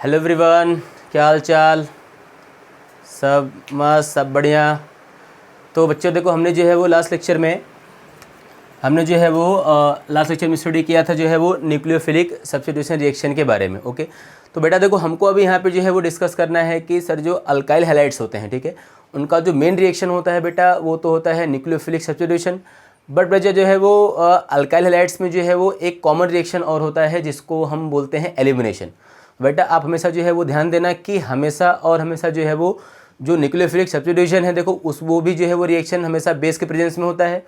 Hello everyone, क्या हाल चाल। सब मस्त, सब बढ़िया। तो बच्चों देखो, हमने जो है वो लास्ट लेक्चर में स्टडी किया था जो है वो न्यूक्लियोफिलिक सब्स्टिट्यूशन रिएक्शन के बारे में। ओके, तो बेटा देखो, हमको अभी यहाँ पे जो है वो डिस्कस करना है कि सर जो अल्काइल हैलाइड्स होते हैं, ठीक है, उनका जो मेन रिएक्शन होता है बेटा वो तो होता है न्यूक्लियोफिलिक सब्स्टिट्यूशन। बट बच्चा जो है वो अल्काइल हैलाइड्स में जो है वो एक कॉमन रिएक्शन और होता है जिसको हम बोलते हैं एलिमिनेशन। बेटा आप हमेशा जो है वो ध्यान देना कि हमेशा जो है वो जो न्यूक्लियोफिलिक सब्स्टिट्यूशन है, देखो उस वो भी जो है वो रिएक्शन हमेशा बेस के प्रेजेंस में होता है।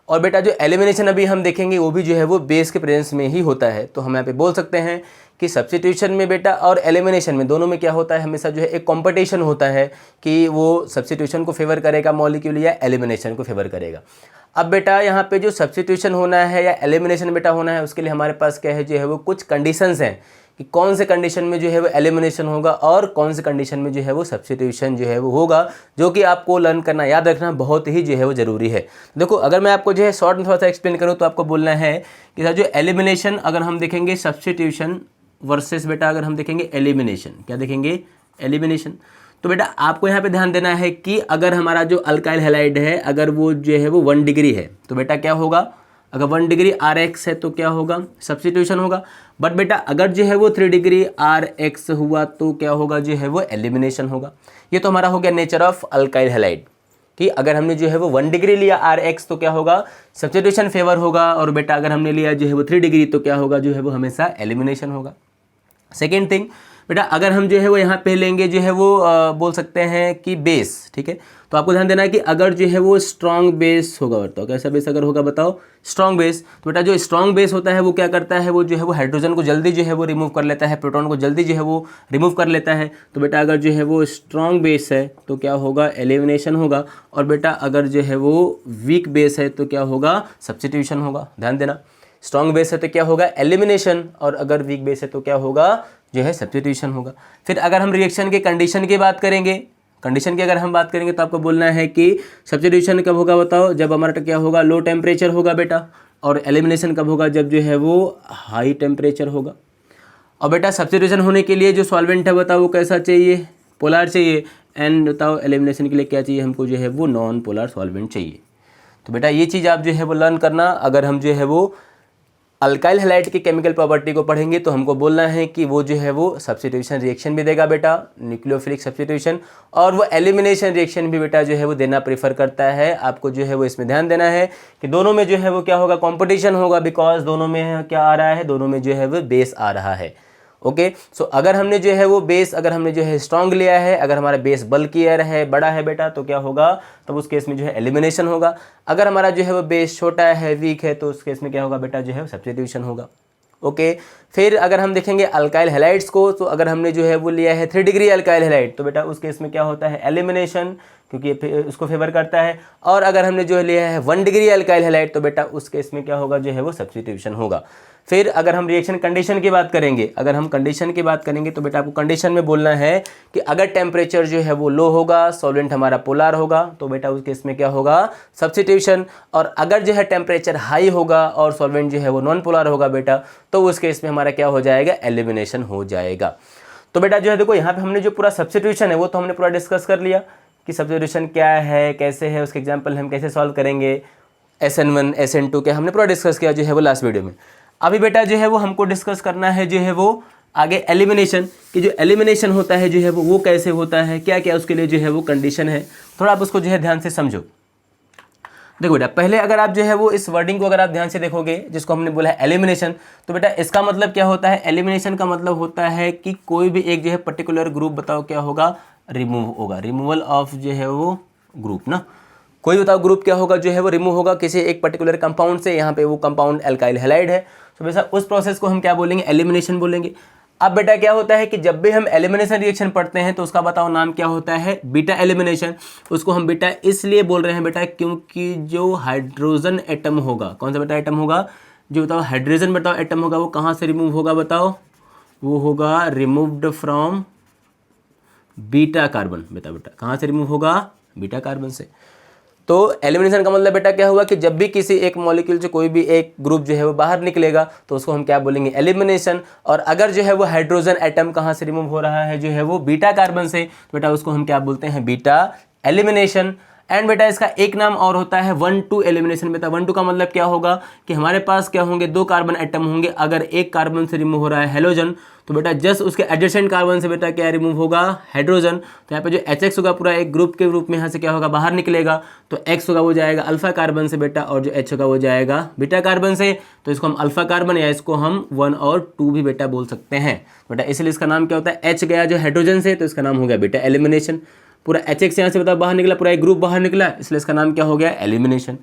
और बेटा जो एलिमिनेशन अभी हम देखेंगे वो भी जो है वो बेस के प्रेजेंस में ही होता है। तो हम यहाँ पे बोल सकते हैं कि सब्स्टिट्यूशन में बेटा और एलिमिनेशन में दोनों में क्या होता है, हमेशा जो है एक कंपटीशन होता है कि वो सब्स्टिट्यूशन को फेवर करेगा मॉलिक्यूल या एलिमिनेशन को फेवर करेगा। अब बेटा यहाँ पे जो सब्स्टिट्यूशन होना है या एलिमिनेशन बेटा होना है, उसके लिए हमारे पास क्या है जो है वो कुछ कंडीशंस हैं कि कौन से कंडीशन में जो है वो एलिमिनेशन होगा और कौन से कंडीशन में जो है वो सब्स्टिट्यूशन जो है वो होगा, जो कि आपको लर्न करना, याद रखना बहुत ही जो है वो ज़रूरी है। देखो अगर मैं आपको जो है शॉर्ट में थोड़ा सा एक्सप्लेन करूँ तो आपको बोलना है कि सर जो एलिमिनेशन अगर हम देखेंगे सब्स्टिट्यूशन वर्सेस बेटा अगर हम देखेंगे एलिमिनेशन, क्या देखेंगे, एलिमिनेशन। तो बेटा आपको यहाँ पे ध्यान देना है कि अगर हमारा जो अल्काइल हैलाइड है अगर वो जो है वो 1 डिग्री है तो बेटा क्या होगा, अगर 1 डिग्री Rx है तो क्या होगा, सब्स्टिट्यूशन होगा। बट बेटा अगर जो है वो 3 डिग्री Rx हुआ तो क्या होगा, जो है वो एलिमिनेशन होगा। ये तो हमारा हो गया नेचर ऑफ अल्काइल हैलाइड कि अगर हमने जो है वो 1 डिग्री लिया Rx तो क्या होगा, सब्स्टिट्यूशन फेवर होगा। और बेटा अगर हमने लिया जो है वो 3 डिग्री तो क्या होगा, जो है वो हमेशा एलिमिनेशन होगा। सेकेंड थिंग बेटा अगर हम जो है वो यहाँ पे लेंगे जो है वो बोल सकते हैं कि बेस, ठीक है, तो आपको ध्यान देना है कि अगर जो है वो स्ट्रॉन्ग बेस होगा, बताओ कैसा बेस अगर होगा, बताओ स्ट्रॉन्ग बेस। तो बेटा जो स्ट्रॉन्ग बेस होता है वो क्या करता है, वो जो है वो हाइड्रोजन को जल्दी जो है वो रिमूव कर लेता है, प्रोटॉन को जल्दी जो है वो रिमूव कर लेता है। तो बेटा अगर जो है वो स्ट्रॉन्ग बेस है तो क्या होगा, एलिमिनेशन होगा। और बेटा अगर जो है वो वीक बेस है तो क्या होगा, सब्स्टिट्यूशन होगा। ध्यान देना, स्ट्रॉन्ग बेस है तो क्या होगा, एलिमिनेशन, और अगर वीक बेस है तो क्या होगा, जो है सब्स्टिट्यूशन होगा। फिर अगर हम रिएक्शन के कंडीशन की बात करेंगे, कंडीशन की अगर हम बात करेंगे तो आपको बोलना है कि सब्स्टिट्यूशन कब होगा, बताओ, जब हमारा क्या होगा, लो टेम्परेचर होगा बेटा। और एलिमिनेशन कब होगा, जब जो है वो हाई टेम्परेचर होगा। और बेटा सब्स्टिट्यूशन होने के लिए जो सॉल्वेंट है बताओ वो कैसा चाहिए, पोलर चाहिए। एंड बताओ एलिमिनेशन के लिए क्या चाहिए हमको, जो है वो नॉन पोलर सॉल्वेंट चाहिए। तो बेटा ये चीज़ आप जो है वो लर्न करना। अगर हम जो है वो अल्काइल हैलाइड की केमिकल प्रॉपर्टी को पढ़ेंगे तो हमको बोलना है कि वो जो है वो सब्स्टिट्यूशन रिएक्शन भी देगा बेटा, न्यूक्लियोफिलिक सब्स्टिट्यूशन, और वो एलिमिनेशन रिएक्शन भी बेटा जो है वो देना प्रेफर करता है। आपको जो है वो इसमें ध्यान देना है कि दोनों में जो है वो क्या होगा, कंपटीशन होगा, बिकॉज दोनों में क्या आ रहा है, दोनों में जो है वो बेस आ रहा है। ओके, सो अगर हमने जो है वो बेस, अगर हमने जो है स्ट्रॉन्ग लिया है, अगर हमारा बेस बल्कियर है, बड़ा है बेटा, तो क्या होगा, तब उस केस में जो है एलिमिनेशन होगा। अगर हमारा जो है वो बेस छोटा है, वीक है, तो उस केस में क्या होगा बेटा, जो है सब्स्टिट्यूशन होगा। ओके, फिर अगर हम देखेंगे अल्काइल हैलाइड्स को, तो अगर हमने जो है वो लिया है 3 डिग्री अल्काइल हैलाइड तो बेटा उस केस में क्या होता है, एलिमिनेशन, क्योंकि उसको फेवर करता है। और अगर हमने जो लिया है 1 डिग्री अल्काइल हैलाइड तो बेटा उस केस में क्या होगा, जो है वो सब्स्टिट्यूशन होगा। फिर अगर हम रिएक्शन कंडीशन की बात करेंगे, अगर हम कंडीशन की बात करेंगे तो बेटा आपको कंडीशन में बोलना है कि अगर टेम्परेचर जो है वो लो होगा, सॉल्वेंट हमारा पोलर होगा, तो बेटा उस केस में क्या होगा, सब्स्टिट्यूशन। और अगर जो है टेम्परेचर हाई होगा और सॉल्वेंट जो है वो नॉन पोलर होगा बेटा, तो उस केस में हमारा क्या हो जाएगा, एलिमिनेशन हो जाएगा। तो बेटा जो है देखो यहाँ पे हमने जो पूरा सब्स्टिट्यूशन है वो तो हमने पूरा डिस्कस कर लिया कि सब्स्टिट्यूशन क्या है, कैसे है, उसके एग्जाम्पल हम कैसे सॉल्व करेंगे, SN1 SN2 क्या हमने पूरा डिस्कस किया जो है वो लास्ट वीडियो में। अभी बेटा जो है वो हमको डिस्कस करना है जो है वो आगे एलिमिनेशन कि जो एलिमिनेशन होता है जो है वो कैसे होता है, क्या क्या उसके लिए जो है वो कंडीशन है, थोड़ा आप उसको जो है ध्यान से समझो। देखो बेटा पहले अगर आप जो है वो इस वर्डिंग को अगर आप ध्यान से देखोगे जिसको हमने बोला है एलिमिनेशन, तो बेटा इसका मतलब क्या होता है, एलिमिनेशन का मतलब होता है कि कोई भी एक जो है पर्टिकुलर ग्रुप बताओ क्या होगा, रिमूव होगा, रिमूवल ऑफ जो है वो ग्रुप ना, कोई बताओ ग्रुप क्या होगा, जो है वो रिमूव होगा किसी एक पर्टिकुलर कंपाउंड से। यहाँ पे वो कंपाउंड अल्काइल हैलाइड है, तो वैसा उस प्रोसेस को हम क्या बोलेंगे, एलिमिनेशन बोलेंगे। अब बेटा क्या होता है कि जब भी हम एलिमिनेशन रिएक्शन पढ़ते हैं तो उसका बताओ नाम क्या होता है, बीटा एलिमिनेशन। उसको हम बीटा इसलिए बोल रहे हैं बेटा क्योंकि जो हाइड्रोजन एटम होगा, कौन सा बेटा एटम होगा, जो बताओ हाइड्रोजन बताओ एटम होगा, वो कहाँ से रिमूव होगा बताओ, वो होगा रिमूव्ड फ्रॉम बीटा कार्बन। बेटा कहाँ से रिमूव होगा, बीटा कार्बन से। तो एलिमिनेशन का मतलब बेटा क्या हुआ कि जब भी किसी एक मॉलिक्यूल से कोई भी एक ग्रुप जो है वो बाहर निकलेगा तो उसको हम क्या बोलेंगे, एलिमिनेशन। और अगर जो है वो हाइड्रोजन एटम कहाँ से रिमूव हो रहा है, जो है वो बीटा कार्बन से, तो बेटा उसको हम क्या बोलते हैं, बीटा एलिमिनेशन। एंड बेटा इसका एक नाम और होता है 1-2 एलिमिनेशन। बेटा 1-2 का मतलब क्या होगा कि हमारे पास क्या होंगे, 2 कार्बन एटम होंगे। अगर एक कार्बन से रिमूव हो रहा है हेलोजन, तो बेटा जस्ट उसके एडजेसेंट कार्बन से बेटा क्या रिमूव होगा, हाइड्रोजन। तो यहाँ पे जो HX होगा पूरा एक ग्रुप के रूप में यहाँ से क्या होगा, बाहर निकलेगा। तो X होगा वो जाएगा अल्फा कार्बन से बेटा, और जो H होगा वो जाएगा बीटा कार्बन से। तो इसको हम अल्फा कार्बन या इसको हम 1 और 2 भी बेटा बोल सकते हैं बेटा। इसलिए इसका नाम क्या होता है, H गया जो हाइड्रोजन से, तो इसका नाम हो गया बेटा एलिमिनेशन। पूरा HX यहाँ से बता बाहर निकला, पूरा एक ग्रुप बाहर निकला, इसलिए इसका नाम क्या हो गया, एलिमिनेशन।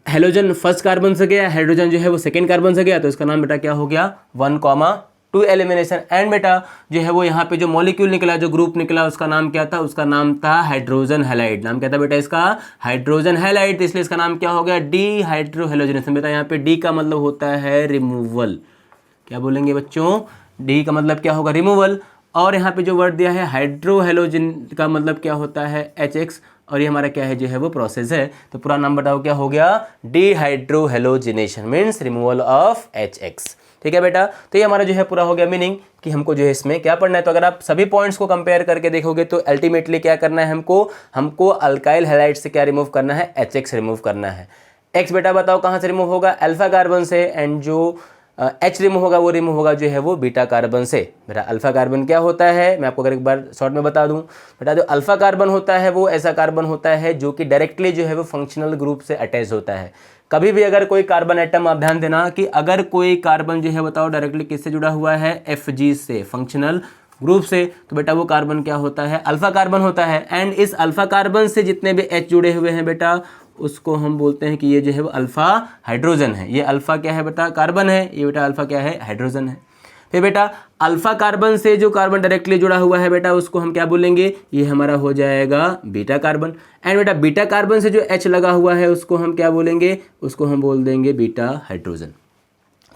हेलोजन फर्स्ट कार्बन से गया, हाइड्रोजन जो है वो सेकेंड कार्बन से गया, तो इसका नाम बेटा क्या हो गया, 1-2 एलिमिनेशन। एंड बेटा जो है वो यहाँ पे जो मॉलिक्यूल निकला, जो ग्रुप निकला, उसका नाम क्या था, उसका नाम था हाइड्रोजन हैलाइड। नाम क्या था बेटा इसका, हाइड्रोजन हैलाइड। इसलिए इसका नाम क्या हो गया, डी हाइड्रो हेलोजनेशन। बेटा यहाँ पे डी का मतलब होता है रिमूवल। क्या बोलेंगे बच्चों, डी का मतलब क्या होगा, रिमूवल। और यहाँ पे जो वर्ड दिया है हाइड्रो हेलोजन का मतलब क्या होता है, HX। और ये हमारा क्या है, जो है वो प्रोसेस है। तो पूरा नाम बताओ क्या हो गया, dehydro halogenation means removal of HX। ठीक है बेटा, तो ये हमारा जो है पूरा हो गया मीनिंग कि हमको जो है इसमें क्या पढ़ना है। तो अगर आप सभी पॉइंट्स को कंपेयर करके देखोगे तो अल्टीमेटली क्या करना है हमको अल्काइल हैलाइड से क्या रिमूव करना है, HX रिमूव करना है। X बेटा बताओ कहाँ से रिमूव होगा, अल्फा कार्बन से। एंड जो H रिमूव होगा वो रिमूव होगा जो है वो बीटा कार्बन से। बेटा अल्फा कार्बन क्या होता है, मैं आपको अगर एक बार शॉर्ट में बता दूं बेटा, जो अल्फा कार्बन होता है वो ऐसा कार्बन होता है जो कि डायरेक्टली जो है वो फंक्शनल ग्रुप से अटैच होता है। कभी भी अगर कोई कार्बन एटम, आप ध्यान देना कि अगर कोई कार्बन जो है बताओ डायरेक्टली किससे जुड़ा हुआ है, Fg से, फंक्शनल ग्रुप से, तो बेटा वो कार्बन क्या होता है, अल्फा कार्बन होता है। एंड इस अल्फा कार्बन से जितने भी H जुड़े हुए हैं बेटा, उसको हम बोलते हैं कि ये जो है वो अल्फा हाइड्रोजन है। ये अल्फा क्या है बेटा, कार्बन है, ये बेटा अल्फा क्या है, हाइड्रोजन है। फिर बेटा अल्फा कार्बन से जो कार्बन डायरेक्टली जुड़ा हुआ है बेटा, उसको हम क्या बोलेंगे, ये हमारा हो जाएगा बीटा कार्बन। एंड बेटा बीटा कार्बन से जो H लगा हुआ है उसको हम क्या बोलेंगे, उसको हम बोल देंगे बीटा हाइड्रोजन।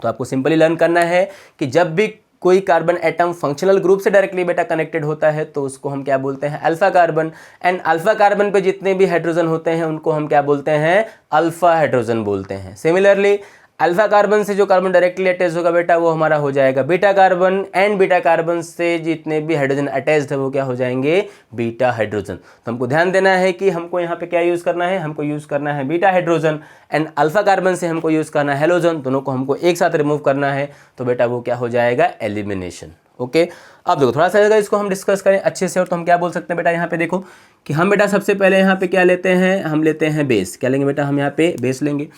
तो आपको सिंपली लर्न करना है कि जब भी कोई कार्बन एटम फंक्शनल ग्रुप से डायरेक्टली बेटा कनेक्टेड होता है तो उसको हम क्या बोलते हैं, alpha carbon. And alpha carbon पे जितने भी हाइड्रोजन होते हैं उनको हम क्या बोलते हैं, अल्फा हाइड्रोजन बोलते हैं। सिमिलरली अल्फा कार्बन से जो कार्बन डायरेक्टली अटैच होगा बेटा वो हमारा हो जाएगा beta carbon. And beta carbon से जितने भी हाइड्रोजन अटैच्ड है वो क्या हो जाएंगे, बीटा हाइड्रोजन। तो हमको ध्यान देना है कि हमको यहाँ पे क्या यूज़ करना है, हमको यूज़ करना है beta hydrogen. And alpha carbon से हमको यूज़ करना है हेलोजन। दोनों को हमको एक साथ रिमूव करना है, तो बेटा वो क्या हो जाएगा, एलिमिनेशन। ओके, अब देखो थोड़ा सा अगर इसको हम डिस्कस करें अच्छे से, और तो हम क्या बोल सकते हैं बेटा, यहाँ पे देखो कि हम बेटा सबसे पहले यहाँ पे क्या लेते हैं, हम लेते हैं बेस। क्या लेंगे बेटा, हम यहाँ पे बेस लेंगे।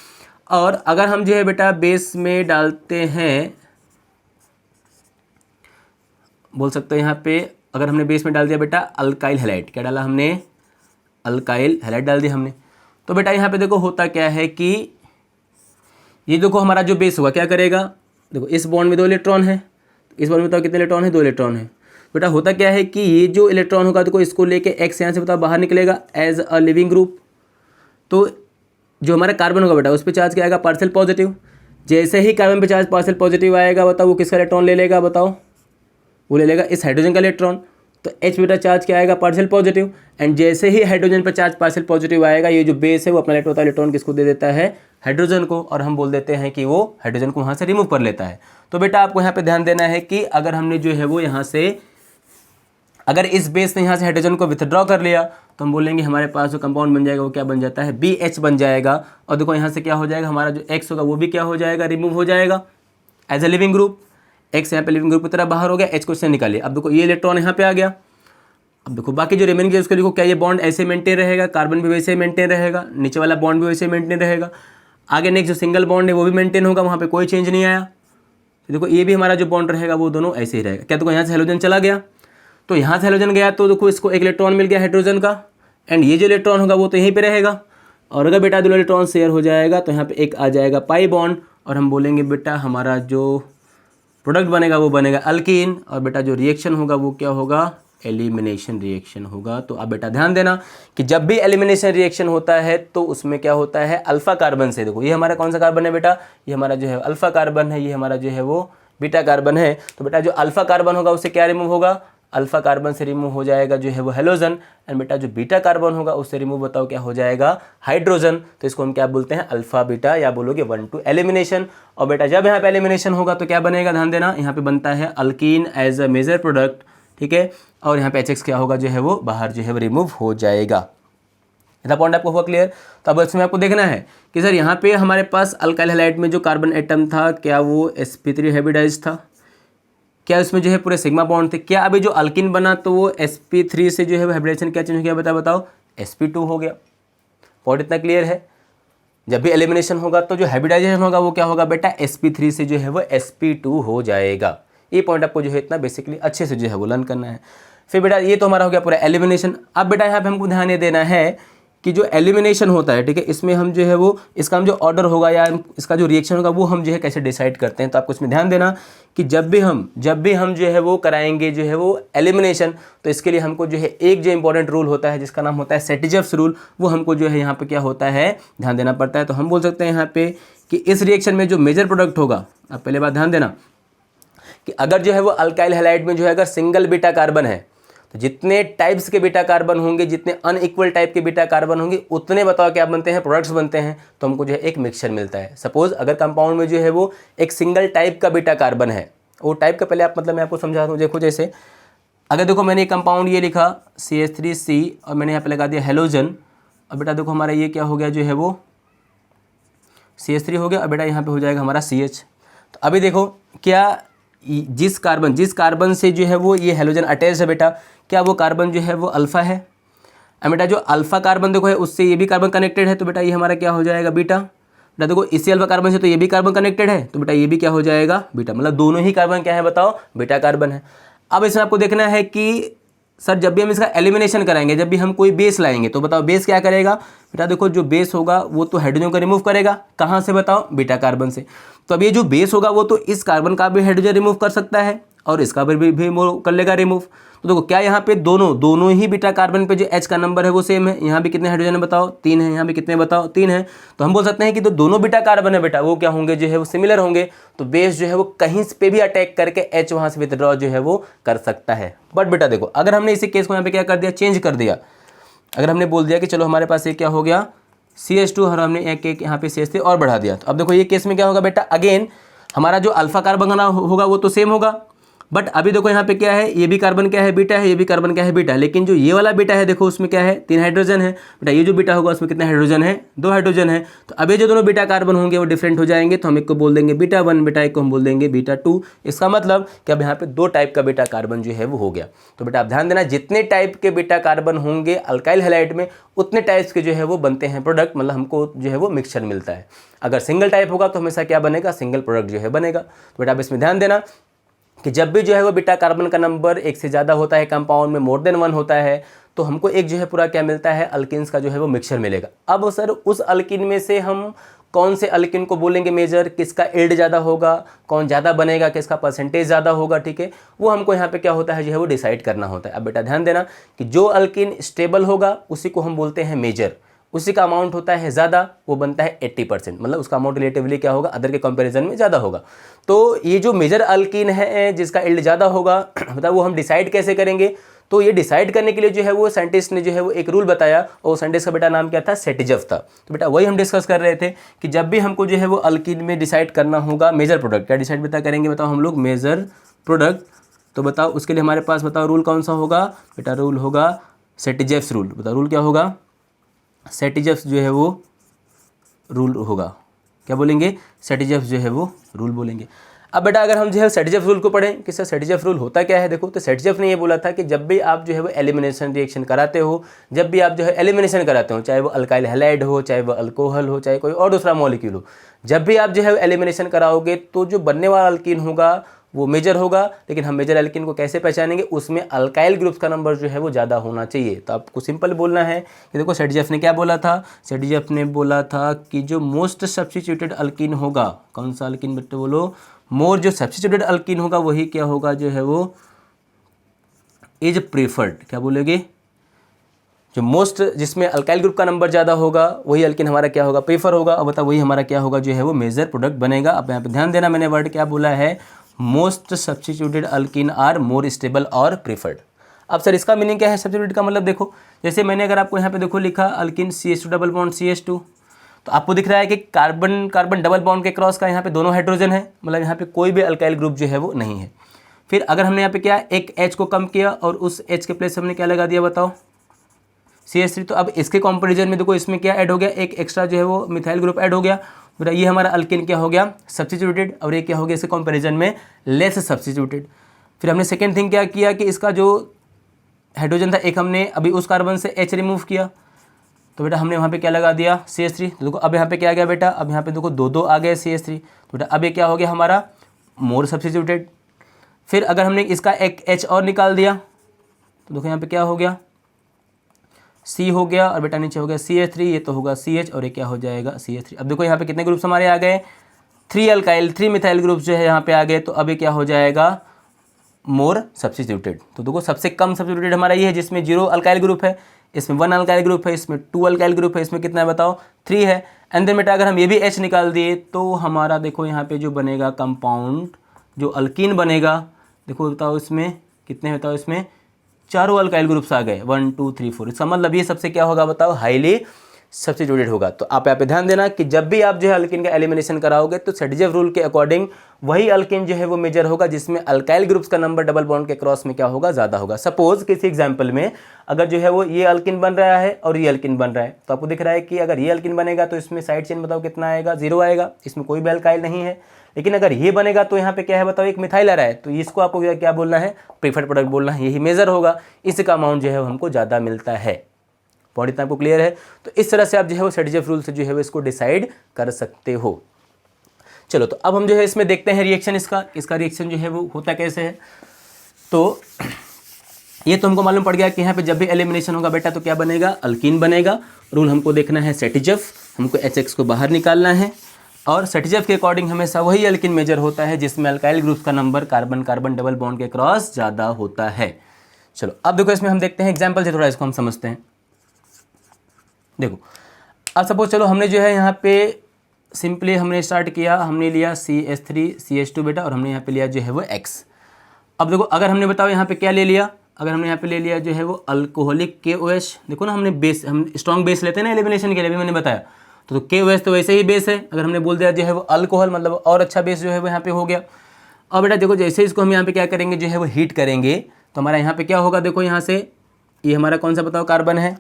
और अगर हम जो है बेटा बेस में डालते हैं, बोल सकते हैं यहाँ पे अगर हमने बेस में डाल दिया बेटा अल्काइल हैलाइड, क्या डाला हमने, अल्काइल हैलाइड डाल दिया हमने। तो बेटा यहाँ पे देखो होता क्या है कि ये देखो हमारा जो बेस हुआ क्या करेगा, देखो इस बॉन्ड में 2 इलेक्ट्रॉन है, इस बॉन्ड में बताओ कितने इलेक्ट्रॉन है, 2 इलेक्ट्रॉन है। बेटा होता क्या है कि ये जो इलेक्ट्रॉन होगा देखो इसको लेके X यहाँ से बताओ बाहर निकलेगा एज अ लिविंग ग्रुप। तो जो हमारा कार्बन होगा बेटा उस पर चार्ज क्या आएगा, पार्शियल पॉजिटिव। जैसे ही कार्बन पे चार्ज पार्शियल पॉजिटिव आएगा बताओ वो किसका इलेक्ट्रॉन ले लेगा, बताओ वो ले लेगा इस हाइड्रोजन का इलेक्ट्रॉन। तो H बेटा चार्ज क्या आएगा, पार्शियल पॉजिटिव। एंड जैसे ही हाइड्रोजन पर चार्ज पार्शियल पॉजिटिव आएगा, ये जो बेस है वो अपना इलेक्ट्रॉन किसको दे देता है, हाइड्रोजन को। और हम बोल देते हैं कि वो हाइड्रोजन को वहाँ से रिमूव कर लेता है। तो बेटा आपको यहाँ पे ध्यान देना है कि अगर हमने जो है वो यहाँ से, अगर इस बेस ने यहाँ से हाइड्रोजन को विथड्रॉ कर लिया तो हम बोलेंगे हमारे पास जो कंपाउंड बन जाएगा वो क्या बन जाता है, BH बन जाएगा। और देखो यहाँ से क्या हो जाएगा, हमारा जो X होगा वो भी क्या हो जाएगा, रिमूव हो जाएगा as a leaving group. X यहाँ पे लिविंग ग्रुप की तरह बाहर हो गया, H को इससे निकालिए। अब देखो ये इलेक्ट्रॉन यहाँ पे आ गया। अब देखो बाकी जो रिमेनिंग है उसको देखो, क्या ये बॉन्ड ऐसे मेंटेन रहेगा, कार्बन भी वैसे मेंटेन रहेगा, नीचे वाला बॉन्ड भी वैसे मेंटेन रहेगा। आगे नेक्स्ट जो सिंगल बॉन्ड है वो भी मेंटेन होगा, वहाँ पे कोई चेंज नहीं आया। तो देखो ये भी हमारा जो बॉन्ड रहेगा वो दोनों ऐसे ही रहेगा। क्या देखो यहाँ से हेलोजन चला गया, तो यहाँ से हेलोजन गया तो देखो इसको एक इलेक्ट्रॉन मिल गया हाइड्रोजन का। एंड ये जो इलेक्ट्रॉन होगा वो तो यहीं पे रहेगा। और अगर बेटा दो इलेक्ट्रॉन शेयर हो जाएगा तो यहाँ पे एक आ जाएगा पाई बॉन्ड, और हम बोलेंगे बेटा हमारा जो प्रोडक्ट बनेगा वो बनेगा अल्कीन। और बेटा जो रिएक्शन होगा वो क्या होगा, एलिमिनेशन रिएक्शन होगा। तो आप बेटा ध्यान देना कि जब भी एलिमिनेशन रिएक्शन होता है तो उसमें क्या होता है, अल्फा कार्बन से, देखो ये हमारा कौन सा कार्बन है बेटा, ये हमारा जो है अल्फा कार्बन है, ये हमारा जो है वो बीटा कार्बन है। तो बेटा जो अल्फा कार्बन होगा उससे क्या रिमूव होगा, अल्फा कार्बन से रिमूव हो जाएगा जो है वो हेलोजन, एंड बेटा जो बीटा कार्बन होगा उससे रिमूव बताओ क्या हो जाएगा, हाइड्रोजन। तो इसको हम क्या बोलते हैं, अल्फा बीटा, या बोलोगे 1-2 एलिमिनेशन। और बेटा जब यहाँ पे एलिमिनेशन होगा तो क्या बनेगा, ध्यान देना, यहाँ पे बनता है alkene as a major product, ठीक है, और यहाँ पे HX क्या होगा जो है वो बाहर जो है वो रिमूव हो जाएगा। इतना पॉइंट आपको हुआ क्लियर। तो अब इसमें आपको देखना है कि सर यहाँ पे हमारे पास अल्काइल हैलाइड में जो कार्बन एटम था क्या वो sp3 हाइब्रिडाइज था, क्या उसमें जो है पूरे सिग्मा बॉन्ड थे, क्या अभी जो अल्किन बना तो वो sp3 से जो है हाइब्रिडाइजेशन क्या चेंज हो गया, बताओ sp2 हो गया। पॉइंट इतना क्लियर है। जब भी एलिमिनेशन होगा तो जो हाइब्रिडाइजेशन होगा वो क्या होगा बेटा, sp3 से जो है वो sp2 हो जाएगा। ये पॉइंट आपको जो है इतना बेसिकली अच्छे से जो है वो लर्न करना है। फिर बेटा ये तो हमारा हो गया पूरा एलिमिनेशन। अब बेटा यहाँ पे हमको ध्यान ये देना है कि जो एलिमिनेशन होता है, ठीक है, इसमें हम जो है वो इसका हम जो ऑर्डर होगा या इसका जो रिएक्शन होगा वो हम जो है कैसे डिसाइड करते हैं। तो आपको इसमें ध्यान देना कि जब भी हम जो है वो कराएंगे जो है वो एलिमिनेशन, तो इसके लिए हमको जो है एक जो इंपॉर्टेंट रूल होता है जिसका नाम होता है सेटिजफ्स रूल, वो हमको जो है यहाँ पे क्या होता है ध्यान देना पड़ता है। तो हम बोल सकते हैं यहाँ पे कि इस रिएक्शन में जो मेजर प्रोडक्ट होगा, आप पहले बात ध्यान देना कि अगर जो है वो अल्काइल हैलाइड में जो है अगर सिंगल बीटा कार्बन है तो जितने टाइप्स के बीटा कार्बन होंगे, जितने अनइक्वल टाइप के बीटा कार्बन होंगे, उतने बताओ क्या बनते हैं, प्रोडक्ट्स बनते हैं। तो हमको जो है एक मिक्सचर मिलता है। सपोज अगर कंपाउंड में जो है वो एक सिंगल टाइप का बीटा कार्बन है, वो टाइप का पहले आप मतलब मैं आपको समझा दूँ। देखो जैसे अगर देखो मैंने कंपाउंड ये लिखा CH3C और मैंने यहाँ पे लगा दिया हेलोजन, और बेटा देखो हमारा ये क्या हो गया जो है वो CH3 हो गया, और बेटा यहाँ पे हो जाएगा हमारा CH। तो अभी देखो क्या जिस कार्बन से जो है वो ये हेलोजन अटैच है बेटा, क्या वो कार्बन जो है वो अल्फा है। अब बेटा जो अल्फा कार्बन देखो है उससे ये भी कार्बन कनेक्टेड है, तो बेटा ये हमारा क्या हो जाएगा बीटा। बेटा देखो इसी अल्फा कार्बन से तो ये भी कार्बन कनेक्टेड है, तो बेटा ये भी क्या हो जाएगा बीटा। मतलब दोनों ही कार्बन क्या है बताओ, बीटा कार्बन है। अब इसमें आपको देखना है कि सर जब भी हम इसका एलिमिनेशन कराएंगे, जब भी हम कोई बेस लाएंगे, तो बताओ बेस क्या करेगा। बेटा देखो जो बेस होगा वो तो हाइड्रोजन को रिमूव करेगा, कहाँ से बताओ, बीटा कार्बन से। तो अब ये जो बेस होगा वो तो इस कार्बन का भी हाइड्रोजन रिमूव कर सकता है और इसका भी कर लेगा रिमूव। तो देखो क्या यहाँ पे दोनों ही बीटा कार्बन पे जो H का नंबर है वो सेम है। यहाँ भी कितने हाइड्रोजन है बताओ, 3 है, यहाँ भी कितने बताओ, 3 है। तो हम बोल सकते हैं कि तो दोनों बीटा कार्बन है बेटा वो क्या होंगे जो है वो सिमिलर होंगे। तो बेस जो है वो कहीं पे भी अटैक करके H वहाँ से विथड्रॉ जो है वो कर सकता है। बट बेटा देखो अगर हमने इसी केस को यहाँ पे क्या कर दिया, चेंज कर दिया, अगर हमने बोल दिया कि चलो हमारे पास ये क्या हो गया CH2 और हमने एक यहाँ पे CH3 और बढ़ा दिया, तो अब देखो ये केस में क्या होगा बेटा, अगेन हमारा जो अल्फा कार्बन होगा वो तो सेम होगा। बट अभी देखो यहाँ पे क्या है, ये भी कार्बन क्या है बीटा है, ये भी कार्बन क्या है बीटा है, लेकिन जो ये वाला बीटा है देखो उसमें क्या है 3 हाइड्रोजन है। बेटा ये जो बीटा होगा उसमें कितने हाइड्रोजन है, 2 हाइड्रोजन है। तो अब ये जो दोनों बीटा कार्बन होंगे वो डिफरेंट हो जाएंगे, तो हम एक को बोल देंगे बीटा 1, बेटा एक को हम बोल देंगे बीटा 2। इसका मतलब कि अब यहाँ पे 2 टाइप का बीटा कार्बन जो है वो हो गया। तो बेटा आप ध्यान देना जितने टाइप के बीटा कार्बन होंगे अल्काइल हैलाइड में उतने टाइप्स के जो है वो बनते हैं प्रोडक्ट, मतलब हमको जो है वो मिक्सचर मिलता है। अगर सिंगल टाइप होगा तो हमेशा क्या बनेगा, सिंगल प्रोडक्ट जो है बनेगा। तो बेटा आप इसमें ध्यान देना कि जब भी जो है वो बीटा कार्बन का नंबर 1 से ज़्यादा होता है, कंपाउंड में मोर देन 1 होता है, तो हमको एक जो है पूरा क्या मिलता है, अल्किन्स का जो है वो मिक्सचर मिलेगा। अब सर उस अल्किन में से हम कौन से अल्किन को बोलेंगे मेजर, किसका एल्ड ज़्यादा होगा, कौन ज़्यादा बनेगा, किसका परसेंटेज ज़्यादा होगा, ठीक है, वो हमको यहाँ पे क्या होता है जो है वो डिसाइड करना होता है। अब बेटा ध्यान देना कि जो अल्किन स्टेबल होगा उसी को हम बोलते हैं मेजर, उसी का अमाउंट होता है ज़्यादा, वो बनता है 80%, मतलब उसका अमाउंट रिलेटिवली क्या होगा, अदर के कंपैरिजन में ज़्यादा होगा। तो ये जो मेजर अल्कीन है जिसका एल्ड ज़्यादा होगा मतलब वो हम डिसाइड कैसे करेंगे, तो ये डिसाइड करने के लिए जो है वो साइंटिस्ट ने जो है वो एक रूल बताया, और साइंटिस्ट का बेटा नाम क्या था, सेटिजफ था। तो बेटा वही हम डिस्कस कर रहे थे कि जब भी हमको जो है वो अल्कीन में डिसाइड करना होगा मेजर प्रोडक्ट, क्या डिसाइड बता करेंगे बताओ हम लोग, मेजर प्रोडक्ट। तो बताओ उसके लिए हमारे पास बताओ रूल कौन सा होगा बेटा, रूल होगा सेटिजफ्स रूल। बताओ रूल क्या होगा, सेटिजफ्स जो है वो रूल होगा, क्या बोलेंगे, सेटिजफ्स जो है वो रूल बोलेंगे। अब बेटा अगर हम जो है सेटिजफ रूल को पढ़ें कि सर सेटिजफ रूल होता क्या है, देखो तो सेटिजफ ने ये बोला था कि जब भी आप जो है वो एलिमिनेशन रिएक्शन कराते हो, जब भी आप जो है एलिमिनेशन कराते हो, चाहे वो अल्काइल हैलाइड हो, चाहे वो अल्कोहल हो, चाहे कोई और दूसरा मॉलिक्यूल हो, जब भी आप जो है एलिमिनेशन कराओगे तो जो बनने वाला अल्कीन होगा वो मेजर होगा। लेकिन हम मेजर अल्कीन को कैसे पहचानेंगे, उसमें अल्काइल ग्रुप्स का नंबर जो है वो ज़्यादा होना चाहिए। तो आपको सिंपल बोलना है कि देखो सेटिजफ ने क्या बोला था, सेटिजफ ने बोला था कि जो मोस्ट सब्स्टिट्यूटेड अल्कीन होगा, कौन सा अल्कीन बेटे बोलो, मोर जो सब्स्टिट्यूटेड अल्कीन होगा वही क्या होगा जो है वो इज प्रेफर्ड, क्या बोलेगे, जो मोस्ट जिसमें अल्काइल ग्रुप का नंबर ज़्यादा होगा वही अल्कीन हमारा क्या होगा, प्रेफर होगा। अब बताओ वही हमारा क्या होगा जो है वो मेजर प्रोडक्ट बनेगा। अब यहाँ पे ध्यान देना मैंने वर्ड क्या बोला है, most substituted alkene are more stable और प्रीफर्ड। अब सर इसका मीनिंग क्या है सब्स्टिट्यूटेड का मतलब? देखो जैसे मैंने अगर आपको यहाँ पे देखो लिखा alkene CH2 double bond CH2, तो आपको दिख रहा है कि कार्बन कार्बन डबल बॉन्ड के क्रॉस का यहाँ पे दोनों हाइड्रोजन है, मतलब यहाँ पे कोई भी अल्काइल ग्रुप जो है वो नहीं है। फिर अगर हमने यहाँ पे क्या एक H को कम किया और उस H के प्लेस हमने क्या लगा दिया बताओ CH3, तो अब इसके कंपैरिजन में देखो इसमें क्या ऐड हो गया, एक एक्स्ट्रा जो है वो मिथाइल ग्रुप ऐड हो गया। बेटा ये हमारा अल्किन क्या हो गया सब्स्टिट्यूटेड, और ये क्या हो गया इसके कंपैरिजन में लेस सब्स्टिट्यूटेड। फिर हमने सेकेंड थिंग क्या किया कि इसका जो हाइड्रोजन था एक हमने अभी उस कार्बन से H रिमूव किया, तो बेटा हमने वहाँ पे क्या लगा दिया CH3। तो देखो अब यहाँ पे क्या आ गया बेटा, अब यहाँ पे देखो दो आ गए CH3, तो बेटा अब ये क्या हो गया हमारा मोर सब्स्टिट्यूटेड। फिर अगर हमने इसका एक H और निकाल दिया तो देखो यहाँ पे क्या हो गया C हो गया, और बेटा नीचे हो गया CH3, ये तो होगा CH और ये क्या हो जाएगा CH3। अब देखो यहाँ पे कितने ग्रुप्स हमारे आ गए 3 अल्काइल 3 मिथाइल ग्रुप्स जो है यहाँ पे आ गए, तो अब ये क्या हो जाएगा मोर सब्स्टिट्यूटेड। तो देखो सबसे कम सब्स्टिट्यूटेड हमारा ये है जिसमें 0 अल्काइल ग्रुप है, इसमें 1 अल्काइल ग्रुप है, इसमें 2 अल्काइल ग्रुप है, इसमें कितना है बताओ 3 है। एंड देन बेटा अगर हम ये भी H निकाल दिए तो हमारा देखो यहाँ पे जो बनेगा कंपाउंड जो अल्कीन बनेगा, देखो बताओ इसमें कितने बताओ इसमें 4 अल्काइल ग्रुप्स आ गए 1 2 3 4। इसका मतलब ये सबसे क्या होगा बताओ हाईली सब्स्टिट्यूटेड होगा। तो आप यहाँ पे ध्यान देना कि जब भी आप जो है अल्किन का एलिमिनेशन कराओगे तो सेडजेव रूल के अकॉर्डिंग वही अल्किन जो है वो मेजर होगा जिसमें अल्काइल ग्रुप्स का नंबर डबल बॉन्ड के क्रॉस में क्या होगा ज़्यादा होगा। सपोज किसी एग्जाम्पल में अगर जो है वो ये अल्किन बन रहा है और ये अल्किन बन रहा है, तो आपको दिख रहा है कि अगर ये अल्किन बनेगा तो इसमें साइड चेन बताओ कितना आएगा 0 आएगा, इसमें कोई भी अल्काइल नहीं है। लेकिन अगर ये बनेगा तो यहाँ पे क्या है बताओ एक मिथाइल आ रहा है, तो इसको आपको क्या बोलना है प्रीफर्ड प्रोडक्ट बोलना है, यही मेजर होगा, इसका अमाउंट जो है वो हमको ज़्यादा मिलता है। पॉइंट इतना आपको क्लियर है? तो इस तरह से आप जो है वो सेडजेव रूल से जो है वो इसको डिसाइड कर सकते हो। चलो तो अब हम जो है इसमें देखते हैं रिएक्शन इसका रिएक्शन जो है वो होता कैसे है। तो ये तो हमको मालूम पड़ गया कि यहाँ पे जब भी एलिमिनेशन होगा बेटा तो क्या बनेगा अल्कीन बनेगा। रूल हमको देखना है सेडजेव, हमको HX को बाहर निकालना है, और सेडजेव के अकॉर्डिंग हमेशा वही अल्किन मेजर होता है जिसमें अल्काइल ग्रुप्स का number carbon carbon double bond के क्रॉस ज़्यादा होता है। चलो अब देखो इसमें हम देखते हैं एग्जाम्पल से थोड़ा इसको हम समझते हैं। देखो अब सपोज चलो हमने जो है यहाँ पे सिंपली हमने स्टार्ट किया, हमने लिया CH3 CH2 बेटा, और हमने यहाँ पे लिया जो है वो X। अब देखो अगर हमने बताओ यहाँ पे क्या ले लिया, अगर हमने यहाँ पे ले लिया जो है वो अल्कोहलिक KOH, देखो ना हमने बेस हम स्ट्रॉन्ग बेस लेते हैं ना एलिमिनेशन के लिए, अभी मैंने बताया, तो KOH तो वैसे ही बेस है। अगर हमने बोल दिया जो है वो अल्कोहल मतलब और अच्छा बेस जो है वो यहाँ पे हो गया। और बेटा देखो जैसे इसको हम यहाँ पे क्या करेंगे जो है वो हीट करेंगे तो हमारा यहाँ पे क्या होगा, देखो यहाँ से ये हमारा कौन सा बताओ कार्बन है,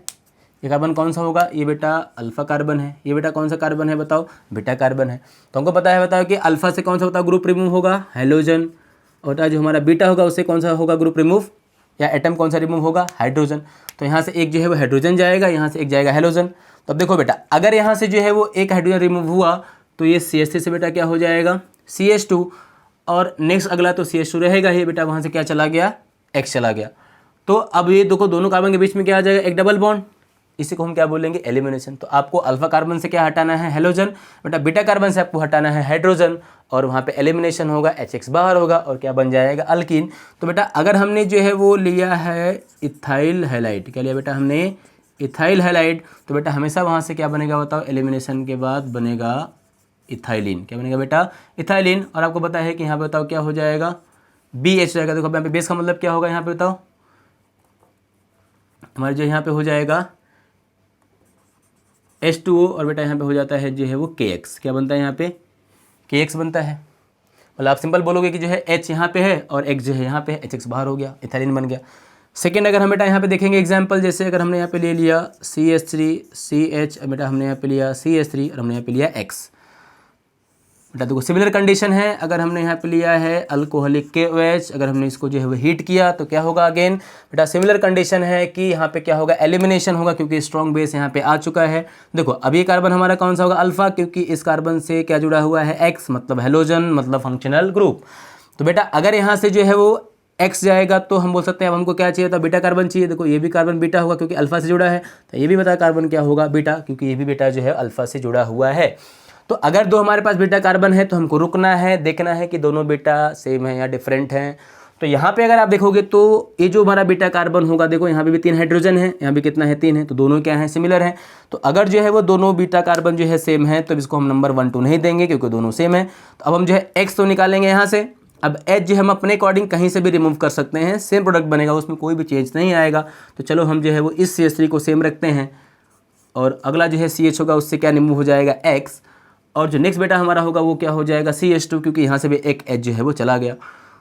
ये कार्बन कौन सा होगा, ये बेटा अल्फा कार्बन है, ये बेटा कौन सा कार्बन है बताओ बीटा कार्बन है। तो हमको पता है बताओ कि अल्फा से कौन सा बताओ ग्रुप रिमूव होगा हेलोजन, और जो हमारा बीटा होगा उससे कौन सा होगा ग्रुप रिमूव या एटम कौन सा रिमूव होगा हाइड्रोजन। तो यहाँ से एक जो है वो हाइड्रोजन जाएगा, यहाँ से एक जाएगा हेलोजन। तो अब देखो बेटा अगर यहाँ से जो है वो एक हाइड्रोजन रिमूव हुआ तो ये CH3 से बेटा क्या हो जाएगा CH2, और नेक्स्ट अगला तो CH2 रहेगा ही बेटा, वहाँ से क्या चला गया X चला गया। तो अब ये देखो दोनों कार्बन के बीच में क्या आ जाएगा एक डबल बॉन्ड, इसी को हम क्या बोलेंगे एलिमिनेशन। तो आपको अल्फा कार्बन से क्या हटाना है हेलोजन, बेटा बीटा कार्बन से आपको हटाना है हाइड्रोजन, और वहाँ पे एलिमिनेशन होगा HX बाहर होगा और क्या बन जाएगा अल्कीन। तो बेटा अगर हमने जो है वो लिया है इथाइल हैलाइड, क्या लिया बेटा हमने इथाइल हैलाइड, तो बेटा हमेशा वहाँ से क्या बनेगा बताओ एलिमिनेशन के बाद बनेगा इथाइलिन, क्या बनेगा बेटा इथाइलिन। और आपको पता है कि यहाँ पे बताओ क्या हो जाएगा BH जाएगा। देखो यहाँ पे बेस का मतलब क्या होगा, यहाँ पे बताओ हमारे जो यहाँ पे हो जाएगा H2O, और बेटा यहाँ पे हो जाता है जो है वो KX, क्या बनता है यहाँ पे KX बनता है। मतलब आप सिंपल बोलोगे कि जो है H यहाँ पे है और X जो है यहाँ पे है, HX बाहर हो गया इथाइलिन बन गया। सेकेंड अगर हम बेटा यहाँ पे देखेंगे एग्जाम्पल, जैसे अगर हमने यहाँ पे ले लिया CH3 CH, बेटा हमने यहाँ पे लिया CH3 और हमने यहाँ पे लिया X। बेटा देखो सिमिलर कंडीशन है, अगर हमने यहाँ पे लिया है अल्कोहलिक KOH, अगर हमने इसको जो है वो हीट किया तो क्या होगा अगेन बेटा सिमिलर कंडीशन है कि यहाँ पे क्या होगा एलिमिनेशन होगा क्योंकि स्ट्रॉन्ग बेस यहाँ पे आ चुका है। देखो अब ये कार्बन हमारा कौन सा होगा अल्फा, क्योंकि इस कार्बन से क्या जुड़ा हुआ है X मतलब हेलोजन मतलब फंक्शनल ग्रुप। तो बेटा अगर यहाँ से जो है वो X जाएगा तो हम बोल सकते हैं अब हमको क्या चाहिए था बीटा कार्बन चाहिए। देखो ये भी कार्बन बीटा होगा क्योंकि अल्फा से जुड़ा है, तो ये भी बता कार्बन क्या होगा बीटा, क्योंकि ये भी बेटा जो है अल्फा से जुड़ा हुआ है। तो अगर दो हमारे पास बीटा कार्बन है तो हमको रुकना है, देखना है कि दोनों बीटा सेम है या डिफरेंट हैं। तो यहाँ पे अगर आप देखोगे तो ये जो हमारा बीटा कार्बन होगा, देखो यहाँ पे भी 3 हाइड्रोजन है, यहाँ भी कितना है 3 है, तो दोनों क्या है सिमिलर हैं। तो अगर जो है वो दोनों बीटा कार्बन जो है सेम है तो इसको हम नंबर 1 2 नहीं देंगे क्योंकि दोनों सेम है। तो अब हम जो है X तो निकालेंगे यहाँ से, अब एच जो हम अपने अकॉर्डिंग कहीं से भी रिमूव कर सकते हैं, सेम प्रोडक्ट बनेगा, उसमें कोई भी चेंज नहीं आएगा। तो चलो हम जो है वो इस CH3 को सेम रखते हैं, और अगला जो है CH होगा उससे क्या रिमूव हो जाएगा X, और जो नेक्स्ट बेटा हमारा होगा वो क्या हो जाएगा CH2, क्योंकि यहाँ से भी एक H जो है वो चला गया।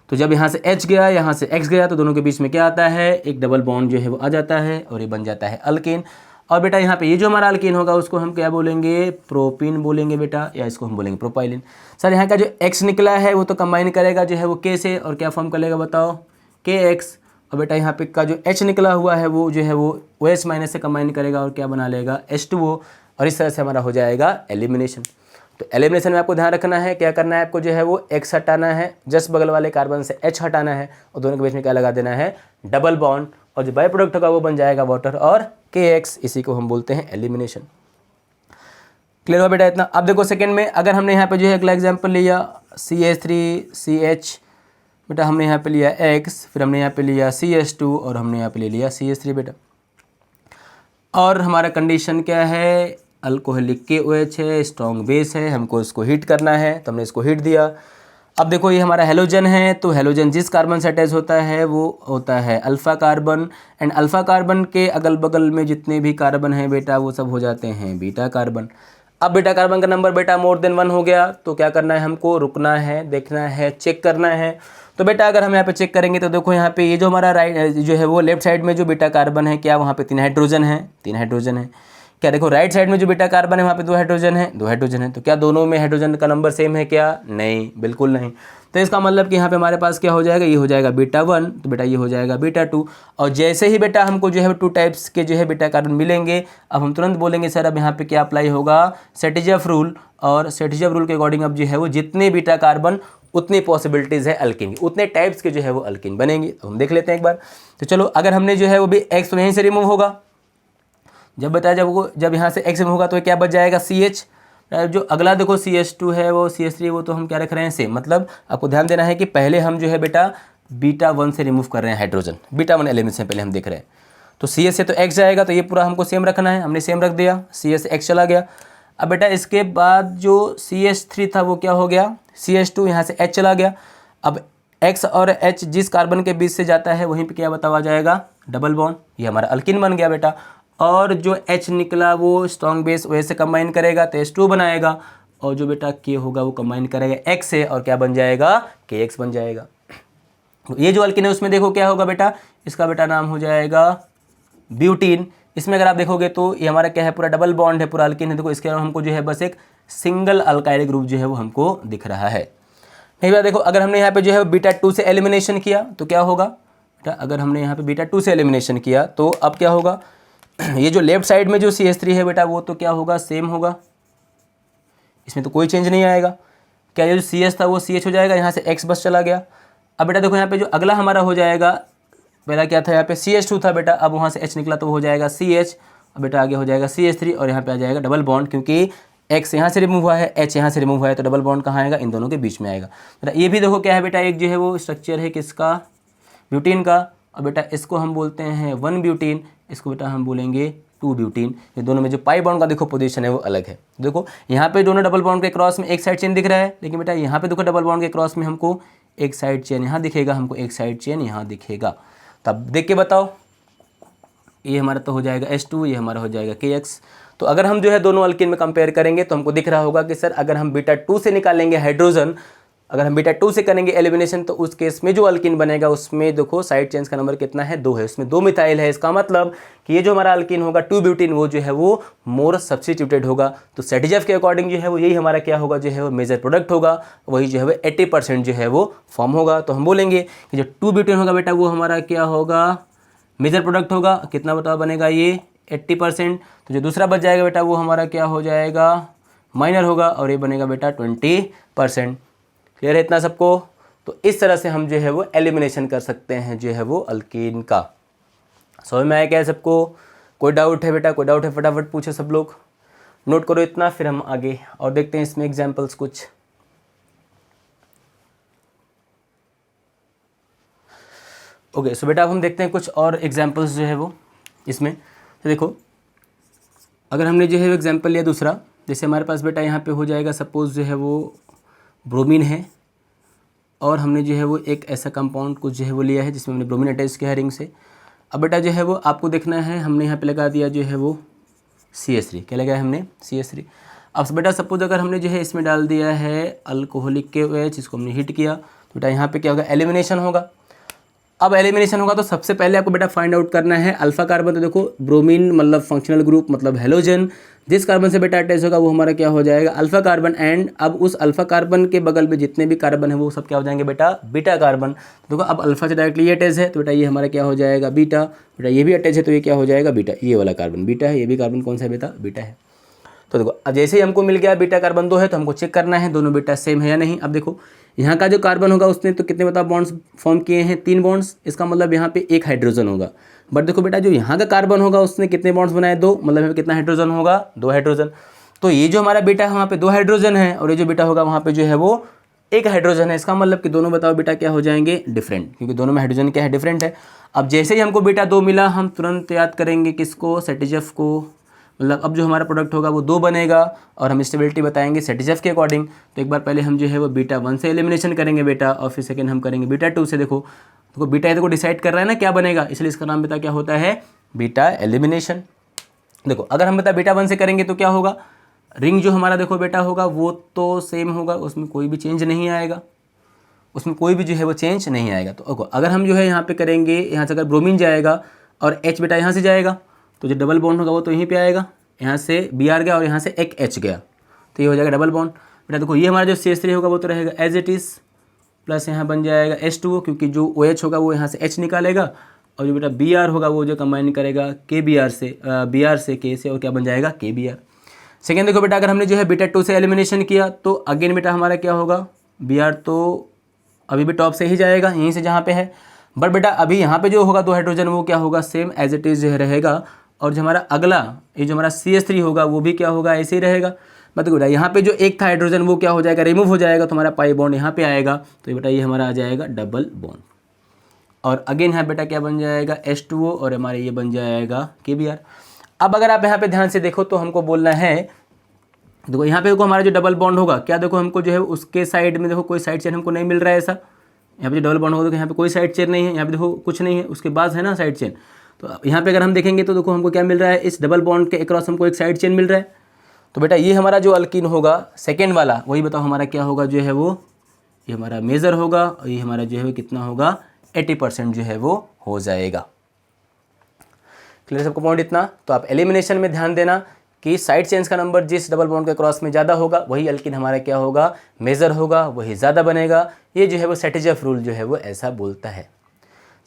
तो जब यहाँ से H गया, यहाँ से X गया, तो दोनों के बीच में क्या आता है, एक डबल बॉन्ड जो है वो आ जाता है, और ये बन जाता है अल्केन। और बेटा यहाँ पे ये जो हमारा अल्केन होगा उसको हम क्या बोलेंगे, प्रोपीन बोलेंगे बेटा, या इसको हम बोलेंगे प्रोपाइलिन। सर यहाँ का जो X निकला है वो तो कंबाइन करेगा जो है वो K से, और क्या फॉर्म करेगा बताओ, KX। और बेटा यहाँ पे का जो H निकला हुआ है वो जो है वो OH माइनस से कंबाइन करेगा और क्या बना लेगा, H2O। और इस तरह से हमारा हो जाएगा एलिमिनेशन। तो एलिमिनेशन में आपको ध्यान रखना है, क्या करना है आपको जो है वो X हटाना है, जस्ट बगल वाले कार्बन से H हटाना है, और दोनों के बीच में क्या लगा देना है, डबल बॉन्ड, और जो बाई प्रोडक्ट होगा वो बन जाएगा वाटर और KX। इसी को हम बोलते हैं एलिमिनेशन। क्लियर हुआ बेटा इतना। अब देखो सेकंड में, अगर हमने यहाँ पे जो है अगला एग्जाम्पल लिया CH3CH, बेटा हमने यहाँ पे लिया X, फिर हमने यहाँ पे लिया CH2, और हमने यहाँ पे ले लिया CH3 बेटा। और हमारा कंडीशन क्या है, अल्कोहलिक KOH है, स्ट्रॉन्ग बेस है, हमको इसको हीट करना है, तो हमने इसको हीट दिया। अब देखो ये हमारा हेलोजन है, तो हेलोजन जिस कार्बन से अटैच होता है वो होता है alpha carbon, and alpha carbon के अगल बगल में जितने भी कार्बन हैं बेटा वो सब हो जाते हैं बीटा कार्बन। अब बीटा कार्बन का नंबर बेटा मोर देन 1 हो गया, तो क्या करना है, हमको रुकना है, देखना है, चेक करना है। तो बेटा अगर हम यहाँ पे चेक करेंगे तो देखो यहाँ पे ये जो हमारा राइट जो है वो लेफ्ट साइड में जो बीटा कार्बन है, क्या वहाँ पे 3 हाइड्रोजन है, 3 हाइड्रोजन है। क्या देखो राइट साइड में जो बीटा कार्बन है वहाँ पे 2 हाइड्रोजन है, 2 हाइड्रोजन है। तो क्या दोनों में हाइड्रोजन का नंबर सेम है क्या, नहीं, बिल्कुल नहीं। तो इसका मतलब कि यहाँ पे हमारे पास क्या हो जाएगा, ये हो जाएगा बीटा 1, तो बेटा ये हो जाएगा बीटा 2। और जैसे ही बेटा हमको जो है 2 टाइप्स के जो है बीटा कार्बन मिलेंगे, अब हम तुरंत बोलेंगे सर अब यहाँ पे क्या अप्लाई होगा, सेटिजफ रूल। और सेटिजफ रूल के अकॉर्डिंग अब जो है वो जितने बीटा कार्बन उतनी पॉसिबिलिटीज़ है अल्किन की, उतने टाइप्स के जो है वो अल्किन बनेंगे। तो हम देख लेते हैं एक बार। तो चलो अगर हमने जो है वो भी X तो यहीं से रिमूव होगा, जब बताया जब यहाँ से X रिमूव होगा तो क्या बच जाएगा CH। जो अगला देखो CH2 है वो CH3 वो तो हम क्या रख रहे हैं सेम। मतलब आपको ध्यान देना है कि पहले हम जो है बेटा बीटा 1 से रिमूव कर रहे हैं हाइड्रोजन, बीटा 1 एलिमेंट से पहले हम देख रहे हैं। तो CH से तो X जाएगा, तो ये पूरा हमको सेम रखना है, हमने सेम रख दिया, CH से X चला गया। अब बेटा इसके बाद जो CH3 था वो क्या हो गया, CH2, यहाँ से H चला गया। अब X और H जिस कार्बन के बीच से जाता है वहीं पे क्या बताया जाएगा, डबल बॉन्ड, ये हमारा अल्किन बन गया बेटा। और जो H निकला वो स्ट्रॉन्ग बेस OH से कंबाइन करेगा तो H2 बनाएगा, और जो बेटा K होगा वो कंबाइन करेगा X से, और क्या बन जाएगा, KX बन जाएगा। तो ये जो अल्किन है उसमें देखो क्या होगा बेटा, इसका बेटा नाम हो जाएगा ब्यूटीन। इसमें अगर आप देखोगे तो ये हमारा क्या है, पूरा डबल बॉन्ड है, पूरा अल्किन है। देखो इसके अलावा हमको जो है बस एक सिंगल अल्काइल ग्रुप जो है वो हमको दिख रहा है। नहीं बात देखो अगर हमने यहाँ पे जो है बीटा 2 से एलिमिनेशन किया तो क्या होगा बेटा, अगर हमने यहाँ पे बीटा 2 से एलिमिनेशन किया तो अब क्या होगा, ये जो लेफ्ट साइड में जो CH3 है बेटा वो तो क्या होगा, सेम होगा, इसमें तो कोई चेंज नहीं आएगा। क्या ये जो CH था वो CH हो जाएगा, यहाँ से X बस चला गया। अब बेटा देखो यहाँ पे जो अगला हमारा हो जाएगा, पहला क्या था यहाँ पे CH2 था बेटा, अब वहाँ से H निकला तो वो हो जाएगा CH, और बेटा आगे हो जाएगा CH3, और यहाँ पे आ जाएगा डबल बॉन्ड, क्योंकि X यहाँ से रिमूव हुआ है, H यहाँ से रिमूव हुआ है, तो डबल बॉन्ड कहाँ आएगा, इन दोनों के बीच में आएगा। बेटा ये भी देखो क्या है बेटा, एक जो है वो स्ट्रक्चर है किसका, ब्यूटीन का, और बेटा इसको हम बोलते हैं 1 ब्यूटीन, इसको बेटा हम बोलेंगे 2 ब्यूटीन। ये दोनों में जो पाई बॉन्ड का देखो पोजीशन है वो अलग है। देखो यहाँ पे दोनों डबल बॉन्ड के क्रॉस में एक साइड चेन दिख रहा है, लेकिन बेटा यहाँ पे देखो डबल बॉन्ड के क्रॉस में हमको एक साइड चेन यहाँ दिखेगा, हमको एक साइड चेन यहाँ दिखेगा। तब देख के बताओ, ये हमारा तो हो जाएगा H2, ये हमारा हो जाएगा KX। तो अगर हम जो है दोनों अल्किन में कंपेयर करेंगे तो हमको दिख रहा होगा कि सर अगर हम बीटा 2 से निकालेंगे हाइड्रोजन, अगर हम बीटा 2 से करेंगे एलिमिनेशन, तो उस केस में जो अल्किन बनेगा उसमें देखो साइड चेन्स का नंबर कितना है, 2 है, उसमें 2 मिथाइल है। इसका मतलब कि ये जो हमारा अल्किन होगा 2 ब्यूटीन वो जो है वो मोर सब्स्टिट्यूटेड होगा। तो सेटिजफ के अकॉर्डिंग जो है वो यही हमारा क्या होगा, जो है वो मेजर प्रोडक्ट होगा, वही जो है वो 80% जो है वो फॉर्म होगा। तो हम बोलेंगे कि जो 2 ब्यूटीन होगा बेटा वो हमारा क्या होगा, मेजर प्रोडक्ट होगा। कितना बताओ बनेगा, ये 80%। तो जो दूसरा बच जाएगा बेटा वो हमारा क्या हो जाएगा, माइनर होगा, और ये बनेगा बेटा 20%। क्लियर है इतना सबको। तो इस तरह से हम जो है वो एलिमिनेशन कर सकते हैं जो है वो अल्कीन का। समझ में आया क्या है सबको? कोई डाउट है बेटा, कोई डाउट है फटाफट पूछो सब लोग, नोट करो इतना, फिर हम आगे और देखते हैं इसमें एग्जाम्पल्स कुछ। ओके सो बेटा अब हम देखते हैं कुछ और एग्जाम्पल्स जो है वो इसमें। तो देखो अगर हमने जो है एग्जाम्पल लिया दूसरा, जैसे हमारे पास बेटा यहाँ पे हो जाएगा सपोज जो है वो ब्रोमीन है, और हमने जो है वो एक ऐसा कंपाउंड कुछ जो है वो लिया है जिसमें हमने ब्रोमीन अटैच किया है रिंग से। अब बेटा जो है वो आपको देखना है, हमने यहाँ पे लगा दिया जो है वो CH3, क्या लगाया हमने CH3। अब बेटा सपोज अगर हमने जो है इसमें डाल दिया है अल्कोहलिक KOH, इसको हमने हीट किया तो बेटा यहाँ पे क्या होगा, एलिमिनेशन होगा। अब एलिमिनेशन होगा तो सबसे पहले आपको बेटा फाइंड आउट करना है अल्फा कार्बन। तो देखो ब्रोमीन मतलब फंक्शनल ग्रुप मतलब हेलोजन, जिस कार्बन से बेटा अटैच होगा वो हमारा क्या हो जाएगा, अल्फा कार्बन। एंड अब उस अल्फा कार्बन के बगल में जितने भी कार्बन है वो सब क्या हो जाएंगे बेटा, बीटा कार्बन। देखो अब अल्फा से डायरेक्टली ये अटैच है तो बेटा ये हमारा क्या हो जाएगा, बीटा। बेटा ये भी अटैच है तो ये क्या हो जाएगा, बीटा। ये वाला कार्बन बीटा है, ये भी कार्बन कौन सा है बेटा, बीटा है। तो देखो जैसे ही हमको मिल गया बीटा कार्बन 2 है तो हमको चेक करना है दोनों बीटा सेम है या नहीं। अब देखो यहाँ का जो कार्बन होगा उसने तो कितने बता बॉन्ड्स फॉर्म किए हैं, 3 बॉन्ड्स। इसका मतलब यहाँ पे एक हाइड्रोजन होगा। बट देखो बेटा जो यहाँ का कार्बन होगा उसने कितने बॉन्ड्स बनाए, 2। मतलब यहाँ पे कितना हाइड्रोजन होगा, 2 हाइड्रोजन। तो ये जो हमारा बीटा है वहाँ पे 2 हाइड्रोजन है और ये जो बीटा होगा वहाँ पे जो है वो 1 हाइड्रोजन है। इसका मतलब कि दोनों बताओ बेटा क्या हो जाएंगे, डिफरेंट, क्योंकि दोनों में हाइड्रोजन क्या है, डिफरेंट है। अब जैसे ही हमको बीटा 2 मिला हम तुरंत याद करेंगे किसको, सेटिजफ को। मतलब अब जो हमारा प्रोडक्ट होगा वो 2 बनेगा और हम स्टेबिलिटी बताएंगे सेटिजफ के अकॉर्डिंग। तो एक बार पहले हम जो है वो बीटा 1 से एलिमिनेशन करेंगे बेटा, और फिर सेकेंड हम करेंगे बीटा 2 से। देखो बीटा है तो डिसाइड कर रहा है ना क्या बनेगा, इसलिए इसका नाम बेटा क्या होता है, बीटा एलिमिनेशन। देखो अगर हम बेटा बीटा 1 से करेंगे तो क्या होगा, रिंग जो हमारा देखो बेटा होगा वो तो सेम होगा, उसमें कोई भी चेंज नहीं आएगा, उसमें कोई भी जो है वो चेंज नहीं आएगा। तो अगर हम जो है यहाँ पे करेंगे, यहाँ से अगर ब्रोमीन जाएगा और H बेटा यहाँ से जाएगा तो जो डबल बॉन्ड होगा वो तो यहीं पे आएगा, यहाँ से Br गया और यहाँ से एक H गया तो ये हो जाएगा डबल बॉन्ड। बेटा देखो ये हमारा जो CH3 होगा वो तो रहेगा एज इट इज़, प्लस यहाँ बन जाएगा H2O, क्योंकि जो OH होगा वो यहाँ से H निकालेगा और जो बेटा Br होगा वो जो कंबाइन करेगा KBr से, Br से K से, और क्या बन जाएगा, KBr। सेकेंड देखो बेटा अगर हमने जो है बीटा 2 से एलिमिनेशन किया तो अगेन बेटा हमारा क्या होगा, Br तो अभी भी टॉप से ही जाएगा यहीं से जहाँ पे है। बट बेटा अभी यहाँ पे जो होगा 2 हाइड्रोजन वो क्या होगा, सेम एज इट इज़ रहेगा। और जो हमारा अगला ये जो हमारा CH3 होगा वो भी क्या होगा, ऐसे ही रहेगा। मतलब बेटा यहाँ पे जो एक था हाइड्रोजन वो क्या हो जाएगा, रिमूव हो जाएगा, तो हमारा पाई बॉन्ड यहाँ पे आएगा, तो बेटा ये हमारा आ जाएगा डबल बॉन्ड। और अगेन यहाँ बेटा क्या बन जाएगा, H2O, और हमारे ये बन जाएगा KBr। अब अगर आप यहाँ पे ध्यान से देखो तो हमको बोलना है, देखो यहाँ पे देखो हमारा जो डबल बॉन्ड होगा क्या, देखो हमको जो है उसके साइड में देखो कोई साइड चेन हमको नहीं मिल रहा है ऐसा। यहाँ पे जो डबल बॉन्ड होगा देखो यहाँ पे कोई साइड चेन नहीं है, यहाँ पे देखो कुछ नहीं है, उसके बाद है ना साइड चेन। तो यहाँ पे अगर हम देखेंगे तो देखो हमको क्या मिल रहा है, इस डबल बॉन्ड के अक्रॉस हमको एक साइड चेन मिल रहा है। तो बेटा ये हमारा जो अल्कीन होगा सेकेंड वाला, वही बताओ हमारा क्या होगा, जो है वो ये हमारा मेजर होगा, और ये हमारा जो है कितना होगा, 80% जो है वो हो जाएगा। क्लियर सबको पॉइंट इतना। तो आप एलिमिनेशन में ध्यान देना कि साइड चेन्स का नंबर जिस डबल बॉन्ड के क्रॉस में ज़्यादा होगा वही अल्किन हमारा क्या होगा, मेजर होगा, वही ज़्यादा बनेगा। ये जो है वो सेटिजफ रूल जो है वो ऐसा बोलता है।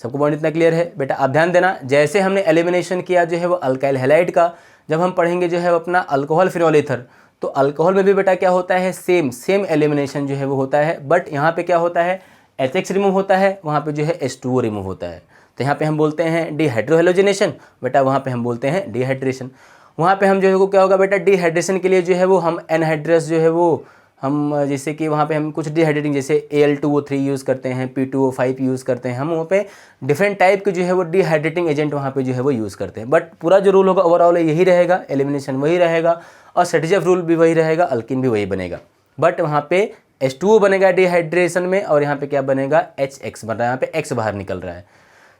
सबको पॉइंट इतना क्लियर है। बेटा आप ध्यान देना, जैसे हमने एलिमिनेशन किया जो है वो अल्काइल हैलाइड का, जब हम पढ़ेंगे जो है वो अपना अल्कोहल फिनोल ईथर, तो अल्कोहल में भी बेटा क्या होता है, सेम एलिमिनेशन जो है वो होता है। बट यहाँ पे क्या होता है, HX रिमूव होता है, वहाँ पे जो है H2O रिमूव होता है। तो यहाँ पे हम बोलते हैं डिहाइड्रोहेलोजिनेशन, बेटा वहाँ पे हम बोलते हैं डिहाइड्रेशन। वहाँ पे हम जो है वो क्या होगा बेटा, डिहाइड्रेशन के लिए जो है वो हम एनहाइड्रस जो है वो हम जैसे कि वहाँ पे हम कुछ डिहाइड्रेटिंग जैसे Al2O3 यूज़ करते हैं, P2O5 यूज़ करते हैं, हम वहाँ पे डिफरेंट टाइप के जो है वो डिहाइड्रेटिंग एजेंट वहाँ पे जो है वो यूज़ करते हैं। बट पूरा जो रूल होगा ओवरऑल यही रहेगा, एलिमिनेशन वही रहेगा और सेटिजफ रूल भी वही रहेगा, अल्किन भी वही बनेगा। बट वहाँ पे H2O बनेगा डिहाइड्रेशन में, और यहाँ पे क्या बनेगा, HX बन रहा है, यहाँ पे X बाहर निकल रहा है।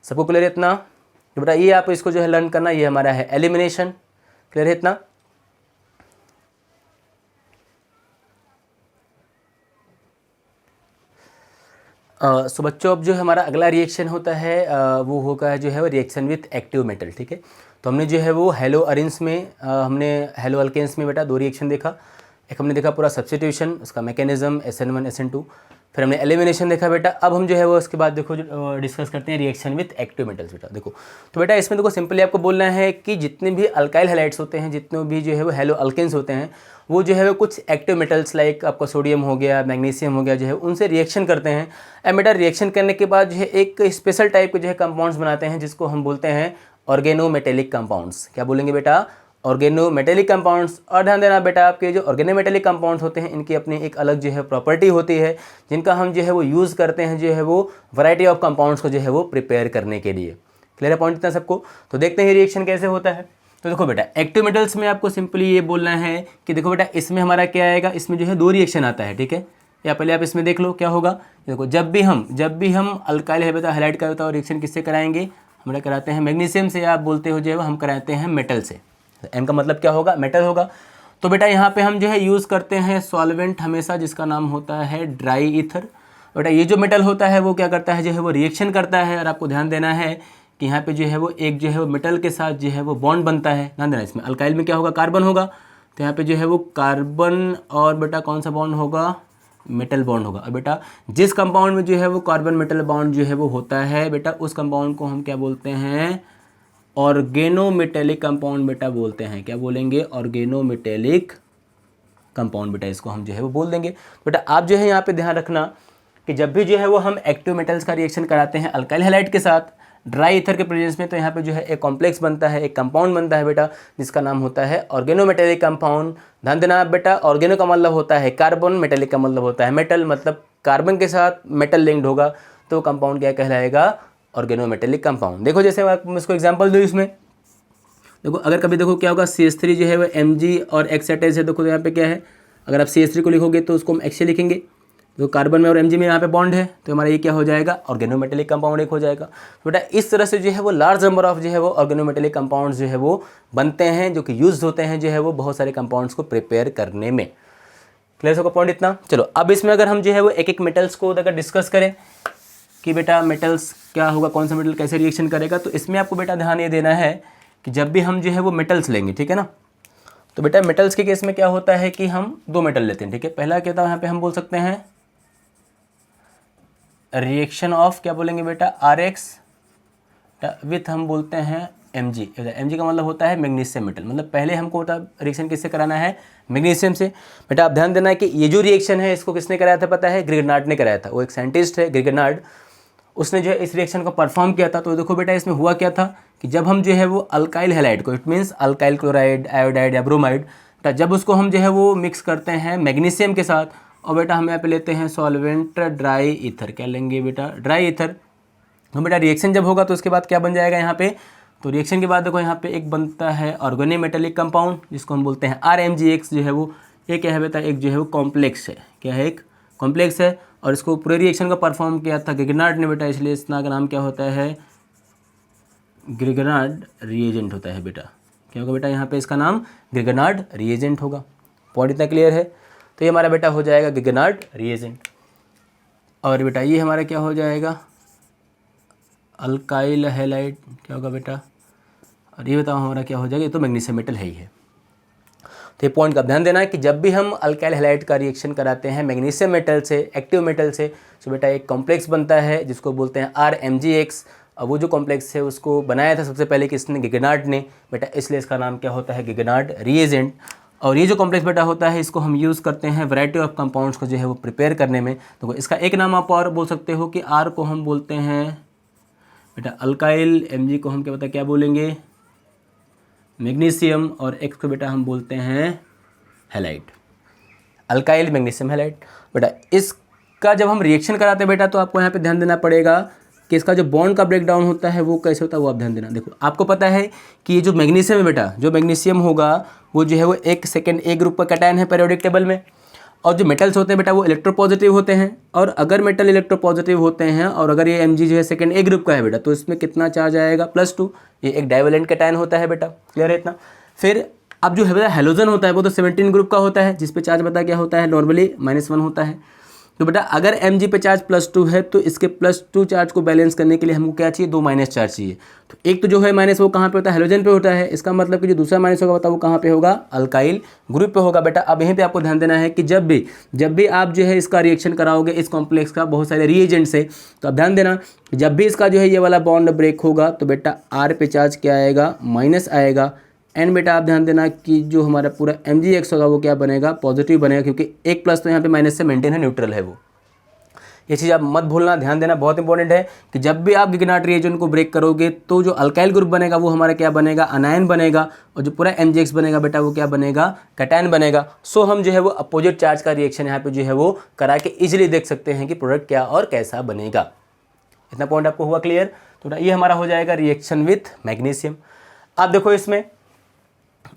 सबको क्लियर है इतना। तो बेटा ये आप इसको जो है लर्न करना, ये हमारा है एलिमिनेशन। क्लियर है इतना। सो बच्चों अब जो हमारा अगला रिएक्शन होता है वो होगा जो है वो रिएक्शन विथ एक्टिव मेटल। ठीक है, तो हमने जो है वो हेलो अरेंस में हमने हेलो अल्केन्स में बेटा 2 रिएक्शन देखा। एक हमने देखा पूरा सब्स्टिट्यूशन, उसका मैकेनिज्म SN1 SN2, फिर हमने एलिमिनेशन देखा बेटा। अब हम जो है वो उसके बाद देखो डिस्कस करते हैं रिएक्शन विथ एक्टिव मेटल्स बेटा। देखो तो बेटा इसमें देखो सिंपली आपको बोलना है कि जितने भी अल्काइल हैलाइड्स होते हैं, जितने भी जो है वो हेलो अल्केन्स होते हैं, वो जो है वो कुछ एक्टिव मेटल्स लाइक आपका सोडियम हो गया, मैग्नीशियम हो गया, जो है उनसे रिएक्शन करते हैं। एंड बेटा रिएक्शन करने के बाद जो है एक स्पेशल टाइप के जो है कंपाउंड्स बनाते हैं, जिसको हम बोलते हैं ऑर्गेनोमेटेलिक कंपाउंड्स। क्या बोलेंगे बेटा, ऑर्गेनोमेटेलिक कंपाउंड्स। और ध्यान देना बेटा आपके जो ऑर्गेनोमेटेलिक कंपाउंड्स होते हैं इनकी अपनी एक अलग जो है प्रॉपर्टी होती है, जिनका हम जो है वो यूज़ करते हैं जो है वो वैरायटी ऑफ कंपाउंड्स को जो है वो प्रिपेयर करने के लिए। क्लियर है पॉइंट इतना सबको। तो देखते हैं रिएक्शन कैसे होता है। तो देखो बेटा एक्टिव मेटल्स में आपको सिंपली ये बोलना है कि देखो बेटा इसमें हमारा क्या आएगा, इसमें जो है 2 रिएक्शन आता है। ठीक है, या पहले आप इसमें देख लो क्या होगा। देखो जब भी हम अल्काइल हैलाइड का होता है रिएक्शन किससे कराएंगे, हम कराते हैं मैग्नीशियम से, या आप बोलते हो जो है हम कराते हैं मेटल से। एम का मतलब क्या होगा, मेटल होगा। तो बेटा यहाँ पे हम जो है यूज़ करते हैं सॉल्वेंट हमेशा जिसका नाम होता है ड्राई ईथर। बेटा ये जो मेटल होता है वो क्या करता है जो है वो रिएक्शन करता है, और आपको ध्यान देना है कि यहाँ पे जो है वो एक जो है वो मेटल के साथ जो है वो बॉन्ड बनता है। ध्यान देना, इसमें अल्काइल में क्या होगा, कार्बन होगा, तो यहाँ पे जो है वो कार्बन और बेटा कौन सा बॉन्ड होगा, मेटल बॉन्ड होगा। और बेटा जिस कंपाउंड में जो है वो कार्बन मेटल बॉन्ड जो है वो होता है बेटा, उस कंपाउंड को हम क्या बोलते हैं, ऑर्गेनोमेटेलिक कंपाउंड बेटा बोलते हैं। क्या बोलेंगे, ऑर्गेनोमेटेलिक कंपाउंड बेटा, इसको हम जो है वो बोल देंगे। बेटा आप जो है यहाँ पे ध्यान रखना कि जब भी जो है वो हम एक्टिव मेटल्स का रिएक्शन कराते हैं अल्काइल हैलाइड के साथ ड्राई ईथर के प्रेजेंस में, तो यहाँ पे जो है एक कॉम्प्लेक्स बनता है, एक कंपाउंड बनता है बेटा, जिसका नाम होता है ऑर्गेनोमेटेलिक कंपाउंड। ध्यान देना आप बेटा, ऑर्गेनो का मतलब होता है कार्बन, मेटेलिक का मतलब होता है मेटल, मतलब कार्बन के साथ मेटल लिंक्ड होगा, तो कंपाउंड क्या कहलाएगा, ऑर्गेनोमेटेलिक कंपाउंड। देखो जैसे मैं इसको एग्जाम्पल दूँ, इसमें देखो अगर कभी देखो क्या होगा, CH3 जो है वो Mg और X अटैच है। देखो तो यहाँ पे क्या है, अगर आप CH3 को लिखोगे तो उसको हम X से लिखेंगे, तो कार्बन में और Mg में यहाँ पे बॉन्ड है, तो हमारा ये क्या हो जाएगा, ऑर्गेनोमेटेलिक कंपाउंड एक हो जाएगा। तो बेटा इस तरह से जो है वो लार्ज नंबर ऑफ जो है वो ऑर्गेनोमेटेलिक कंपाउंड्स जो है वो बनते हैं, जो कि यूज होते हैं जो है वो बहुत सारे कंपाउंड्स को प्रिपेयर करने में। क्लियर होगा पॉइंट इतना। चलो अब इसमें अगर हम जो है वो एक एक मेटल्स को अगर डिस्कस करें कि बेटा मेटल्स क्या होगा, कौन सा मेटल कैसे रिएक्शन करेगा, तो इसमें आपको बेटा ध्यान ये देना है कि जब भी हम जो है वो मेटल्स लेंगे, ठीक है ना, तो बेटा मेटल्स के केस में क्या होता है कि हम दो मेटल लेते हैं, ठीक है। पहला क्या था, यहाँ पे हम बोल सकते हैं रिएक्शन ऑफ, क्या बोलेंगे बेटा, RX विथ हम बोलते हैं Mg। Mg का मतलब होता है मैग्नीशियम मेटल, मतलब पहले हमको होता रिएक्शन किससे कराना है, मैग्नीशियम से। बेटा आप ध्यान देना है कि ये जो रिएक्शन है इसको किसने कराया था पता है, ग्रिगनार्ड ने कराया था। वो एक साइंटिस्ट है ग्रिगनार्ड, उसने जो है इस रिएक्शन को परफॉर्म किया था। तो देखो बेटा इसमें हुआ क्या था कि जब हम जो है वो अल्काइल हैलाइड को, it means alkyl chloride, iodide या ब्रोमाइड, जब उसको हम जो है वो मिक्स करते हैं मैग्नीशियम के साथ, और बेटा हम यहाँ पे लेते हैं सॉल्वेंट ड्राई ईथर। क्या लेंगे बेटा, ड्राई ईथर। तो बेटा रिएक्शन जब होगा तो उसके बाद क्या बन जाएगा यहाँ पे, तो रिएक्शन के बाद देखो यहाँ पे एक बनता है ऑर्गेनोमेटेलिक कंपाउंड जिसको हम बोलते हैं RMgX, जो है वो एक क्या है बेटा, एक जो है वो कॉम्प्लेक्स है। क्या है, एक कॉम्प्लेक्स है, और इसको पूरे रिएक्शन को परफॉर्म किया था ग्रिगनार्ड ने बेटा, इसलिए इसका नाम क्या होता है, ग्रिगनार्ड रिएजेंट होता है बेटा। क्या होगा बेटा, यहाँ पे इसका नाम ग्रिगनार्ड रिएजेंट होगा। पॉइंट इतना क्लियर है। तो ये हमारा बेटा हो जाएगा ग्रिगनार्ड रिएजेंट, और बेटा ये हमारा क्या हो जाएगा, अल्काइल हैलाइड। क्या होगा बेटा, और ये बताओ हमारा क्या हो जाएगा, ये तो मैग्नीशियम मेटल है ही है। तो ये पॉइंट का ध्यान देना है कि जब भी हम अल्काइल हैलाइड का रिएक्शन कराते हैं मैग्नीशियम मेटल से, एक्टिव मेटल से, तो बेटा एक कॉम्प्लेक्स बनता है जिसको बोलते हैं RMgX। अब वो जो कॉम्प्लेक्स है उसको बनाया था सबसे पहले किसने, ग्रिगनार्ड ने बेटा, इसलिए इसका नाम क्या होता है, ग्रिगनार्ड रिएजेंट। और ये जो कॉम्प्लेक्स बेटा होता है इसको हम यूज़ करते हैं वैरायटी ऑफ कंपाउंड्स को जो है वो प्रिपेयर करने में। तो इसका एक नाम आप और बोल सकते हो कि R को हम बोलते हैं बेटा अल्काइल, Mg को हम क्या क्या बोलेंगे, मैग्नीशियम, और X को बेटा हम बोलते हैं हैलाइड, अल्काइल मैग्नीशियम हैलाइड। बेटा इसका जब हम रिएक्शन कराते हैं बेटा, तो आपको यहाँ पे ध्यान देना पड़ेगा कि इसका जो बॉन्ड का ब्रेकडाउन होता है वो कैसे होता है, वो आप ध्यान देना। देखो आपको पता है कि ये जो मैग्नीशियम है बेटा, जो मैग्नीशियम होगा वो जो है वो एक सेकेंड ए ग्रुप का कैटायन है पीरियोडिक टेबल में, और जो मेटल्स होते हैं बेटा वो इलेक्ट्रोपॉजिटिव होते हैं। और अगर मेटल इलेक्ट्रोपॉजिटिव होते हैं और अगर ये Mg जो है सेकंड ए ग्रुप का है बेटा, तो इसमें कितना चार्ज आएगा, +2। ये एक डाइवेलेंट कैटायन होता है बेटा, क्लियर है इतना। फिर अब जो है बेटा हेलोजन होता है वो तो 17 ग्रुप का होता है, जिस पे चार्ज बता क्या होता है, नॉर्मली -1 होता है। तो बेटा अगर Mg पे चार्ज +2 है तो इसके +2 चार्ज को बैलेंस करने के लिए हमको क्या चाहिए, 2 माइनस चार्ज चाहिए। तो एक तो जो है माइनस वो कहाँ पे होता है, हेलोजन पे होता है। इसका मतलब कि जो दूसरा माइनस होगा बता वो कहाँ पे होगा, अल्काइल ग्रुप पे होगा बेटा। अब यहीं पे आपको ध्यान देना है कि जब भी आप जो है इसका रिएक्शन कराओगे इस कॉम्प्लेक्स का बहुत सारे रिएजेंट से, तो आप ध्यान देना जब भी इसका जो है ये वाला बॉन्ड ब्रेक होगा तो बेटा R पे चार्ज क्या आएगा, माइनस आएगा। एंड बेटा आप ध्यान देना कि जो हमारा पूरा Mgx होगा वो क्या बनेगा, पॉजिटिव बनेगा, क्योंकि एक प्लस तो यहाँ पे माइनस से मेंटेन है, न्यूट्रल है वो। ये चीज़ आप मत भूलना, ध्यान देना, बहुत इंपॉर्टेंट है कि जब भी आप ग्रिगनार्ड रिएजेंट को ब्रेक करोगे तो जो अल्काइल ग्रुप बनेगा वो हमारा क्या बनेगा, अनायन बनेगा, और जो पूरा Mgx बनेगा बेटा वो क्या बनेगा, कैटायन बनेगा। सो हम जो है वो अपोजिट चार्ज का रिएक्शन यहाँ पे जो है वो करा के इजीली देख सकते हैं कि प्रोडक्ट क्या और कैसा बनेगा। इतना पॉइंट आपको हुआ क्लियर। तो ये हमारा हो जाएगा रिएक्शन विथ मैग्नीशियम। आप देखो इसमें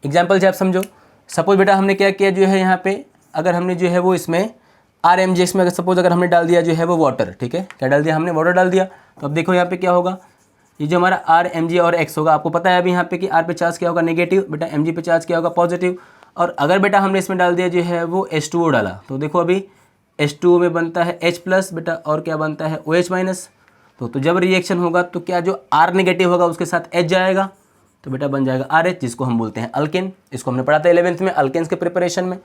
एग्जाम्पल से आप समझो। सपोज बेटा हमने क्या किया जो है यहाँ पे, अगर हमने जो है वो इसमें RMgx में सपोज अगर हमने डाल दिया जो है वो वाटर, ठीक है, क्या डाल दिया हमने, वाटर डाल दिया, तो अब देखो यहाँ पे क्या होगा, ये जो हमारा RMg और x होगा, आपको पता है अभी यहाँ पे कि R पे चार्ज क्या होगा नेगेटिव, बेटा Mg पे चार्ज क्या होगा पॉजिटिव। और अगर बेटा हमने इसमें डाल दिया जो है वो H2O डाला, तो देखो अभी H2O में बनता है H प्लस बेटा, और क्या बनता है OH माइनस। तो जब रिएक्शन होगा तो क्या जो R नेगेटिव होगा उसके साथ H जाएगा, तो बेटा बन जाएगा RH, जिसको हम बोलते हैं अल्केन। इसको हमने पढ़ा था 11th में अल्केन्स के प्रिपरेशन में।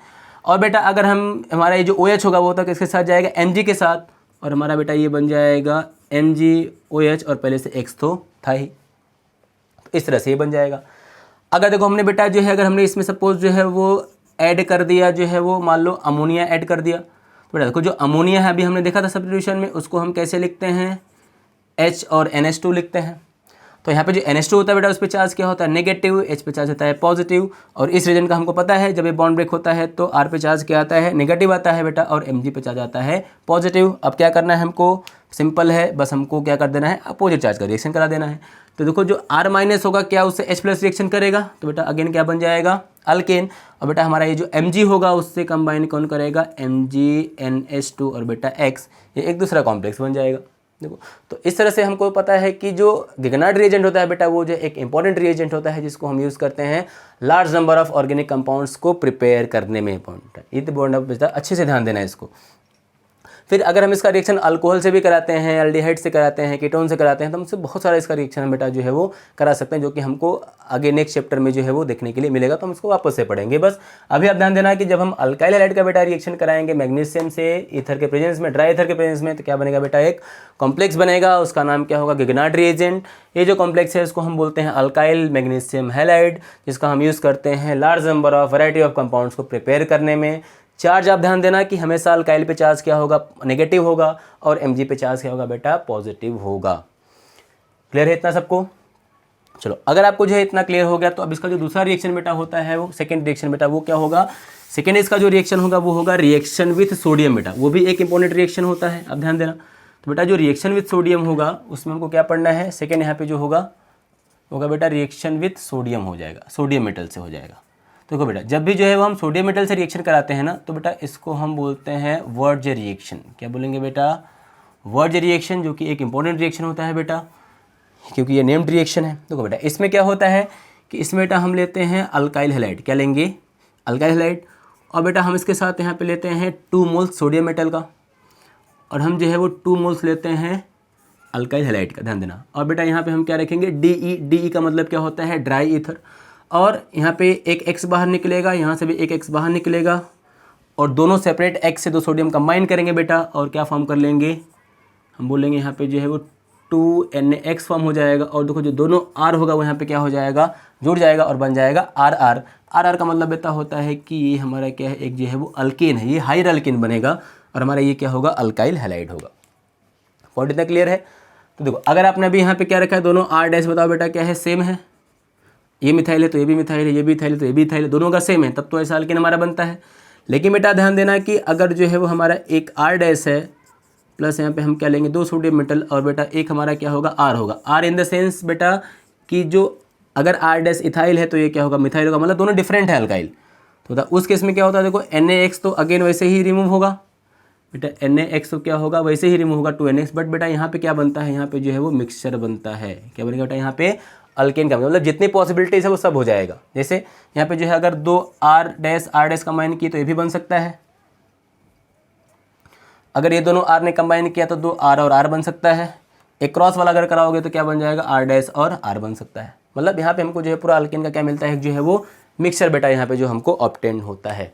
और बेटा अगर हमारा ये जो OH होगा वो तो किसके साथ जाएगा, Mg के साथ, और हमारा बेटा ये बन जाएगा MgOH, और पहले से X तो था ही, तो इस तरह से ये बन जाएगा। अगर देखो हमने बेटा जो है, अगर हमने इसमें सपोज जो है वो ऐड कर दिया जो है वो, मान लो अमोनिया ऐड कर दिया, तो बेटा देखो जो अमोनिया है अभी हमने देखा था सब्स्टिट्यूशन में, उसको हम कैसे लिखते हैं, H और NH2 लिखते हैं। तो यहाँ पे जो NH2 होता है बेटा उस पर चार्ज क्या होता है नेगेटिव, H पे चार्ज होता है पॉजिटिव, और इस रीजन का हमको पता है जब ये बॉन्ड ब्रेक होता है तो R पे चार्ज क्या आता है नेगेटिव आता है बेटा, और Mg पे चार्ज आता है पॉजिटिव। अब क्या करना है हमको, सिंपल है, बस हमको क्या कर देना है, अपोजिट चार्ज का रिएक्शन करा देना है। तो देखो जो R माइनस होगा क्या उससे H प्लस रिएक्शन करेगा, तो बेटा अगेन क्या बन जाएगा अल्केन। और बेटा हमारा ये जो Mg होगा उससे कंबाइन कौन करेगा, MgNH2 और बेटा X, ये एक दूसरा कॉम्प्लेक्स बन जाएगा। देखो तो इस तरह से हमको पता है कि जो गिगनार्ड रिएजेंट होता है बेटा वो जो एक इंपॉर्टेंट रिएजेंट होता है जिसको हम यूज़ करते हैं large number of organic compounds को प्रिपेयर करने में इंपॉर्टेंट है। ये तो बोर्ड बेटा अच्छे से ध्यान देना है इसको। फिर अगर हम इसका रिएक्शन अल्कोहल से भी कराते हैं, एल्डिहाइड से कराते हैं, कीटोन से कराते हैं, तो हमसे बहुत सारा इसका रिएक्शन हम बेटा जो है वो करा सकते हैं, जो कि हमको आगे नेक्स्ट चैप्टर में जो है वो देखने के लिए मिलेगा, तो हम इसको वापस से पढ़ेंगे। बस अभी आप ध्यान देना कि जब हम अल्काइल हैलाइड का बेटा रिएक्शन कराएंगे मैग्नीशियम से ईथर के प्रेजेंस में, ड्राई ईथर के प्रेजेंस में, तो क्या बनेगा बेटा एक कॉम्प्लेक्स बनेगा, उसका नाम क्या होगा गिगनार्ड रिएजेंट। ये जो कॉम्प्लेक्स है इसको हम बोलते हैं अल्काइल मैग्नीशियम हैलाइड, जिसका हम यूज़ करते हैं large number of variety of compounds को प्रिपेयर करने में। चार्ज आप ध्यान देना कि हमेशा अल्काइल पे चार्ज क्या होगा नेगेटिव होगा, और Mg पे चार्ज क्या होगा बेटा पॉजिटिव होगा। क्लियर है इतना सबको? चलो अगर आपको जो है इतना क्लियर हो गया तो अब इसका जो दूसरा रिएक्शन बेटा होता है वो सेकंड रिएक्शन बेटा वो क्या होगा, सेकंड इसका जो रिएक्शन होगा वो होगा रिएक्शन विथ सोडियम बेटा, वो भी एक इंपॉर्टेंट रिएक्शन होता है, आप ध्यान देना। तो बेटा जो रिएक्शन विथ सोडियम होगा उसमें हमको क्या पढ़ना है, सेकेंड यहाँ पे जो होगा बेटा रिएक्शन विथ सोडियम हो जाएगा, सोडियम मेटल से हो जाएगा। तो देखो बेटा जब भी जो है वो हम सोडियम मेटल से रिएक्शन कराते हैं ना, तो बेटा इसको हम बोलते हैं वर्ज रिएक्शन। क्या बोलेंगे बेटा, वर्ज रिएक्शन, जो कि एक इंपॉर्टेंट रिएक्शन होता है बेटा, क्योंकि ये नेम्ड रिएक्शन है। देखो बेटा इसमें क्या होता है कि इसमें बेटा हम लेते हैं अल्काइल हैलाइड, क्या लेंगे अल्काइल हैलाइड, और बेटा हम इसके साथ यहाँ पे लेते हैं 2 मोल्स सोडियम मेटल का, और हम जो है वो 2 मोल्स लेते हैं अल्काइल हैलाइड का, ध्यान देना। और बेटा यहाँ पे हम क्या रखेंगे DE का मतलब क्या होता है ड्राई ईथर, और यहाँ पे एक X बाहर निकलेगा, यहाँ से भी एक X बाहर निकलेगा, और दोनों सेपरेट X से 2 सोडियम कंबाइन करेंगे बेटा, और क्या फॉर्म कर लेंगे, हम बोलेंगे यहाँ पे जो है वो 2NaX फॉर्म हो जाएगा। और देखो जो दोनों R होगा वो यहाँ पे क्या हो जाएगा, जुड़ जाएगा और बन जाएगा RR। RR का मतलब बेटा होता है कि ये हमारा क्या है, एक जो है वो अल्केन है, ये हायर अल्केन बनेगा, और हमारा ये क्या होगा अल्काइल हैलाइड होगा। पॉइंट इतना क्लियर है? तो देखो अगर आपने अभी यहाँ पे क्या रखा है, दोनों R डैश बताओ बेटा क्या है, सेम है, ये मिथाइल है तो ये भी मिथाइल है, ये भी मिथाइल है तो ये भी मिथाइल है, दोनों का सेम है, तब तो ऐसा अल्केन हमारा बनता है। लेकिन बेटा ध्यान देना कि अगर जो है वो हमारा एक R डैश है प्लस यहाँ पे हम क्या लेंगे 2 सोडियम मेटल, और बेटा एक हमारा क्या होगा R होगा। R इन द सेंस बेटा कि जो अगर R डैश इथाइल है तो ये क्या होगा मिथाइल होगा, मतलब दोनों डिफरेंट है अल्काइल। तो बेटा उस केस में क्या होता है, देखो NaX तो अगेन वैसे ही रिमूव होगा बेटा, NaX तो क्या होगा वैसे ही रिमूव होगा 2NX, बट बेटा यहाँ पे क्या बनता है, यहाँ पे जो है वो मिक्सचर बनता है। क्या बनेगा बेटा यहाँ पे अल्केन का, मतलब जितनी पॉसिबिलिटीज है वो सब हो जाएगा। जैसे यहाँ पे जो है अगर 2 R डैश कंबाइन की तो ये भी बन सकता है, अगर ये दोनों R ने कंबाइन किया तो 2 R और R बन सकता है, एक क्रॉस वाला अगर कराओगे तो क्या बन जाएगा R डैश और R बन सकता है। मतलब यहाँ पे हमको जो है पूरा अल्केन का क्या मिलता है, जो है वो मिक्सचर बेटा यहाँ पे जो हमको ऑब्टेन होता है।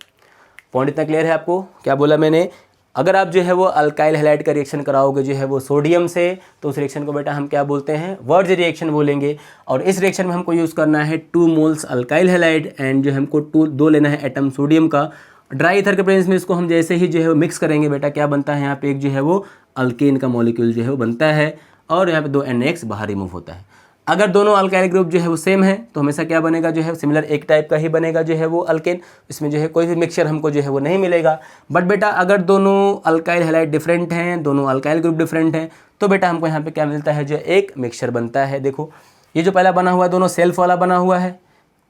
पॉइंट इतना क्लियर है आपको? क्या बोला मैंने, अगर आप जो है वो अल्काइल हैलाइड का रिएक्शन कराओगे जो है वो सोडियम से, तो उस रिएक्शन को बेटा हम क्या बोलते हैं वर्ज रिएक्शन बोलेंगे। और इस रिएक्शन में हमको यूज़ करना है 2 मोल्स अल्काइल हैलाइड, एंड जो हमको 2 लेना है एटम सोडियम का। ड्राई ईथर के प्रेजेंस में इसको हम जैसे ही जो है वो मिक्स करेंगे बेटा क्या बनता है, यहाँ पे एक जो है वो अल्केन का मॉलिक्यूल जो है वो बनता है, और यहाँ पे 2 NaX बाहर रिमूव होता है। अगर दोनों अल्काइल ग्रुप जो है वो सेम है तो हमेशा क्या बनेगा, जो है सिमिलर एक टाइप का ही बनेगा जो है वो अल्केन, इसमें जो है कोई भी मिक्सचर हमको जो है वो नहीं मिलेगा। बट बेटा अगर दोनों अल्काइल हैलाइड डिफरेंट हैं, दोनों अल्काइल ग्रुप डिफरेंट हैं, तो बेटा हमको यहाँ पे क्या मिलता है, जो एक मिक्सचर बनता है। देखो ये जो पहला बना हुआ है दोनों सेल्फ वाला बना हुआ है,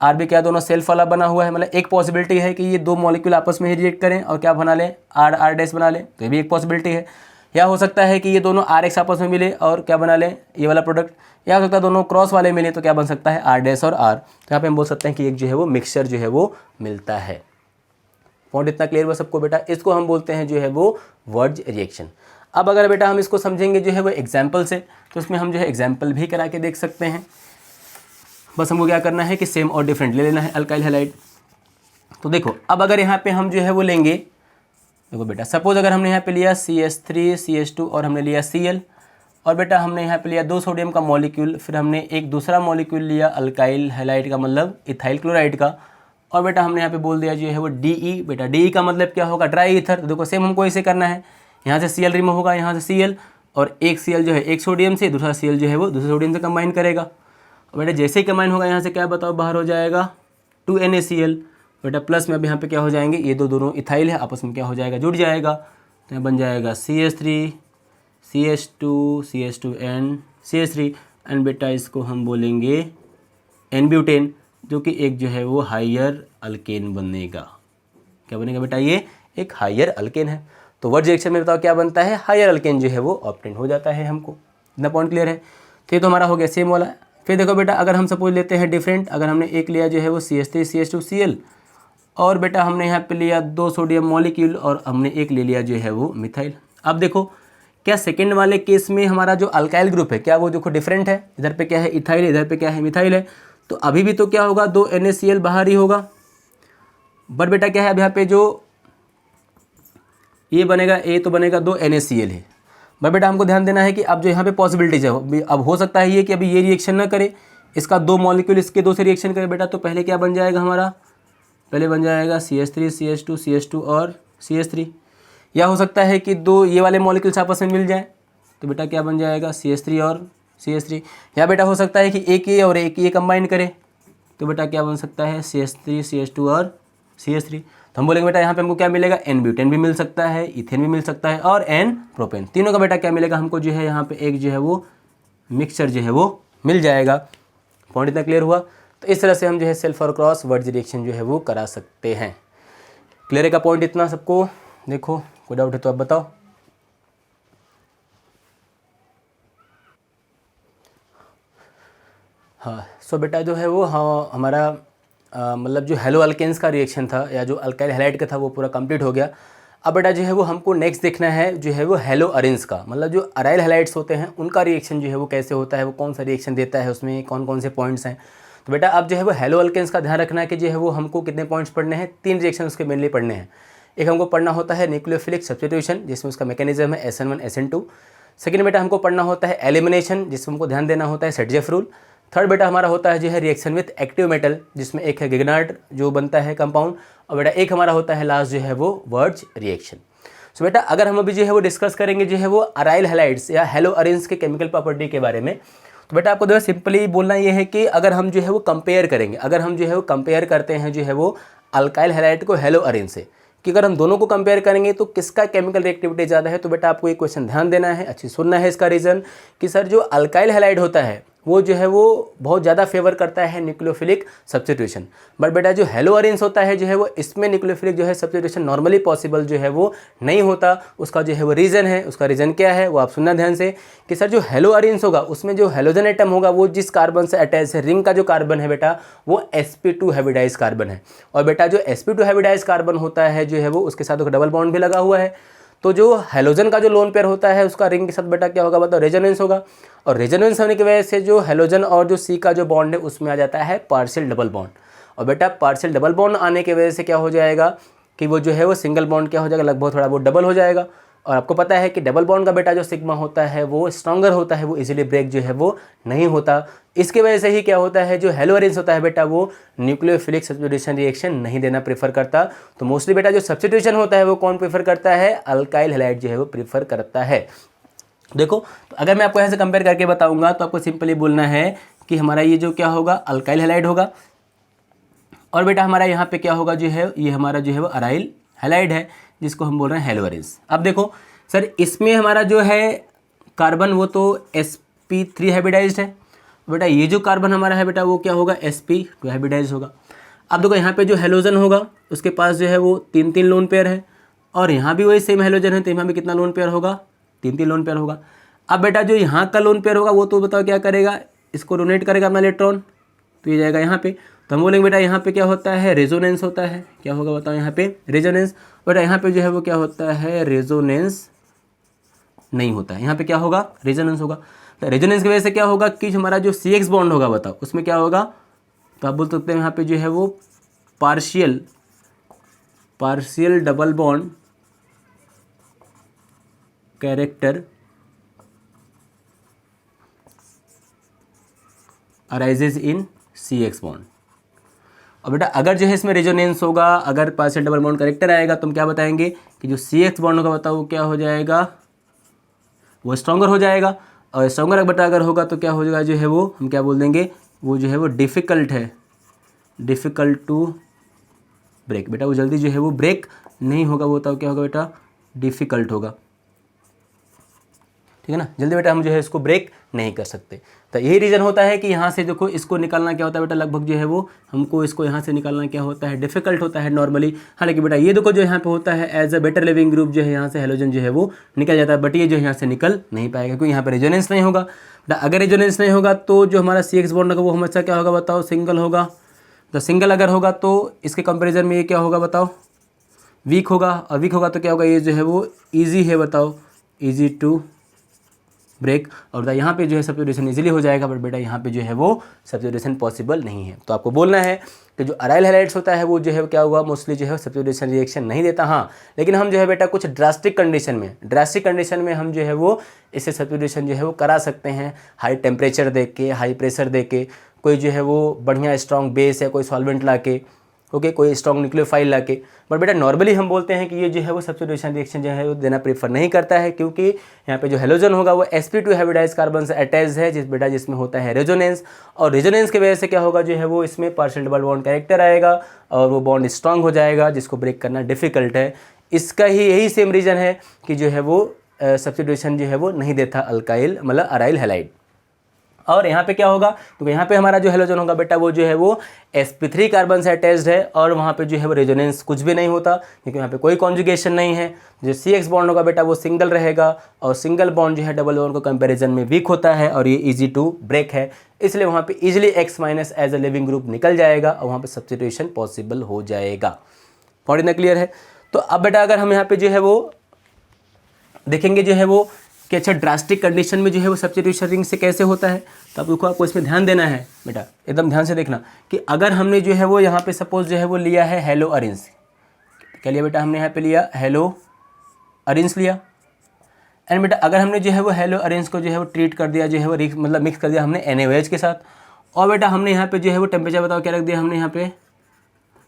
आर भी क्या दोनों सेल्फ वाला बना हुआ है, मतलब एक पॉसिबिलिटी है कि ये दो मॉलिक्यूल आपस में ही रिएक्ट करें और क्या बना लें, आर आर डैश बना लें, तो ये भी एक पॉसिबिलिटी है। या हो सकता है कि ये दोनों आर एक्स आपस में मिले और क्या बना लें, ये वाला प्रोडक्ट। या हो सकता है दोनों क्रॉस वाले मिले तो क्या बन सकता है, आर डैश और आर। तो यहाँ पे हम बोल सकते हैं कि एक जो है वो मिक्सचर जो है वो मिलता है। पॉइंट इतना क्लियर हुआ सबको बेटा? इसको हम बोलते हैं जो है वो वर्ज रिएक्शन। अब अगर बेटा हम इसको समझेंगे जो है वो एग्जाम्पल से, तो इसमें हम जो है एग्जाम्पल भी करा के देख सकते हैं। बस हमको क्या करना है कि सेम और डिफरेंट ले लेना है अल्काइल हैलाइड। तो देखो अब अगर यहाँ पे हम जो है वो लेंगे, देखो बेटा सपोज अगर हमने यहाँ पे लिया CH3 CH2 और हमने लिया Cl, और बेटा हमने यहाँ पे लिया 2 सोडियम का मॉलिक्यूल, फिर हमने एक दूसरा मॉलिक्यूल लिया अल्काइल हैलाइड का, मतलब इथाइल क्लोराइड का, और बेटा हमने यहाँ पे बोल दिया जो है वो DE। बेटा DE का मतलब क्या होगा, ड्राई ईथर। तो देखो सेम हमको ऐसे करना है, यहाँ से Cl रिमूव होगा, यहाँ से Cl, और एक Cl जो है एक सोडियम से, दूसरा Cl जो है वो दूसरे सोडियम से कंबाइन करेगा। और बेटा जैसे ही कंबाइन होगा यहाँ से क्या बताओ बाहर हो जाएगा 2NaCl। बेटा प्लस में अब यहाँ पे क्या हो जाएंगे, ये दोनों इथाइल है आपस में क्या हो जाएगा, जुड़ जाएगा। तो यहाँ बन जाएगा CH3 CH2 CH2N CH3, and बेटा इसको हम बोलेंगे N-ब्यूटेन, जो कि एक जो है वो हायर अल्केन बनेगा। क्या बनेगा बेटा, ये एक हायर अल्केन है। तो वर्ज रिएक्शन में बताओ क्या बनता है, हायर अल्केन जो है वो ऑब्टेन हो जाता है हमको। इतना पॉइंट क्लियर है? तो ये तो हमारा हो गया सेम वाला। फिर देखो बेटा अगर हम सपोज लेते हैं डिफरेंट, अगर हमने एक लिया जो है वो CH3 CH2 Cl, और बेटा हमने यहाँ पे लिया 2 सोडियम मॉलिक्यूल और हमने एक ले लिया जो है वो मिथाइल। अब देखो क्या सेकंड वाले केस में हमारा जो अल्काइल ग्रुप है क्या वो देखो डिफरेंट है, इधर पे क्या है इथाइल, इधर पे क्या है मिथाइल है। तो अभी भी तो क्या होगा, 2 NaCl बाहर ही होगा। बट बेटा क्या है अब यहाँ पे जो ये बनेगा, ए तो बनेगा 2 NaCl है। बट बेटा हमको ध्यान देना है कि अब जो यहाँ पे पॉसिबिलिटीज है, अब हो सकता है ये कि अभी ये रिएक्शन ना करे, इसका 2 मॉलिक्यूल इसके 2 से रिएक्शन करे बेटा। तो पहले क्या बन जाएगा हमारा, पहले बन जाएगा CH3 CH2 CH2 और CH3। या हो सकता है कि 2 ये वाले मॉलिक्यूल्स आपस में मिल जाए, तो बेटा क्या बन जाएगा CH3 और CH3। या बेटा हो सकता है कि एक ये और एक ये कंबाइन करे, तो बेटा क्या बन सकता है CH3 CH2 और CH3। तो हम बोलेंगे बेटा यहाँ पे हमको क्या मिलेगा, N-ब्यूटेन भी मिल सकता है, इथेन भी मिल सकता है, और N-प्रोपेन। तीनों का बेटा क्या मिलेगा हमको जो है यहाँ पे एक जो है वो मिक्सचर जो है वो मिल जाएगा। पॉइंट इतना क्लियर हुआ? तो इस तरह से हम जो है सेल्फ और क्रॉस वर्ज रिएक्शन जो है वो करा सकते हैं। क्लियर है का पॉइंट इतना सबको? देखो कोई डाउट है तो आप बताओ। हाँ सो बेटा जो है वो हाँ हमारा मतलब जो हेलो अल्केन्स का रिएक्शन था या जो अल्काइल हैलाइड का था वो पूरा कंप्लीट हो गया। अब बेटा जो है वो हमको नेक्स्ट देखना है जो है वो हेलो अरेंस का, मतलब जो अराइल हैलाइड्स होते हैं उनका रिएक्शन जो है वो कैसे होता है, वो कौन सा रिएक्शन देता है, उसमें कौन कौन से पॉइंट्स हैं। तो बेटा अब जो है वो हेलो अल्केन्स का ध्यान रखना है कि जो है वो हमको कितने पॉइंट्स पढ़ने हैं, 3 रिएक्शन उसके मेनली पढ़ने हैं। एक हमको पढ़ना होता है न्यूक्लियोफिलिक सब्स्टिट्यूशन, जिसमें उसका मैकेनिज्म है SN1 SN2। सेकेंड बेटा हमको पढ़ना होता है एलिमिनेशन, जिसमें हमको ध्यान देना होता है सेटजेफ रूल। थर्ड बेटा हमारा होता है जो है रिएक्शन विथ एक्टिव मेटल, जिसमें एक है गिगनार्ड जो बनता है कंपाउंड, और बेटा एक हमारा होता है लास्ट जो है वो वर्ज रिएक्शन। सो बेटा अगर हम अभी जो है वो डिस्कस करेंगे जो है वो अराइल हैलाइड्स या हेलो अरेंस के केमिकल प्रॉपर्टी के बारे में, तो बेटा आपको जो है सिंपली बोलना ये है कि अगर हम जो है वो कंपेयर करेंगे, अगर हम जो है वो कंपेयर करते हैं जो है वो अल्काइल हैलाइड को हेलो अरेंस से, कि अगर हम दोनों को कंपेयर करेंगे तो किसका केमिकल रिएक्टिविटी ज़्यादा है, तो बेटा आपको एक क्वेश्चन ध्यान देना है, अच्छी सुनना है इसका रीज़न कि सर जो अल्काइल हैलाइड होता है वो जो है वो बहुत ज़्यादा फेवर करता है न्यूक्लियोफिलिक सब्स्टिट्यूशन। बट बेटा जो हेलो अरेंस होता है जो है वो इसमें न्यूक्लियोफिलिक जो है सब्स्टिट्यूशन नॉर्मली पॉसिबल जो है वो नहीं होता। उसका जो है वो रीज़न है, उसका रीज़न क्या है वो आप सुनना ध्यान से कि सर जो हेलो अरेंस होगा उसमें जो हेलोजन एटम होगा वो जिस कार्बन से अटैच है, रिंग का जो कार्बन है बेटा वो sp2 हाइब्रिडाइज कार्बन है। और बेटा जो sp2 हाइब्रिडाइज कार्बन होता है जो है वो उसके साथ डबल बॉन्ड भी लगा हुआ है। तो जो हेलोजन का जो लोन पेयर होता है उसका रिंग के साथ बेटा क्या होगा बताओ, रेजोनेंस होगा। और रेजोनेंस होने की वजह से जो हेलोजन और जो सी का जो बॉन्ड है उसमें आ जाता है पार्शियल डबल बॉन्ड। और बेटा पार्शियल डबल बॉन्ड आने की वजह से क्या हो जाएगा कि वो जो है वो सिंगल बॉन्ड क्या हो जाएगा, लगभग थोड़ा बहुत डबल हो जाएगा। और आपको पता है कि डबल बॉन्ड का बेटा जो सिग्मा होता है वो स्ट्रॉन्गर होता है, वो इजीली ब्रेक जो है वो नहीं होता। इसकी वजह से ही क्या होता है जो हेलो अरेंस होता है बेटा वो न्यूक्लियोफिलिक सब्स्टिट्यूशन रिएक्शन नहीं देना प्रेफर करता। तो मोस्टली बेटा जो सब्स्टिट्यूशन होता है वो कौन प्रेफर करता है, अल्काइल हैलाइड जो है वो प्रेफर करता है। देखो तो अगर मैं आपको ऐसे कंपेयर करके बताऊंगा तो आपको सिंपली बोलना है कि हमारा ये जो क्या होगा अल्काइल हैलाइड होगा, और बेटा हमारा यहाँ पे क्या होगा जो है ये हमारा जो है वो अराइल हैलाइड है जिसको हम बोल रहे हैं हेलो अरेंस। अब देखो सर इसमें हमारा जो है कार्बन वो तो sp3 हाइब्रिडाइज्ड है, बेटा ये जो कार्बन हमारा है बेटा वो क्या होगा, sp टू हाइब्रिडाइज होगा। अब देखो यहाँ पे जो हेलोजन होगा उसके पास जो है वो 3 लोन पेयर है, और यहाँ भी वही सेम हेलोजन है तो यहाँ भी कितना लोन पेयर होगा, 3 लोन पेयर होगा। अब बेटा जो यहाँ का लोन पेयर होगा वो तो बताओ क्या करेगा, इसको डोनेट करेगा अपना इलेक्ट्रॉन, तो ये जाएगा यहाँ पे। तो हम बोलेंगे बेटा यहाँ पे क्या होता है, रेजोनेंस होता है। क्या होगा बताओ यहाँ पे, रेजोनेंस। बेटा यहाँ पे जो है वो क्या होता है, रेजोनेंस नहीं होता है, यहाँ पे क्या होगा, रेजोनेंस होगा। तो रेजोनेंस की वजह से क्या होगा कि जो हमारा जो CX बॉन्ड होगा बताओ उसमें क्या होगा, तो आप बोल सकते हैं यहाँ पे जो है वो partial double bond character arises in CX bond. और बेटा अगर जो है इसमें रेजोनेंस होगा, अगर पार्शियल डबल बॉन्ड कैरेक्टर आएगा तो हम क्या बताएंगे कि जो CX बॉन्ड होगा बताओ वो क्या हो जाएगा, वो स्ट्रॉन्गर हो जाएगा। और स्ट्रॉन्गर बेटा अगर होगा तो क्या हो जाएगा जो है वो, हम क्या बोल देंगे, वो जो है वो डिफ़िकल्ट है, डिफ़िकल्ट टू ब्रेक। बेटा वो जल्दी जो है वो ब्रेक नहीं होगा, वो बताओ क्या होगा बेटा, डिफ़िकल्ट होगा। ठीक है ना, जल्दी बेटा हम जो है इसको ब्रेक नहीं कर सकते। तो यही रीज़न होता है कि यहाँ से देखो इसको निकालना क्या होता है बेटा, लगभग जो है वो हमको इसको यहाँ से निकालना क्या होता है, डिफिकल्ट होता है नॉर्मली। हालांकि बेटा ये देखो जो यहाँ पे होता है as a better leaving group जो है यहाँ से हेलोजन जो है वो निकल जाता है, बट ये जो यहाँ से निकल नहीं पाएगा क्योंकि यहाँ पर रेजोनेंस नहीं होगा। बेटा अगर रेजोनेंस नहीं होगा तो जो हमारा CX बॉन्ड होगा वो हमेशा क्या होगा बताओ, सिंगल होगा। तो सिंगल अगर होगा तो इसके कंपेरिजन में ये क्या होगा बताओ, वीक होगा। और वीक होगा तो क्या होगा, ये जो है वो ईजी है बताओ, ईजी टू ब्रेक। और यहाँ पे जो है सब्स्टिट्यूशन इजीली हो जाएगा, बट बेटा यहाँ पे जो है वो सब्स्टिट्यूशन पॉसिबल नहीं है। तो आपको बोलना है कि जो अराइल हैलाइड्स होता है वो जो है क्या हुआ, मोस्टली जो है सब्स्टिट्यूशन रिएक्शन नहीं देता। हाँ लेकिन हम जो है बेटा कुछ ड्रास्टिक कंडीशन में हम जो है वो इससे सब्स्टिट्यूशन जो है वो करा सकते हैं, हाई टेम्परेचर दे के, हाई प्रेशर दे के, कोई जो है वो बढ़िया स्ट्रॉन्ग बेस या कोई सॉल्वेंट ला के, ओके, कोई स्ट्रॉन्ग न्यूक्लियोफाइल ला के। बट बेटा नॉर्मली हम बोलते हैं कि ये जो है वो सब्स्टिट्यूशन रिएक्शन जो है वो देना प्रेफर नहीं करता है, क्योंकि यहाँ पे जो हेलोजन होगा वो sp2 हाइब्रिडाइज कार्बन से अटैच है, जिसमें होता है रेजोनेंस। और रेजोनेंस की वजह से क्या होगा जो है वो इसमें पार्शियल डबल बॉन्ड कैरेक्टर आएगा और वो बॉन्ड स्ट्रांग हो जाएगा, जिसको ब्रेक करना डिफिकल्ट है। इसका ही यही सेम रीज़न है कि जो है वो सब्स्टिट्यूशन जो है वो नहीं देता अल्काइल मतलब अराइल हैलाइड। और यहाँ पे क्या होगा, तो यहाँ पे हमारा जो हेलोजन होगा बेटा वो जो है वो sp3 कार्बन से अटैच्ड है, और वहाँ पे जो है वो रेजोनेंस कुछ भी नहीं होता क्योंकि यहाँ पे कोई कॉन्जुगेशन नहीं है। जो CX बॉन्ड होगा बेटा वो सिंगल रहेगा, और सिंगल बॉन्ड जो है डबल बॉन्ड को कंपैरिजन में वीक होता है, और ये इजी टू ब्रेक है, इसलिए वहाँ पे easily X- as a leaving group निकल जाएगा और वहाँ पे सब्स्टिट्यूशन पॉसिबल हो जाएगा। पॉइंट इतना क्लियर है। तो अब बेटा अगर हम यहाँ पे जो है वो देखेंगे जो है वो कि अच्छा ड्रास्टिक कंडीशन में जो है वो सब्स्टिट्यूशन रिंग से कैसे होता है, तो अब देखो आपको इसमें ध्यान देना है बेटा, एकदम ध्यान से देखना कि अगर हमने जो है वो यहाँ पे सपोज जो है वो लिया है हेलो अरेंस, क्या लिया बेटा, हमने यहाँ पे लिया हेलो अरेंस लिया, एंड बेटा अगर हमने जो है वो हेलो अरेंस को जो है वो ट्रीट कर दिया जो है वो मतलब मिक्स कर दिया हमने NaOH के साथ, और बेटा हमने यहाँ पे जो है वो टेम्परेचर बताओ क्या रख दिया हमने यहाँ पे,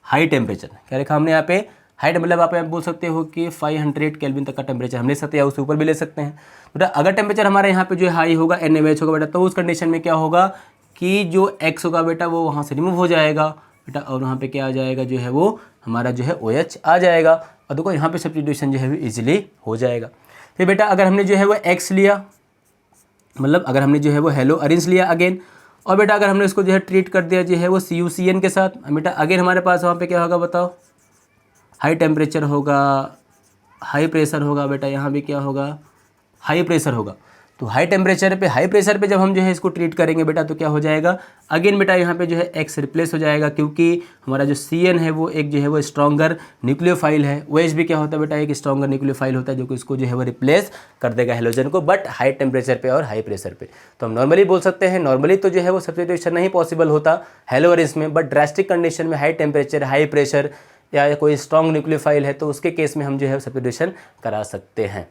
हाई टेम्परेचर। क्या रखा हमने यहाँ पे, हाइट मतलब आप बोल सकते हो कि 500 केल्विन तक का टेम्परेचर हम ले सकते हैं, या उससे ऊपर भी ले सकते हैं। बेटा अगर टेम्परेचर हमारे यहाँ पे जो है हाई होगा, NaOH होगा बेटा, तो उस कंडीशन में क्या होगा कि जो X होगा बेटा वो वहाँ से रिमूव हो जाएगा बेटा, और वहाँ पे क्या आ जाएगा जो है वो हमारा जो है OH आ जाएगा, और देखो यहाँ पे सब्स्टिट्यूशन जो है वो ईजिली हो जाएगा। फिर बेटा अगर हमने जो है वो X लिया, मतलब अगर हमने जो है वो हेलो अरेंज लिया अगेन, और बेटा अगर हमने इसको जो है ट्रीट कर दिया जो है वो CuCN के साथ, बेटा अगेन हमारे पास वहाँ पे क्या होगा बताओ, हाई टेम्परेचर होगा, हाई प्रेशर होगा बेटा, यहाँ भी क्या होगा, हाई प्रेशर होगा। तो हाई टेम्परेचर पे हाई प्रेशर पे जब हम जो है इसको ट्रीट करेंगे बेटा तो क्या हो जाएगा, अगेन बेटा यहाँ पे जो है X रिप्लेस हो जाएगा, क्योंकि हमारा जो CN है वो एक जो है वो स्ट्रॉन्गर न्यूक्लियोफाइल है, OH भी क्या होता है बेटा, एक स्ट्रॉन्गर न्यूक्लियोफाइल होता है जो कि इसको जो है वो रिप्लेस कर देगा हेलोजन को, बट हाई टेम्परेचर पे और हाई प्रेशर पे। तो हम नॉर्मली बोल सकते हैं, नॉर्मली तो जो है वो सब्स्टिट्यूशन नहीं पॉसिबल होता हेलो अरेंज में, बट ड्रास्टिक कंडीशन में हाई टेम्परेचर, हाई प्रेशर या कोई स्ट्रॉन्ग न्यूक्लियोफाइल है तो उसके केस में हम जो है सब्स्टिट्यूशन करा सकते हैं।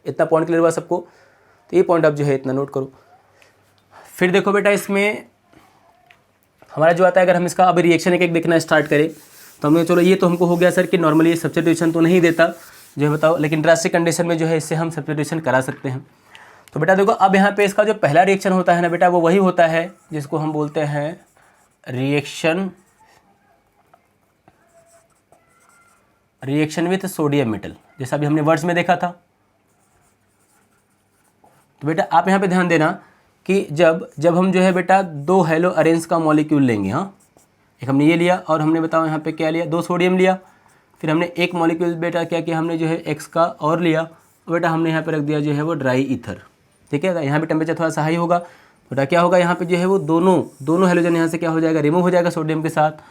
इतना पॉइंट क्लियर हुआ सबको, तो ये पॉइंट आप जो है इतना नोट करो। फिर देखो बेटा इसमें हमारा जो आता है, अगर हम इसका अब रिएक्शन एक एक देखना स्टार्ट करें तो हमने चलो ये तो हमको हो गया सर कि नॉर्मली सब्स्टिट्यूशन तो नहीं देता जो है बताओ, लेकिन ड्रास्टिक कंडीशन में जो है इससे हम सब्स्टिट्यूशन करा सकते हैं। तो बेटा देखो अब यहाँ पे इसका जो पहला रिएक्शन होता है ना बेटा वो वही होता है जिसको हम बोलते हैं रिएक्शन विथ सोडियम मेटल, जैसा अभी हमने वर्ड्स में देखा था। तो बेटा आप यहाँ पे ध्यान देना कि जब हम जो है बेटा दो हेलो अरेंज का मॉलिक्यूल लेंगे, हाँ एक हमने ये लिया और हमने बताओ यहाँ पे क्या लिया, 2 सोडियम लिया, फिर हमने एक मॉलिक्यूल बेटा क्या किया, हमने जो है एक्स का और लिया, बेटा हमने यहाँ पे रख दिया जो है वो ड्राई ईथर, ठीक है। यहाँ पे टेम्परेचर थोड़ा सा हाई होगा, बेटा क्या होगा यहाँ पे जो है वो दोनों हेलोजन यहाँ से क्या हो जाएगा, रिमूव हो जाएगा सोडियम के साथ।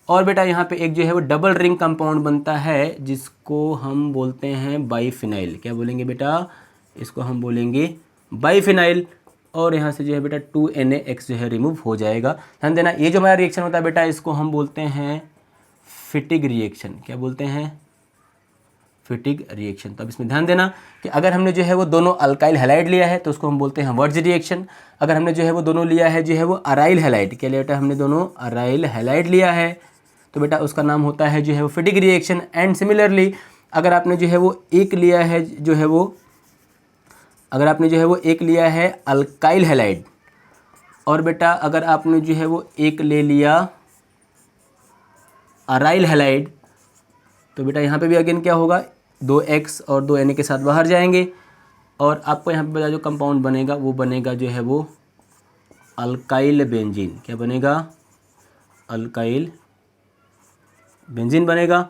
और बेटा यहाँ पे एक जो है वो डबल रिंग कंपाउंड बनता है जिसको हम बोलते हैं बाईफिनाइल। क्या बोलेंगे बेटा, इसको हम बोलेंगे बाईफिनाइल। और यहाँ से जो है बेटा 2NaX जो है रिमूव हो जाएगा। ध्यान देना, ये जो हमारा रिएक्शन होता है बेटा इसको हम बोलते हैं फिटिग रिएक्शन। क्या बोलते हैं, फिटिग रिएक्शन। तो अब इसमें ध्यान देना कि अगर हमने जो है वो दोनों अल्काइल हैलाइड लिया है तो उसको हम बोलते हैं वर्ज रिएक्शन। अगर हमने जो है वो दोनों लिया है जो है वो अराइल हैलाइड, क्या लिया बेटा, हमने दोनों अराइल हैलाइड लिया है तो बेटा उसका नाम होता है जो है वो फिटिग रिएक्शन। एंड सिमिलरली अगर आपने जो है वो एक लिया है जो है वो, अगर आपने जो है वो एक लिया है अल्काइल हैलाइड और बेटा अगर आपने जो है वो एक ले लिया अराइल हैलाइड तो बेटा यहाँ पे भी अगेन क्या होगा, 2X और 2Na के साथ बाहर जाएंगे और आपको यहाँ पे बेटा जो कंपाउंड बनेगा वो बनेगा जो है वो अल्काइल बेंजीन। क्या बनेगा, अल्काइल बेंजीन बनेगा।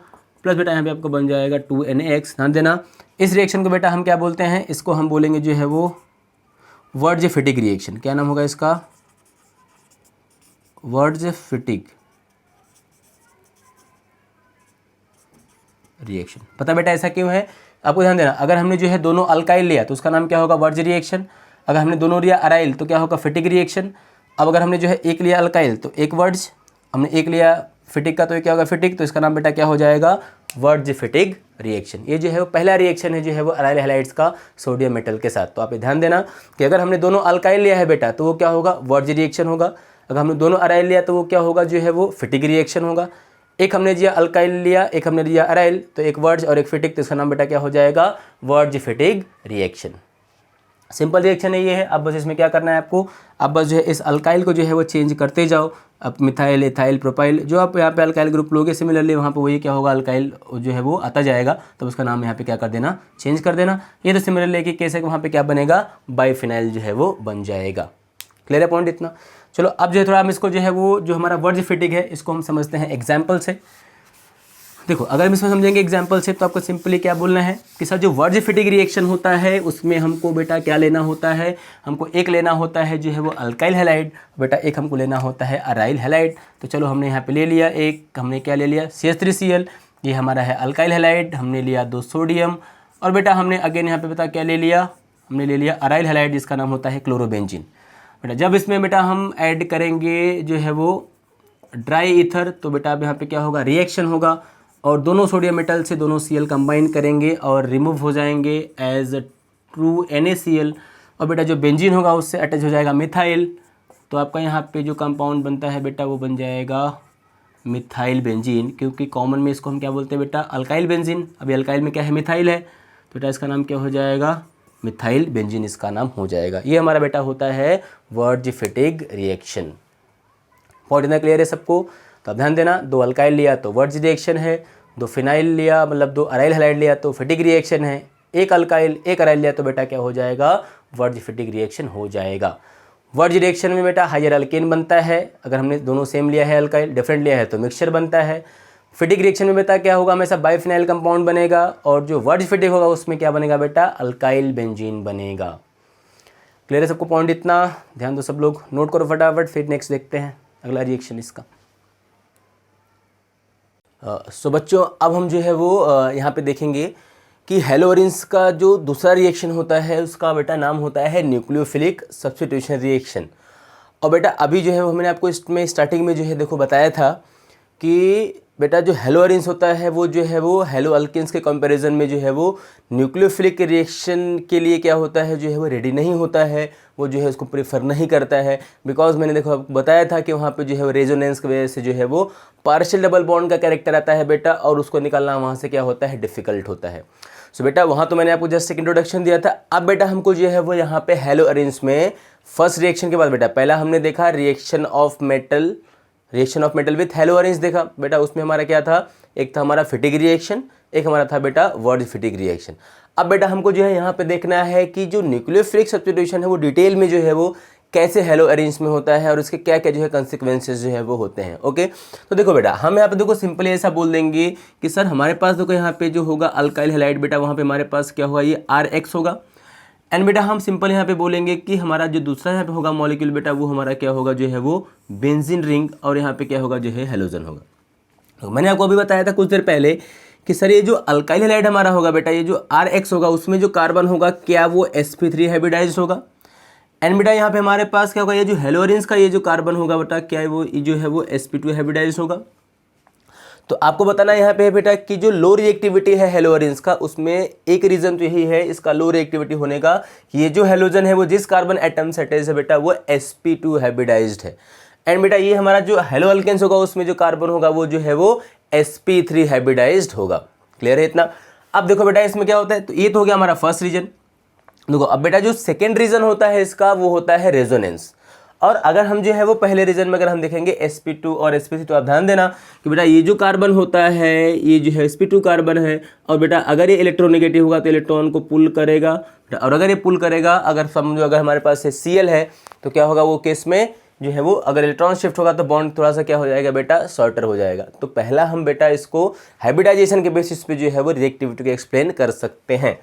प्लस बेटा यहाँ पे आपको बन जाएगा 2NaX। ध्यान देना इस रिएक्शन को बेटा हम क्या बोलते हैं, इसको हम बोलेंगे जो है वो वर्ज फिटिग रिएक्शन। क्या नाम होगा इसका, वर्ज फिटिग रिएक्शन। पता बेटा ऐसा क्यों है, आपको ध्यान देना, अगर हमने जो है दोनों अल्काइल लिया तो उसका नाम क्या होगा, वर्ज रिएक्शन। अगर हमने दोनों लिया अराइल तो क्या होगा, फिटिग रिएक्शन। अब अगर हमने जो है एक लिया अल्काइल तो एक वर्ज, हमने एक लिया फिटिग का तो ये क्या होगा फिटिग, तो इसका नाम बेटा क्या हो जाएगा, वर्ज फिटिग रिएक्शन। ये जो है वो पहला रिएक्शन है जो है वो अराइल हैलाइड्स का सोडियम मेटल के साथ। तो आप ये ध्यान देना कि अगर हमने दोनों अल्काइल लिया है बेटा तो वो क्या होगा, वर्ज रिएक्शन होगा। अगर हमने दोनों अराइल लिया तो वो क्या होगा, जो है वो फिटिग रिएक्शन होगा। एक हमने लिया अल्काइल लिया, एक हमने लिया अराइल, तो एक वर्ज और एक फिटिग, तो इसका नाम बेटा क्या हो जाएगा, वर्ज फिटिग रिएक्शन। सिंपल रिएक्शन है ये है। अब बस इसमें क्या करना है आपको, अब बस जो है इस अल्काइल को जो है वो चेंज करते जाओ। अब मिथाइल, एथाइल, प्रोपाइल, जो आप यहाँ पे अल्काइल ग्रुप लोगे सिमिलरली वहाँ पे वही क्या होगा, अल्काइल जो है वो आता जाएगा, तो उसका नाम यहाँ पे क्या कर देना, चेंज कर देना। ये तो सिमिलरली कि कैसे वहाँ पे क्या बनेगा, बाईफिनाइल जो है वो बन जाएगा। क्लियर है पॉइंट इतना। चलो अब जो है थोड़ा हम इसको जो है वो जो हमारा वर्ज फिटिग है इसको हम समझते हैं एग्जाम्पल से। देखो अगर हम इसमें समझेंगे एग्जाम्पल से तो आपको सिंपली क्या बोलना है कि सर जो वर्ज फिटिग रिएक्शन होता है उसमें हमको बेटा क्या लेना होता है, हमको एक लेना होता है जो है वो अल्काइल हैलाइड, बेटा एक हमको लेना होता है अराइल हैलाइड। तो चलो हमने यहाँ पे ले लिया एक, हमने क्या ले लिया CH3Cl, ये हमारा है अल्काइल हैलाइड, हमने लिया 2 सोडियम और बेटा हमने अगेन यहाँ पे बता क्या ले लिया, हमने ले लिया अराइल हैलाइड जिसका नाम होता है क्लोरोबेंजीन। बेटा जब इसमें बेटा हम ऐड करेंगे जो है वो ड्राई ईथर तो बेटा अब यहाँ पे क्या होगा, रिएक्शन होगा और दोनों सोडियम मेटल से दोनों Cl कंबाइन करेंगे और रिमूव हो जाएंगे एज 2NaCl और बेटा जो बेंजीन होगा उससे अटैच हो जाएगा मिथाइल। तो आपका यहाँ पे जो कंपाउंड बनता है बेटा वो बन जाएगा मिथाइल बेंजीन, क्योंकि कॉमन में इसको हम क्या बोलते हैं बेटा, अल्काइल बेंजीन। अभी अल्काइल में क्या है, मिथाइल है, तो बेटा इसका नाम क्या हो जाएगा, मिथाइल बेंजीन इसका नाम हो जाएगा। ये हमारा बेटा होता है वर्ज फिटिग रिएक्शन। पॉइंट इतना क्लियर है सबको। तो अब ध्यान देना, 2 अल्काइल लिया तो वर्ज रिएक्शन है, 2 फिनाइल लिया मतलब 2 अराइल हैलाइड लिया तो फिटिग रिएक्शन है, एक अल्काइल एक अराइल लिया तो बेटा क्या हो जाएगा, वर्ज फिटिग रिएक्शन हो जाएगा। वर्ज रिएक्शन में बेटा हाइयर अल्केन बनता है, अगर हमने दोनों सेम लिया है अल्काइल, डिफरेंट लिया है तो मिक्सचर बनता है। फिटिग रिएक्शन में बेटा क्या होगा, हमेशा बाईफिनाइल कंपाउंड बनेगा और जो वर्ज फिटिग होगा उसमें क्या बनेगा बेटा, अल्काइल बेंजीन बनेगा। क्लियर है सबको पॉइंट इतना, ध्यान दो सब लोग, नोट करो फटाफट, फिर नेक्स्ट देखते हैं अगला रिएक्शन इसका। सो बच्चों अब हम जो है वो यहाँ पे देखेंगे कि हेलोअरेंस का जो दूसरा रिएक्शन होता है उसका बेटा नाम होता है न्यूक्लियोफिलिक सब्स्टिट्यूशन रिएक्शन। और बेटा अभी जो है वो मैंने आपको इसमें स्टार्टिंग में जो है देखो बताया था कि बेटा जो हेलोअरेंस होता है वो जो है वो हेलो अल्केन्स के कंपैरिजन में जो है वो न्यूक्लियोफिलिक रिएक्शन के लिए क्या होता है, जो है वो रेडी नहीं होता है, वो जो है उसको प्रेफर नहीं करता है। बिकॉज मैंने देखो आपको बताया था कि वहाँ पे जो है वो रेजोनेंस की वजह से जो है वो पार्शियल डबल बॉन्ड का कैरेक्टर आता है बेटा, और उसको निकालना वहाँ से क्या होता है, डिफिकल्ट होता है। सो बेटा वहाँ तो मैंने आपको जस्ट एक इंट्रोडक्शन दिया था। अब बेटा हमको जो है वो यहाँ पे हेलोअरेंस में फर्स्ट रिएक्शन के बाद बेटा पहला हमने देखा रिएक्शन ऑफ मेटल विथ हेलोअरेंस देखा बेटा, उसमें हमारा क्या था, एक था हमारा फिटिग रिएक्शन, एक हमारा था बेटा वर्ज फिटिग रिएक्शन। अब बेटा हमको जो है यहाँ पे देखना है कि जो न्यूक्लियोफिलिक सब्स्टिट्यूशन है वो डिटेल में जो है वो कैसे हेलो अरेंज में होता है और इसके क्या क्या जो है कंसिक्वेंसेस जो है वो होते हैं। ओके, तो देखो बेटा हम यहाँ पे देखो सिंपली ऐसा बोल देंगे कि सर हमारे पास देखो यहाँ पे जो होगा अल्काइल हैलाइड बेटा, वहाँ पे हमारे पास क्या होगा, ये RX होगा। एंड बेटा हम सिंपल यहाँ पे बोलेंगे कि हमारा जो दूसरा यहाँ पे होगा मॉलिक्यूल बेटा, वो हमारा क्या होगा जो है वो बेंजीन रिंग, और यहाँ पे क्या होगा जो है हेलोजन होगा। तो मैंने आपको अभी बताया था कुछ देर पहले कि सर ये जो अल्काइल हैलाइड हमारा होगा बेटा, ये जो RX होगा उसमें जो कार्बन होगा क्या वो sp3 हाइब्रिडाइज्ड होगा। एंड बेटा यहाँ पे हमारे पास क्या होगा, ये जो हेलोरेंस का ये जो कार्बन होगा बेटा, क्या है वो जो है वो sp2 हाइब्रिडाइज्ड होगा। तो आपको बताना यहाँ पे है बेटा कि जो लो रिएक्टिविटी है हेलोरेंस का, उसमें एक रीजन तो यही है इसका लो रिएक्टिविटी होने का, ये जो हेलोजन है वो जिस कार्बन एटम से अटैच है बेटा वो sp2 हाइब्रिडाइज्ड है। एंड बेटा ये हमारा जो हेलो अल्केन्स होगा उसमें जो कार्बन होगा वो जो है वो sp3 हाइब्रिडाइज्ड होगा। क्लियर है इतना। अब देखो बेटा इसमें क्या होता है, तो ये तो हो गया हमारा फर्स्ट रीजन। देखो अब बेटा जो सेकेंड रीजन होता है इसका वो होता है रेजोनेंस। और अगर हम जो है वो पहले रीजन में अगर हम देखेंगे sp2 और sp3, तो आप ध्यान देना कि बेटा ये जो कार्बन होता है ये जो है sp2 कार्बन है, और बेटा अगर ये इलेक्ट्रोनेगेटिव होगा तो इलेक्ट्रॉन को पुल करेगा, और अगर ये पुल करेगा, अगर समझो अगर हमारे पास है Cl है तो क्या होगा वो केस में जो है वो अगर इलेक्ट्रॉन शिफ्ट होगा तो बॉन्ड थोड़ा सा क्या हो जाएगा बेटा, शॉर्टर हो जाएगा। तो पहला हम बेटा इसको हाइब्रिडाइजेशन के बेसिस पे जो है वो रिएक्टिविटी को एक्सप्लेन कर सकते हैं।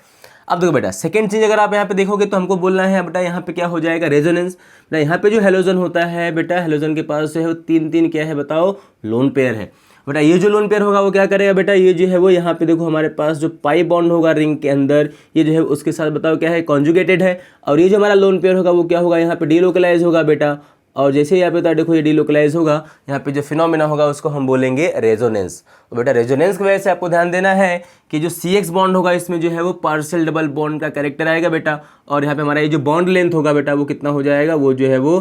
अब देखो बेटा सेकंड चीज अगर आप यहाँ पे देखोगे तो हमको बोलना है बेटा यहाँ पे क्या हो जाएगा, रेजोनेंस। बेटा यहाँ पे जो हेलोजन होता है बेटा, हेलोजन के पास जो है वो तीन क्या है बताओ, लोन पेयर है। बेटा ये जो लोन पेयर होगा वो क्या करेगा बेटा, ये जो है वो यहाँ पे देखो हमारे पास जो पाई बॉन्ड होगा रिंग के अंदर, ये जो है उसके साथ बताओ क्या है, कॉन्जुगेटेड है। और ये जो हमारा लोन पेयर होगा वो क्या होगा, यहाँ पे डीलोकलाइज होगा बेटा। और जैसे ही यहाँ पे देखो ये डीलोकलाइज होगा, यहाँ पे जो फिनोमेना होगा उसको हम बोलेंगे रेजोनेंस। तो बेटा रेजोनेंस की वजह से आपको ध्यान देना है कि जो CX बॉन्ड होगा इसमें जो है वो पार्शियल डबल बॉन्ड का कैरेक्टर आएगा बेटा। और यहाँ पे हमारा ये जो बॉन्ड लेंथ होगा बेटा वो कितना हो जाएगा, वो जो है वो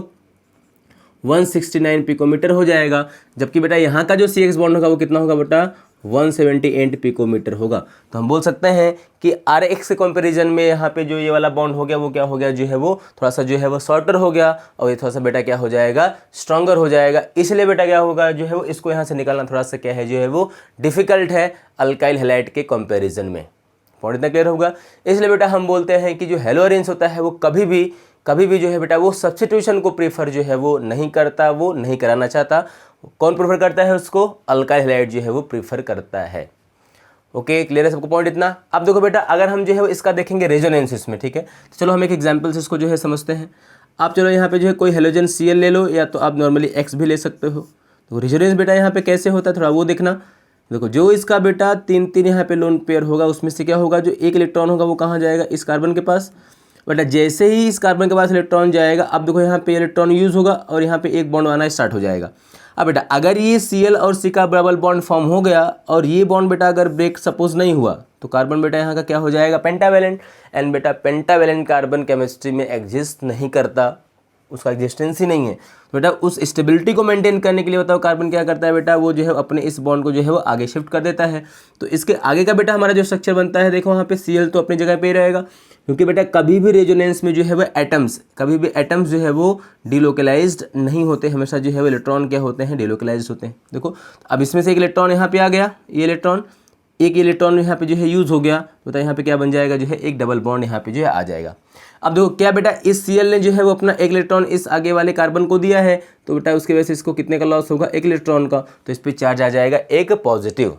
169 पिकोमीटर हो जाएगा। जबकि बेटा यहाँ का जो CX बॉन्ड होगा वो कितना होगा बेटा, 178 पिकोमीटर होगा। तो हम बोल सकते हैं कि RX के कंपैरिजन में यहाँ पे जो ये वाला बॉन्ड हो गया वो क्या हो गया, जो है वो थोड़ा सा जो है वो शॉर्टर हो गया, और ये थोड़ा सा बेटा क्या हो जाएगा, स्ट्रॉन्गर हो जाएगा। इसलिए बेटा क्या होगा जो है वो इसको यहाँ से निकालना थोड़ा सा क्या है जो है वो डिफिकल्ट है अल्काइल हैलाइड के कंपेरिजन में। पॉइंट इतना क्लियर होगा। इसलिए बेटा हम बोलते हैं कि जो हेलोरेंस होता है वो कभी भी जो है बेटा वो सब्स्टिट्यूशन को प्रीफर जो है वो नहीं करता, वो नहीं कराना चाहता। कौन प्रीफर करता है उसको, अल्काइल हैलाइड जो है वो प्रीफर करता है। ओके क्लियर है सबको पॉइंट इतना। अब देखो बेटा अगर हम जो है वो इसका देखेंगे रेजोनेंस इसमें, ठीक है, तो चलो हम एक एग्जांपल से इसको जो है समझते हैं। आप चलो यहाँ पे जो है कोई हेलोजन Cl ले लो, या तो आप नॉर्मली X भी ले सकते हो। तो रेजोनेंस बेटा यहाँ पे कैसे होता है थोड़ा वो देखना। देखो जो इसका बेटा तीन यहाँ पे लोन पेयर होगा उसमें से क्या होगा, जो एक इलेक्ट्रॉन होगा वो कहाँ जाएगा, इस कार्बन के पास। बेटा जैसे ही इस कार्बन के पास इलेक्ट्रॉन जाएगा, अब देखो यहाँ पे इलेक्ट्रॉन यूज होगा और यहाँ पे एक बॉन्ड आना स्टार्ट हो जाएगा। अब बेटा अगर ये Cl और C का डबल बॉन्ड फॉर्म हो गया और ये बॉन्ड बेटा अगर ब्रेक सपोज नहीं हुआ, तो कार्बन बेटा यहाँ का क्या हो जाएगा, पेंटावेलेंट। एंड बेटा पेंटावेलेंट कार्बन केमिस्ट्री में एग्जिस्ट नहीं करता, उसका एग्जिस्टेंस ही नहीं है। तो बेटा उस स्टेबिलिटी को मेंटेन करने के लिए बताओ कार्बन क्या करता है बेटा, वो जो है अपने इस बॉन्ड को जो है वो आगे शिफ्ट कर देता है। तो इसके आगे का बेटा हमारा जो स्ट्रक्चर बनता है, देखो वहाँ पे Cl तो अपनी जगह पे ही रहेगा, क्योंकि बेटा कभी भी रेजोनेंस में जो है वो एटम्स जो है वो डिलोकलाइज्ड नहीं होते, हमेशा जो है वो इलेक्ट्रॉन क्या होते हैं, डिलोकलाइज्ड होते हैं। देखो अब इसमें से एक इलेक्ट्रॉन यहाँ पे आ गया, ये इलेक्ट्रॉन एक इलेक्ट्रॉन यहाँ पे जो है यूज़ हो गया, तो यहाँ पे क्या बन जाएगा, जो है एक डबल बॉन्ड यहाँ पे जो है आ जाएगा। अब देखो क्या बेटा इस Cl ने जो है वो अपना एक इलेक्ट्रॉन इस आगे वाले कार्बन को दिया है, तो बेटा उसकी वजह से इसको कितने का लॉस होगा, एक इलेक्ट्रॉन का, तो इस पर चार्ज आ जाएगा एक पॉजिटिव।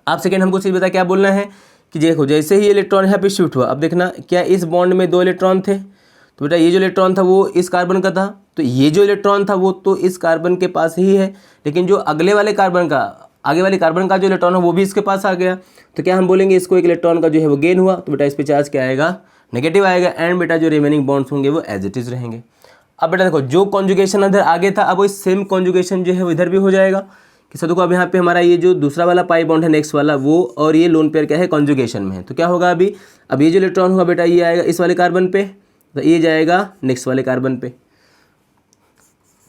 आप सेकेंड हमको चीज़ बता क्या बोलना है कि देखो जैसे ही इलेक्ट्रॉन यहाँ पे शिफ्ट हुआ, अब देखना क्या इस बॉन्ड में दो इलेक्ट्रॉन थे, तो बेटा ये जो इलेक्ट्रॉन था वो इस कार्बन का था, तो ये जो इलेक्ट्रॉन था वो तो इस कार्बन के पास ही है, लेकिन जो आगे वाले कार्बन का जो इलेक्ट्रॉन है वो भी इसके पास आ गया। तो क्या हम बोलेंगे, इसको एक इलेक्ट्रॉन का जो है वो गेन हुआ, तो बेटा इस पर चार्ज क्या आएगा, नेगेटिव आएगा। एंड बेटा जो रिमेनिंग बॉन्ड्स होंगे वो एज इट इज रहेंगे। अब बेटा देखो जो कॉन्जुगेशन इधर आगे था, अब वो सेम कॉन्जुगेशन जो है वो इधर भी हो जाएगा कि सर देखो अब यहाँ पे हमारा ये जो दूसरा वाला पाई बॉन्ड है नेक्स्ट वाला वो, और ये लोन पेयर क्या है, कॉन्जुगेशन में है। तो क्या होगा अब ये जो इलेक्ट्रॉन होगा बेटा ये आएगा इस वाले कार्बन पे, तो ये जाएगा नेक्स्ट वाले कार्बन पे।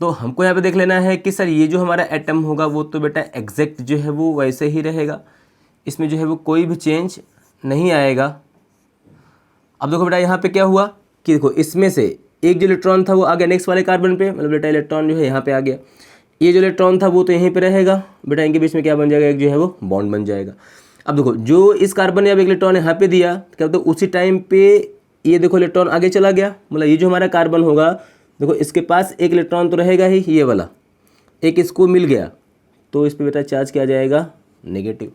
तो हमको यहाँ पे देख लेना है कि सर ये जो हमारा एटम होगा वो तो बेटा एग्जैक्ट जो है वो वैसे ही रहेगा, इसमें जो है वो कोई भी चेंज नहीं आएगा। अब देखो बेटा यहाँ पे क्या हुआ कि देखो इसमें से एक जो इलेक्ट्रॉन था वो आ गया नेक्स्ट वाले कार्बन पे, मतलब बेटा इलेक्ट्रॉन जो है यहाँ पे आ गया, ये जो इलेक्ट्रॉन था वो तो यहीं पे रहेगा, बेटा इनके बीच में क्या बन जाएगा, एक जो है वो बॉन्ड बन जाएगा। अब देखो जो इस कार्बन ने अब एक इलेक्ट्रॉन यहाँ पे दिया, क्या तो उसी टाइम पे ये देखो इलेक्ट्रॉन आगे चला गया, मतलब ये जो हमारा कार्बन होगा देखो इसके पास एक इलेक्ट्रॉन तो रहेगा ही, ये वाला एक इसको मिल गया तो इस पर बेटा चार्ज क्या जाएगा, नेगेटिव।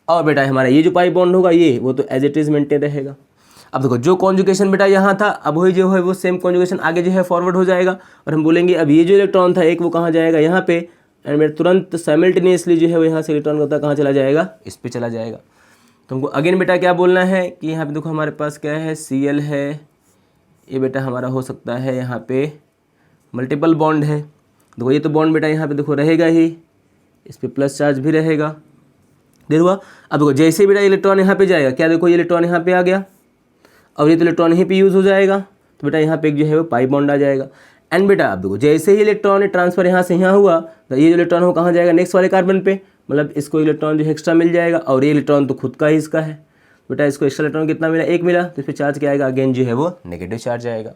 और बेटा हमारा ये जो पाई बॉन्ड होगा ये वो तो एज इट इज़ मेंटेन रहेगा। अब देखो जो कॉन्जुगेशन बेटा यहाँ था, अब वही जो है वो सेम कॉन्जुगेशन आगे जो है फॉरवर्ड हो जाएगा, और हम बोलेंगे अब ये जो इलेक्ट्रॉन था एक वो कहाँ जाएगा, यहाँ पे, एंड मेरे तुरंत साइमल्टेनियसली जो है वो यहाँ से इलेक्ट्रॉन होता कहाँ चला जाएगा, इस पर चला जाएगा। तो हमको अगेन बेटा क्या बोलना है कि यहाँ पे देखो हमारे पास क्या है, Cl है, ये बेटा हमारा हो सकता है यहाँ पे मल्टीपल बॉन्ड है। देखो ये तो बॉन्ड बेटा यहाँ पे देखो रहेगा ही, इस पर प्लस चार्ज भी रहेगा, देर हुआ। अब देखो जैसे ही बेटा इलेक्ट्रॉन यहाँ पे जाएगा, क्या देखो ये इलेक्ट्रॉन यहाँ पे आ गया और ये तो इलेक्ट्रॉन यहीं पे यूज़ हो जाएगा, तो बेटा यहाँ पे एक जो है वो पाई बॉन्ड आ जाएगा। एंड बेटा आप देखो जैसे ही इलेक्ट्रॉन ट्रांसफर यहाँ से यहाँ हुआ तो ये जो इलेक्ट्रॉन हो कहाँ जाएगा, नेक्स्ट वाले कार्बन पे, मतलब इसको इलेक्ट्रॉन जो एक्स्ट्रा मिल जाएगा, और ये इलेक्ट्रॉन तो खुद का ही इसका है, बेटा इसको एक्स्ट्रा इलेक्ट्रॉन कितना मिला, एक मिला, तो इस पर चार्ज क्या आएगा, अगेन जो है वो नेगेटिव चार्ज आएगा।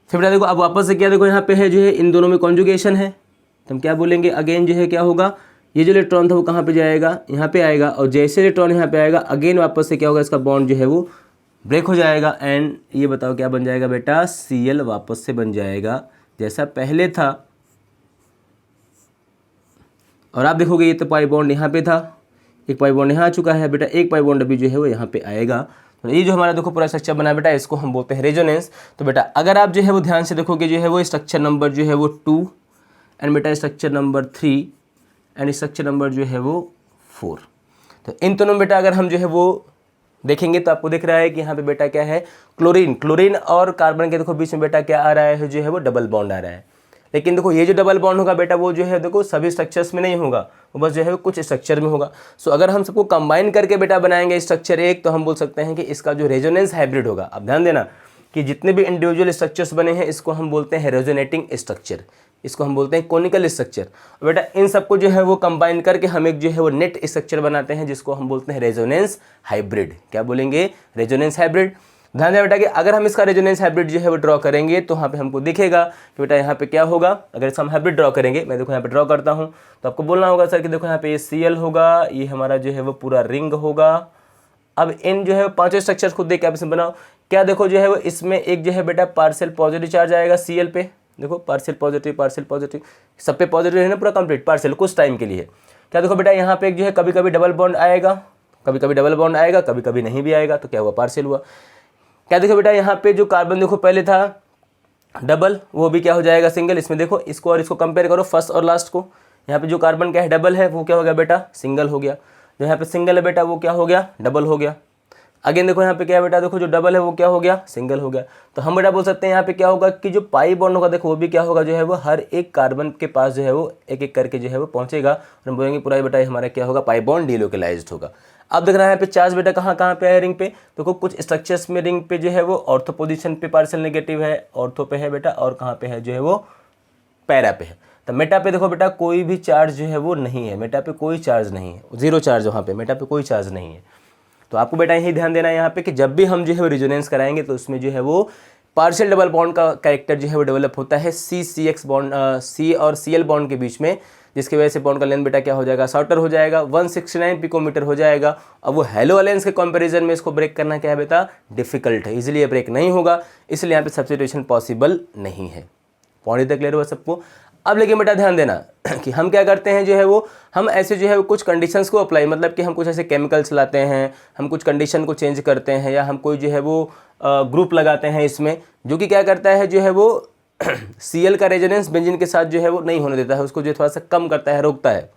फिर बेटा देखो अब वापस से क्या देखो यहाँ पे है जो है इन दोनों में कॉन्जुगेशन है, तो हम क्या बोलेंगे, अगेन जो है क्या होगा, ये जो इलेक्ट्रॉन था वो कहाँ पे जाएगा, यहाँ पे आएगा, और जैसे इलेक्ट्रॉन यहाँ पे आएगा अगेन वापस से क्या होगा, इसका बॉन्ड जो है वो ब्रेक हो जाएगा, एंड ये बताओ क्या बन जाएगा बेटा, Cl वापस से बन जाएगा जैसा पहले था। और आप देखोगे ये तो पाई बॉन्ड यहाँ पे था, एक पाई बॉन्ड यहाँ आ चुका है बेटा, एक पाई बॉन्ड अभी जो है वो यहाँ पे आएगा। तो ये जो हमारा देखो पूरा स्ट्रक्चर बना बेटा, इसको हम बोलते हैं रेजोनेंस। तो बेटा अगर आप जो है वो ध्यान से देखोगे जो है वो स्ट्रक्चर नंबर जो है वो 2, एंड बेटा structure number 3, and structure number जो है वो 4। तो इन दोनों बेटा अगर हम जो है वो देखेंगे तो आपको दिख रहा है कि यहाँ पे बेटा क्या है, क्लोरीन और कार्बन के देखो बीच में बेटा क्या आ रहा है, जो है वो डबल बॉन्ड आ रहा है। लेकिन देखो ये जो डबल बॉन्ड होगा बेटा वो जो है देखो सभी स्ट्रक्चर्स में नहीं होगा, वो बस जो है कुछ स्ट्रक्चर में होगा। सो अगर हम सबको कंबाइन करके बेटा बनाएंगे स्ट्रक्चर एक, तो हम बोल सकते हैं कि इसका जो रेजोनेंस हाइब्रिड होगा। अब ध्यान देना कि जितने भी इंडिविजुअल स्ट्रक्चर्स बने हैं इसको हम बोलते हैं रेजोनेटिंग स्ट्रक्चर, इसको हम बोलते हैं कोनिकल स्ट्रक्चर। बेटा इन सबको जो है वो कंबाइन करके हम एक जो है वो नेट स्ट्रक्चर बनाते हैं जिसको हम बोलते हैं रेजोनेंस हाइब्रिड। क्या बोलेंगे, रेजोनेंस हाइब्रिड। ध्यान दें बेटा कि अगर हम इसका रेजोनेंस हाइब्रिड जो है वो ड्रॉ करेंगे तो यहाँ पे हमको दिखेगा कि बेटा यहाँ पे क्या होगा, अगर इसका हम हाइब्रिड ड्रॉ करेंगे, मैं देखो यहाँ पे ड्रॉ करता हूँ, तो आपको बोलना होगा सर कि देखो यहाँ पे ये Cl होगा, ये हमारा जो है वो पूरा रिंग होगा। अब इन जो है पांचों स्ट्रक्चर खुद देख के आप इसमें बनाओ, क्या देखो जो है वो इसमें एक जो है बेटा पार्शियल पॉजिटिव चार्ज आएगा Cl पे, देखो पार्शियल पॉजिटिव सब पे पॉजिटिव है ना पूरा कंप्लीट, पार्शियल कुछ टाइम के लिए। क्या देखो बेटा यहाँ पे एक जो है कभी कभी डबल बॉन्ड आएगा, कभी कभी डबल बॉन्ड आएगा, कभी कभी नहीं भी आएगा, तो क्या हुआ, पार्शियल हुआ। क्या देखो बेटा यहाँ पे जो कार्बन देखो पहले था डबल, वो भी क्या हो जाएगा सिंगल। इसमें देखो इसको और इसको कंपेयर करो फर्स्ट और लास्ट को, यहाँ पे जो कार्बन क्या है डबल है वो क्या हो गया बेटा, सिंगल हो गया। जो यहाँ पे सिंगल है बेटा वो क्या हो गया, डबल हो गया। अगेन देखो यहाँ पे क्या है बेटा, देखो जो डबल है वो क्या हो गया, सिंगल हो गया। तो हम बेटा बोल सकते हैं यहाँ पे क्या होगा कि जो पाई बॉन्ड होगा देखो वो भी क्या होगा, जो है वो हर एक कार्बन के पास जो है वो एक एक करके जो है वो पहुंचेगा, और हम बोलेंगे पूरा बेटा हमारा क्या होगा, पाई बॉन्ड डीलोकलाइज्ड होगा। अब देख रहा है यहाँ पे चार्ज बेटा कहाँ कहाँ पे है रिंग पे, देखो कुछ स्ट्रक्चर्स में रिंग पे जो है वो ऑर्थो पोजीशन पे पार्शियल नेगेटिव है, ऑर्थो पे है बेटा, और कहाँ पे है जो है वो पैरा पे है। तो मेटा पे देखो बेटा कोई भी चार्ज जो है वो नहीं है, मेटा पे कोई चार्ज नहीं है, जीरो चार्ज वहाँ पे, मेटा पे कोई चार्ज नहीं है। तो आपको बेटा यही ध्यान देना है यहाँ पे कि जब भी हम जो है वो रेजोनेंस कराएंगे तो उसमें जो है वो पार्शियल डबल बॉन्ड का कैरेक्टर जो है वो डेवलप होता है CCX बॉन्ड, C और Cl बॉन्ड के बीच में, जिसकी वजह से बॉन्ड का लेंथ बेटा क्या हो जाएगा, शॉर्टर हो जाएगा, 169 पिकोमीटर हो जाएगा। अब वो हेलो वैलेंस के कंपैरिजन में इसको ब्रेक करना क्या है बेटा, डिफिकल्ट है, इजीली ब्रेक नहीं होगा, इसलिए यहाँ पे सब्स्टिट्यूशन पॉसिबल नहीं है। पॉइंट इतना क्लियर हुआ सबको। अब लेकिन बेटा ध्यान देना कि हम क्या करते हैं जो है वो, हम ऐसे जो है वो कुछ कंडीशंस को अप्लाई, मतलब कि हम कुछ ऐसे केमिकल्स लाते हैं, हम कुछ कंडीशन को चेंज करते हैं, या हम कोई जो है वो ग्रुप लगाते हैं इसमें, जो कि क्या करता है जो है वो Cl का रेजोनेंस बेंजीन के साथ जो है वो नहीं होने देता है, उसको जो थोड़ा सा कम करता है, रोकता है।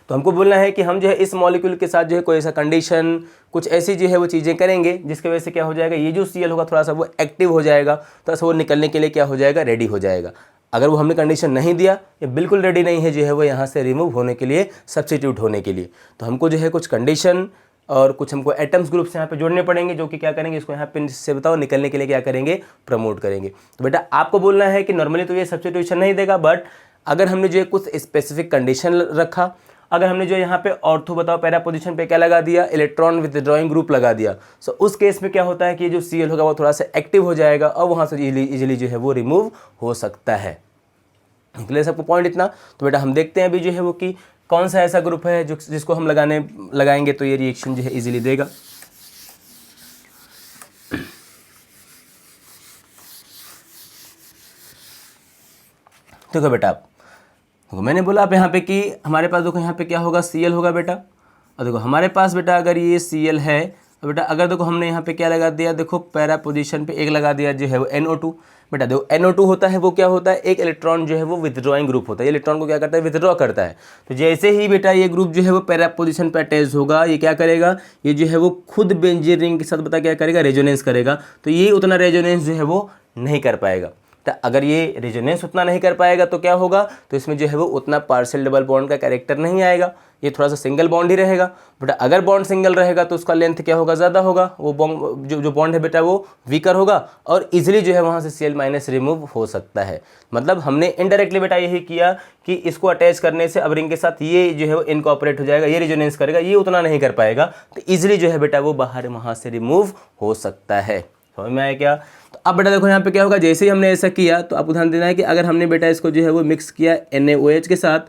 तो हमको बोलना है कि हम जो है इस मॉलिक्यूल के साथ जो है कोई ऐसा कंडीशन, कुछ ऐसी जो है वो चीज़ें करेंगे जिसकी वजह से क्या हो जाएगा, ये जो Cl होगा थोड़ा सा वो एक्टिव हो जाएगा, थोड़ा सा वो निकलने के लिए क्या हो जाएगा, रेडी हो जाएगा। अगर वो हमने कंडीशन नहीं दिया, ये बिल्कुल रेडी नहीं है जो है वो यहाँ से रिमूव होने के लिए, सब्स्टिट्यूट होने के लिए, तो हमको जो है कुछ कंडीशन और कुछ हमको एटम्स ग्रुप्स यहाँ पे जोड़ने पड़ेंगे, जो कि क्या करेंगे, इसको यहाँ पे से बताओ निकलने के लिए क्या करेंगे, प्रमोट करेंगे। तो बेटा आपको बोलना है कि नॉर्मली तो ये सब्स्टिट्यूशन नहीं देगा, बट अगर हमने जो है कुछ स्पेसिफिक कंडीशन रखा, अगर हमने जो यहाँ पे ऑर्थो बताओ पैरा पोजीशन पे क्या लगा दिया, इलेक्ट्रॉन विद ड्रॉइंग ग्रुप लगा दिया, सो उस केस में क्या होता है कि ये जो Cl होगा वो थोड़ा सा एक्टिव हो जाएगा और वहाँ से इजीली जो है वो रिमूव हो सकता है। क्लियर सबको पॉइंट इतना। तो बेटा हम देखते हैं अभी जो है वो कि कौन सा ऐसा ग्रुप है जो जिसको हम लगाएंगे तो ये रिएक्शन जो है इजीली देगा। देखो बेटा आप देखो मैंने बोला आप यहाँ पे कि हमारे पास देखो यहाँ पे क्या होगा Cl होगा बेटा, और देखो हमारे पास बेटा अगर ये Cl है तो बेटा अगर देखो हमने यहाँ पे क्या लगा दिया, देखो पैरा पोजीशन पे एक लगा दिया जो है वो NO2। बेटा देखो NO2 होता है वो क्या होता है, एक इलेक्ट्रॉन जो है वो विथड्रॉइंग ग्रुप होता है, ये इलेक्ट्रॉन को क्या करता है विथड्रॉ करता है। तो जैसे ही बेटा ये ग्रुप जो है वो पैरा पोजीशन पे अटैच होगा, ये क्या करेगा, ये जो है वो खुद बेंजीन रिंग के साथ बता क्या करेगा, रेजोनेंस करेगा। तो ये उतना रेजोनेंस जो है वो नहीं कर पाएगा। तो अगर ये रेजोनेंस उतना नहीं कर पाएगा तो क्या होगा, तो इसमें जो है वो उतना पार्शियल डबल बॉन्ड का कैरेक्टर नहीं आएगा, ये थोड़ा सा सिंगल बॉन्ड ही रहेगा। बेटा अगर बॉन्ड सिंगल रहेगा तो उसका लेंथ क्या होगा, ज़्यादा होगा, वो बॉन्ड जो बॉन्ड है बेटा वो वीकर होगा और इजीली जो है वहाँ से Cl माइनस रिमूव हो सकता है। मतलब हमने इनडायरेक्टली बेटा यही किया कि इसको अटैच करने से अब रिंग के साथ ये जो है वो इनकॉपरेट हो जाएगा, ये रेजोनेंस करेगा, ये उतना नहीं कर पाएगा, तो ईजिली जो है बेटा वो बाहर वहाँ से रिमूव हो सकता है। समझ में आया क्या? तो अब बेटा देखो यहाँ पे क्या होगा, जैसे ही हमने ऐसा किया तो आपको ध्यान देना है कि अगर हमने बेटा इसको जो है वो मिक्स किया NaOH के साथ,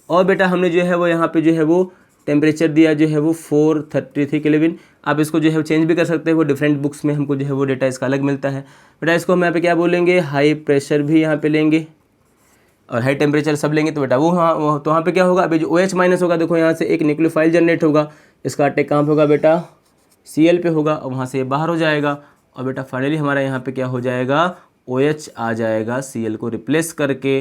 और बेटा हमने जो है वो यहाँ पे जो है वो टेम्परेचर दिया जो है वो 433 केल्विन। आप इसको जो है वो चेंज भी कर सकते हैं, वो डिफरेंट बुक्स में हमको जो है वो डेटा इसका अलग मिलता है। बेटा इसको हम यहाँ पे क्या बोलेंगे, हाई प्रेशर भी यहाँ पे लेंगे और हाई टेम्परेचर सब लेंगे। तो बेटा वो वहाँ पे क्या होगा, अभी जो OH माइनस होगा देखो यहाँ से एक न्यूक्लियोफाइल जनरेट होगा, इसका अटैक कहाँ पे होगा बेटा, Cl पे होगा और वहाँ से ये बाहर हो जाएगा। और बेटा फाइनली हमारा यहाँ पे क्या हो जाएगा, OH आ जाएगा Cl को रिप्लेस करके,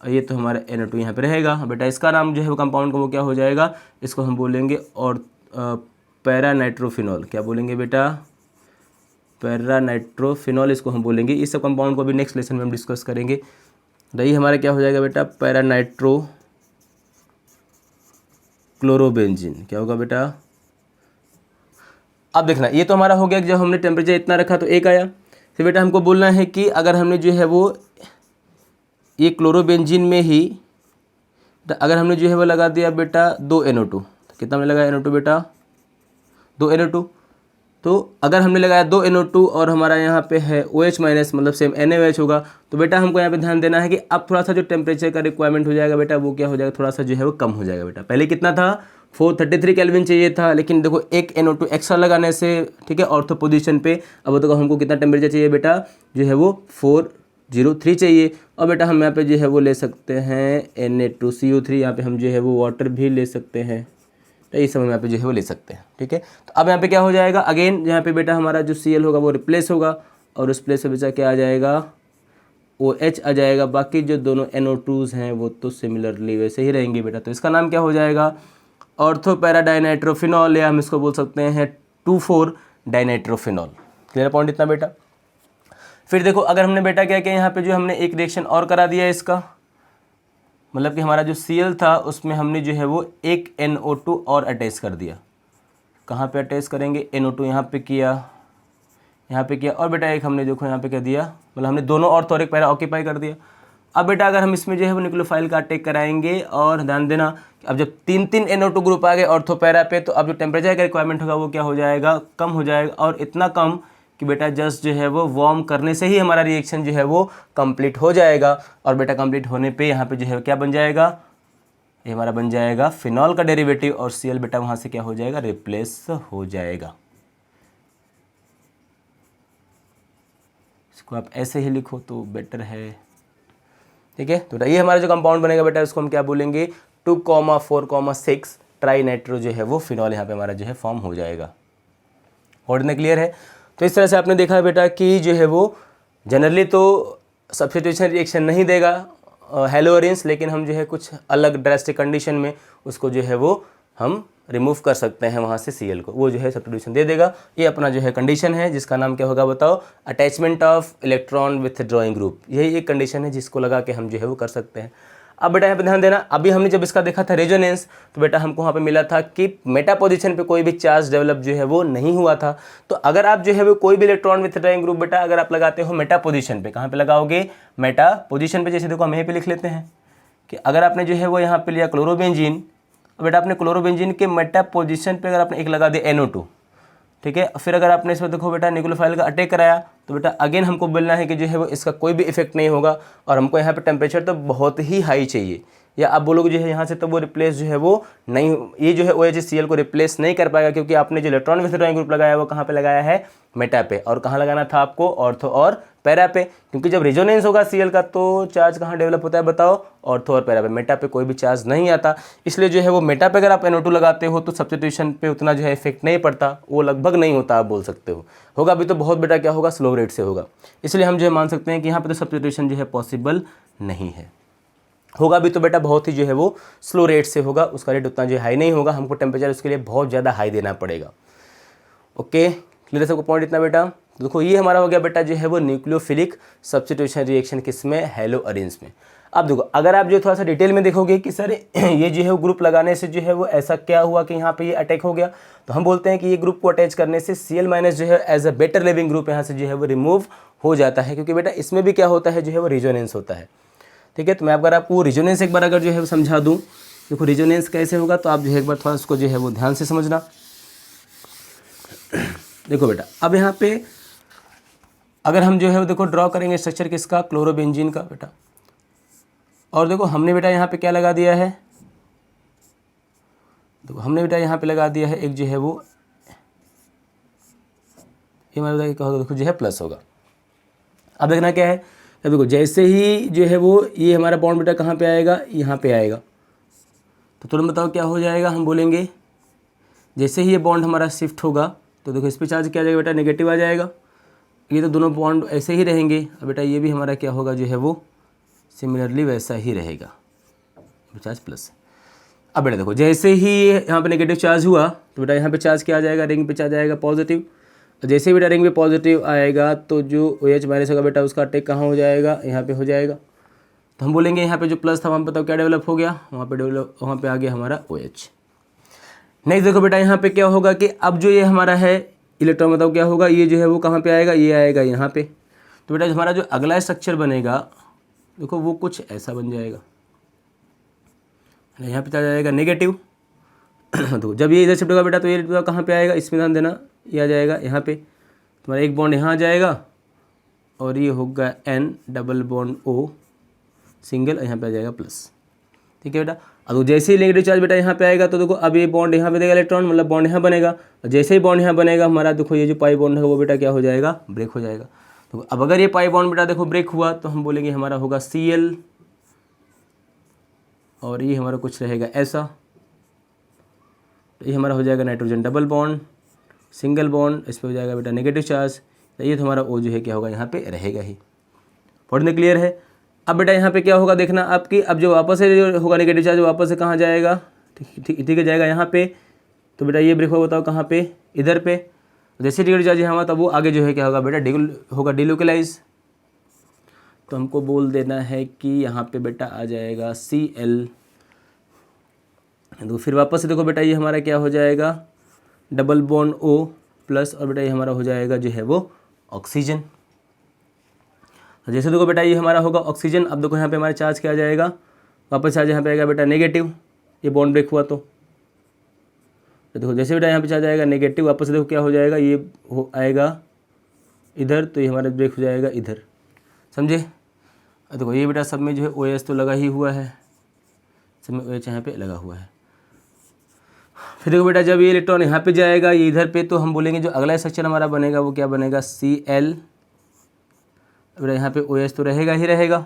ये तो हमारा NO2 यहाँ पे रहेगा। बेटा इसका नाम जो है वो कंपाउंड का वो क्या हो जाएगा, इसको हम बोलेंगे और पैरा नाइट्रोफिनॉल। क्या बोलेंगे बेटा, पैरा नाइट्रोफिनॉल इसको हम बोलेंगे। इस सब कंपाउंड को भी नेक्स्ट लेसन में हम डिस्कस करेंगे। ये हमारा क्या हो जाएगा बेटा, पैरा नाइट्रो क्लोरोबेंजीन। क्या होगा बेटा, अब देखना ये तो हमारा हो गया, जब हमने टेम्परेचर इतना रखा तो एक आया। फिर बेटा हमको बोलना है कि अगर हमने जो है वो ये क्लोरोबेंजीन में ही अगर हमने जो है वो लगा दिया बेटा 2 NO2, तो कितना हमने लगाया NO2 बेटा, 2 NO2। तो अगर हमने लगाया 2 NO2 और हमारा यहाँ पे है OH माइनस मतलब सेम NaOH होगा, तो बेटा हमको यहाँ पे ध्यान देना है कि अब थोड़ा सा जो टेम्परेचर का रिक्वायरमेंट हो जाएगा बेटा वो क्या हो जाएगा, थोड़ा सा जो है वो कम हो जाएगा। बेटा पहले कितना था, 433 केल्विन चाहिए था, लेकिन देखो एक NO2 एक्स्ट्रा लगाने से ठीक है ऑर्थो पोजीशन पे, अब देखो हमको कितना टेम्परेचर चाहिए बेटा, जो है वो 403 चाहिए। और बेटा हम यहाँ पे जो है वो ले सकते हैं Na2CO3, यहाँ पे हम जो है वो वाटर भी ले सकते हैं, तो इस समय यहाँ पे जो है वो ले सकते हैं। ठीक है, तो अब यहाँ पे क्या हो जाएगा, अगेन यहाँ पे बेटा हमारा जो Cl होगा वो रिप्लेस होगा और उस प्लेस पे बेटा क्या आ जाएगा, OH आ जाएगा। बाकी जो दोनों NO2s हैं वो तो सिमिलरली वैसे ही रहेंगे बेटा। तो इसका नाम क्या हो जाएगा, ऑर्थो पैरा डाइनाइट्रोफिनॉल, या हम इसको बोल सकते हैं 2,4 डाइनाइट्रोफिनॉल। क्लियर पॉइंट इतना बेटा। फिर देखो अगर हमने बेटा क्या किया, यहाँ पे जो हमने एक रिएक्शन और करा दिया इसका, मतलब कि हमारा जो Cl था उसमें हमने जो है वो एक NO2 और अटैच कर दिया। कहाँ पे अटैच करेंगे, NO2 यहाँ पे किया, यहाँ पे किया, और बेटा एक हमने देखो यहाँ पे क्या दिया, मतलब हमने दोनों और थोड़े पैरा ऑक्यूपाई कर दिया। अब बेटा अगर हम इसमें जो है वो न्यूक्लियोफाइल का अटैक कराएंगे, और ध्यान देना अब जब 3 NO2 ग्रुप आ गए ऑर्थो पैरा पे, तो अब जो टेम्परेचर का रिक्वायरमेंट होगा वो क्या हो जाएगा, कम हो जाएगा, और इतना कम कि बेटा जस्ट जो है वो वार्म करने से ही हमारा रिएक्शन जो है वो कंप्लीट हो जाएगा। और बेटा कंप्लीट होने पे यहाँ पे जो है क्या बन जाएगा, ये हमारा बन जाएगा फिनॉल का डेरिवेटिव, और Cl बेटा वहाँ से क्या हो जाएगा, रिप्लेस हो जाएगा। इसको आप ऐसे ही लिखो तो बेटर है। ठीक है, तो ये हमारा जो कंपाउंड बनेगा बेटा उसको हम क्या बोलेंगे, 2,4,6 ट्राई नाइट्रो जो है वो फिनॉल यहाँ पे हमारा जो है फॉर्म हो जाएगा। वर्ड में क्लियर है। तो इस तरह से आपने देखा बेटा कि जो है वो जनरली तो सब्स्टिट्यूशन रिएक्शन नहीं देगा हेलोअरिन्स, लेकिन हम जो है कुछ अलग ड्रास्टिक कंडीशन में उसको जो है वो हम रिमूव कर सकते हैं वहाँ से Cl को, वो जो है सब्स्टिट्यूशन दे देगा। ये अपना जो है कंडीशन है जिसका नाम क्या होगा बताओ, attachment of electron with drawing group. यही एक कंडीशन है जिसको लगा के हम जो है वो कर सकते हैं। अब बेटा यहाँ पे ध्यान देना, अभी हमने जब इसका देखा था रेजोनेंस, तो बेटा हमको वहाँ पे मिला था कि मेटा पोजीशन पे कोई भी चार्ज डेवलप जो है वो नहीं हुआ था। तो अगर आप जो है वो कोई भी इलेक्ट्रॉन विथ ड्रॉइंग ग्रुप बेटा अगर आप लगाते हो मेटा पोजीशन पे, कहाँ पे लगाओगे, मेटा पोजीशन पे। जैसे देखो हम यहीं पे लिख लेते हैं कि अगर आपने जो है वो यहाँ पे लिया क्लोरोबेंजीन, तो बेटा आपने क्लोरोबेंजीन के मेटा पोजीशन पे अगर आपने एक लगा दिया NO2, ठीक है, फिर अगर आपने इसमें देखो बेटा न्यूक्लियोफाइल का अटैक कराया, तो बेटा अगेन हमको बोलना है कि जो है वो इसका कोई भी इफेक्ट नहीं होगा, और हमको यहाँ पे टेम्परेचर तो बहुत ही हाई चाहिए, या आप बोलोगे जो है यहाँ से तो वो रिप्लेस जो है वो नहीं, ये जो है OHCl को रिप्लेस नहीं कर पाएगा, क्योंकि आपने जो इलेक्ट्रॉन विथड्रॉइंग ग्रुप लगाया है वो कहाँ पे लगाया है, मेटा पे। और कहाँ लगाना था आपको, ऑर्थो और पैरा पे, क्योंकि जब रेजोनेंस होगा Cl का तो चार्ज कहाँ डेवलप होता है बताओ, ऑर्थो और पैरा पे। मेटा पे कोई भी चार्ज नहीं आता, इसलिए जो है वो मेटा पे अगर आप NO2 लगाते हो तो सब्स्टिट्यूशन पे उतना जो है इफेक्ट नहीं पड़ता, वो लगभग नहीं होता आप बोल सकते हो। होगा भी तो बहुत बेटा क्या होगा, स्लो रेट से होगा। इसलिए हम जो है मान सकते हैं कि यहाँ पे तो सब्स्टिट्यूशन जो है पॉसिबल नहीं है। होगा भी तो बेटा बहुत ही जो है वो स्लो रेट से होगा, उसका रेट उतना जो हाई नहीं होगा, हमको टेम्परेचर उसके लिए बहुत ज़्यादा हाई देना पड़ेगा। ओके, क्लियर है सबको पॉइंट इतना बेटा। देखो ये हमारा हो गया बेटा जो है वो न्यूक्लियोफिलिक सब्स्टिट्यूशन रिएक्शन किसमें, हेलो अरेंज में। अब देखो अगर आप जो थोड़ा सा डिटेल में देखोगे कि सर ये जो है वो ग्रुप लगाने से जो है वो ऐसा क्या हुआ कि यहाँ पे ये अटैक हो गया, तो हम बोलते हैं कि ये ग्रुप को अटैच करने से Cl- जो है as a better leaving group यहाँ से जो है वो रिमूव हो जाता है, क्योंकि बेटा इसमें भी क्या होता है जो है वो रिजोनेंस होता है। ठीक है, तो मैं अगर आपको रिजोनेंस एक बार अगर जो है वो समझा दूँ, देखो रिजोनेंस कैसे होगा, तो आप जो है एक बार थोड़ा उसको जो है वो ध्यान से समझना। देखो बेटा अब यहाँ पे अगर हम जो है वो देखो ड्रॉ करेंगे स्ट्रक्चर किसका, क्लोरोबेंजीन का बेटा। और देखो हमने बेटा यहाँ पे क्या लगा दिया है, देखो हमने बेटा यहाँ पे लगा दिया है एक जो है वो, ये हमारा बेटा क्या होगा, देखो जो है प्लस होगा। अब देखना क्या है, अब देखो जैसे ही जो है वो ये हमारा बॉन्ड बेटा कहाँ पे आएगा, यहाँ पे आएगा, तो तुरंत बताओ क्या हो जाएगा, हम बोलेंगे जैसे ही ये बॉन्ड हमारा शिफ्ट होगा तो देखो इस पर चार्ज क्या आ जाएगा बेटा, नेगेटिव आ जाएगा। ये तो दोनों बॉन्ड ऐसे ही रहेंगे, अब बेटा ये भी हमारा क्या होगा जो है वो सिमिलरली वैसा ही रहेगा, चार्ज प्लस। अब बेटा देखो जैसे ही यहाँ पे नेगेटिव चार्ज हुआ तो बेटा यहाँ पे चार्ज क्या आ जाएगा, रिंग पे चार्ज आएगा पॉजिटिव। जैसे ही बेटा रिंग पे पॉजिटिव आएगा तो जो OH- होगा बेटा उसका अटैक कहाँ हो जाएगा, यहाँ पे हो जाएगा। तो हम बोलेंगे यहाँ पे जो प्लस था वहाँ पे बताओ क्या डेवलप हो गया, वहाँ पे आ गया हमारा OH। नेक्स्ट देखो बेटा यहाँ पे क्या होगा कि अब जो ये हमारा है इलेक्ट्रॉन बताओ क्या होगा, ये जो है वो कहाँ पे आएगा, ये आएगा यहाँ पे। तो बेटा हमारा जो अगला स्ट्रक्चर बनेगा देखो वो कुछ ऐसा बन जाएगा, यहाँ पे आ जाएगा नेगेटिव। तो जब ये इधर शिफ्ट होगा बेटा तो ये कहाँ पे आएगा, इसमें ध्यान देना, ये आ जाएगा यहाँ पे, तुम्हारा एक बॉन्ड यहाँ आ जाएगा और ये होगा N double bond O single, यहाँ पे आ जाएगा प्लस। ठीक है बेटा, अब जैसे ही नेगेटिव चार्ज बेटा यहाँ पे आएगा तो देखो अब ये बॉन्ड यहाँ पे देगा इलेक्ट्रॉन, मतलब बॉन्ड यहाँ बनेगा। जैसे ही बॉन्ड यहाँ बनेगा हमारा देखो ये जो पाई बॉन्ड है वो बेटा क्या हो जाएगा, ब्रेक हो जाएगा। तो अब अगर ये पाई बॉन्ड बेटा देखो ब्रेक हुआ तो हम बोलेंगे हमारा होगा Cl और ये हमारा कुछ रहेगा ऐसा, तो ये हमारा हो जाएगा nitrogen double bond single bond, इस पर हो जाएगा बेटा नेगेटिव चार्ज, तो ये तो हमारा O जो है क्या होगा यहाँ पे रहेगा ही। पॉइंट में क्लियर है। अब बेटा यहाँ पे क्या होगा देखना आपकी, अब जो वापस से जो होगा नेगेटिव चार्ज वापस से कहाँ जाएगा, ठीक है जाएगा यहाँ पे। तो बेटा ये ब्रेक होगा बताओ कहाँ पे, इधर पे। जैसे नेगेटिव चार्ज यहाँ हुआ तब वो आगे जो है क्या होगा बेटा होगा डिलोकलाइज। तो हमको बोल देना है कि यहाँ पे बेटा आ जाएगा Cl। तो फिर वापस से देखो बेटा ये हमारा क्या हो जाएगा, डबल बॉन्ड O प्लस, और बेटा ये हमारा हो जाएगा जो है वो ऑक्सीजन। तो जैसे देखो बेटा ये हमारा होगा ऑक्सीजन। अब देखो यहाँ पे हमारा चार्ज क्या आ जाएगा, वापस चार्ज यहाँ पे आएगा बेटा नेगेटिव, ये बॉन्ड ब्रेक हुआ तो देखो जैसे बेटा यहाँ पे चार्ज आएगा नेगेटिव, वापस से देखो क्या हो जाएगा, ये हो आएगा इधर, तो ये हमारा ब्रेक हो जाएगा इधर, समझे। देखो ये बेटा सब में जो है OH तो लगा ही हुआ है, सब में OH यहाँ पे लगा हुआ है। फिर देखो बेटा जब ये इलेक्ट्रॉन यहाँ पे जाएगा ये इधर पे, तो हम बोलेंगे जो अगला स्ट्रक्चर हमारा बनेगा वो क्या बनेगा, Cl। बेटा यहाँ पे OH तो रहेगा ही रहेगा।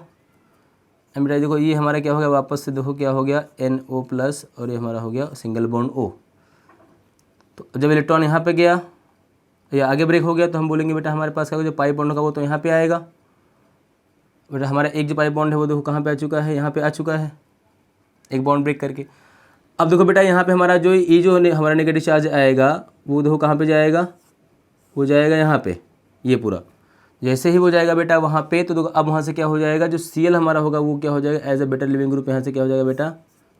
बेटा देखो ये हमारा क्या हो गया, वापस से देखो क्या हो गया NO प्लस, और ये हमारा हो गया सिंगल बॉन्ड O। तो जब इलेक्ट्रॉन यहाँ पे गया या आगे ब्रेक हो गया तो हम बोलेंगे बेटा हमारे पास क्या होगा, जो पाई बॉन्ड होगा वो तो यहाँ पे आएगा। बेटा हमारा एक जो पाई बॉन्ड है वो देखो कहाँ पे आ चुका है, यहाँ पे आ चुका है एक बॉन्ड ब्रेक करके। अब देखो बेटा यहाँ पे हमारा जो ये जो हमारा नेगेटिव चार्ज आएगा वो देखो कहाँ पे जाएगा, वो जाएगा यहाँ पे, ये पूरा। जैसे ही वो जाएगा बेटा वहाँ पे तो देखो अब वहाँ से क्या हो जाएगा, जो Cl हमारा होगा वो क्या हो जाएगा, as a better leaving group यहाँ से क्या हो जाएगा बेटा,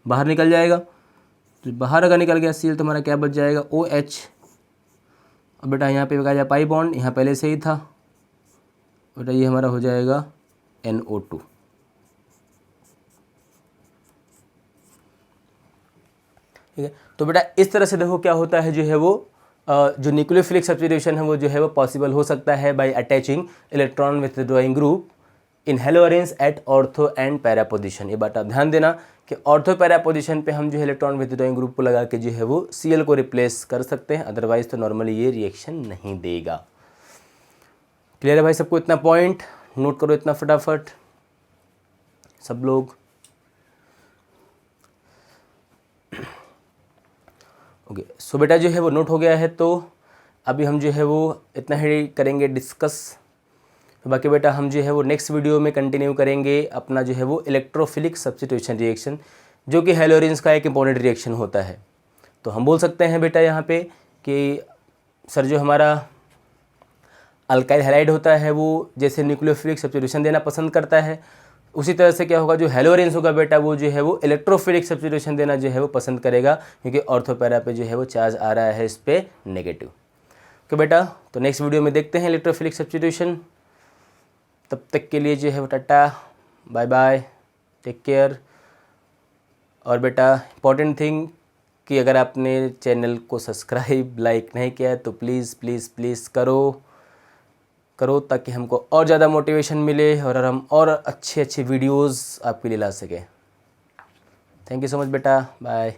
बाहर निकल जाएगा। तो बाहर अगर निकल गया Cl तो हमारा क्या बच जाएगा, OH। अब बेटा यहाँ पे बचा पाई बॉन्ड, यहाँ पहले से ही था बेटा, ये हमारा हो जाएगा NO2। ठीक है, तो बेटा इस तरह से देखो क्या होता है जो है वो जो न्यूक्लियोफिलिक सब्स्टिट्यूशन है वो जो है वो पॉसिबल हो सकता है by attaching electron withdrawing group in haloarenes at ortho and para position. ये बात आप ध्यान देना कि ऑर्थो पैरा पोजिशन पे हम जो है इलेक्ट्रॉन विथड्रॉइंग ग्रुप को लगा के जो है वो Cl को रिप्लेस कर सकते हैं, अदरवाइज तो नॉर्मली ये रिएक्शन नहीं देगा। क्लियर है भाई सबको? इतना पॉइंट नोट करो इतना फटाफट सब लोग। ओके सो बेटा जो है वो नोट हो गया है, तो अभी हम जो है वो इतना ही करेंगे डिस्कस। बाकी बेटा हम जो है वो नेक्स्ट वीडियो में कंटिन्यू करेंगे अपना जो है वो इलेक्ट्रोफिलिक सब्स्टिट्यूशन रिएक्शन, जो कि हेलोरेंस का एक इंपॉर्टेंट रिएक्शन होता है। तो हम बोल सकते हैं बेटा यहाँ पे कि सर जो हमारा अल्काइल हैलाइड होता है वो जैसे न्यूक्लियोफिलिक सब्स्टिट्यूशन देना पसंद करता है, उसी तरह से क्या होगा जो हेलोरेंस होगा बेटा वो जो है वो इलेक्ट्रोफिलिक सब्स्टिट्यूशन देना जो है वो पसंद करेगा, क्योंकि ऑर्थो पैरा पे जो है वो चार्ज आ रहा है इस पे नेगेटिव। ओके बेटा, तो नेक्स्ट वीडियो में देखते हैं इलेक्ट्रोफिलिक सब्स्टिट्यूशन। तब तक के लिए जो है वो tata bye bye, take care. और बेटा इंपॉर्टेंट थिंग कि अगर आपने चैनल को सब्सक्राइब लाइक नहीं किया है तो प्लीज़ प्लीज़ प्लीज़ करो ताकि हमको और ज़्यादा मोटिवेशन मिले और हम और अच्छे वीडियोस आपके लिए ला सकें। थैंक यू सो मच बेटा, बाय।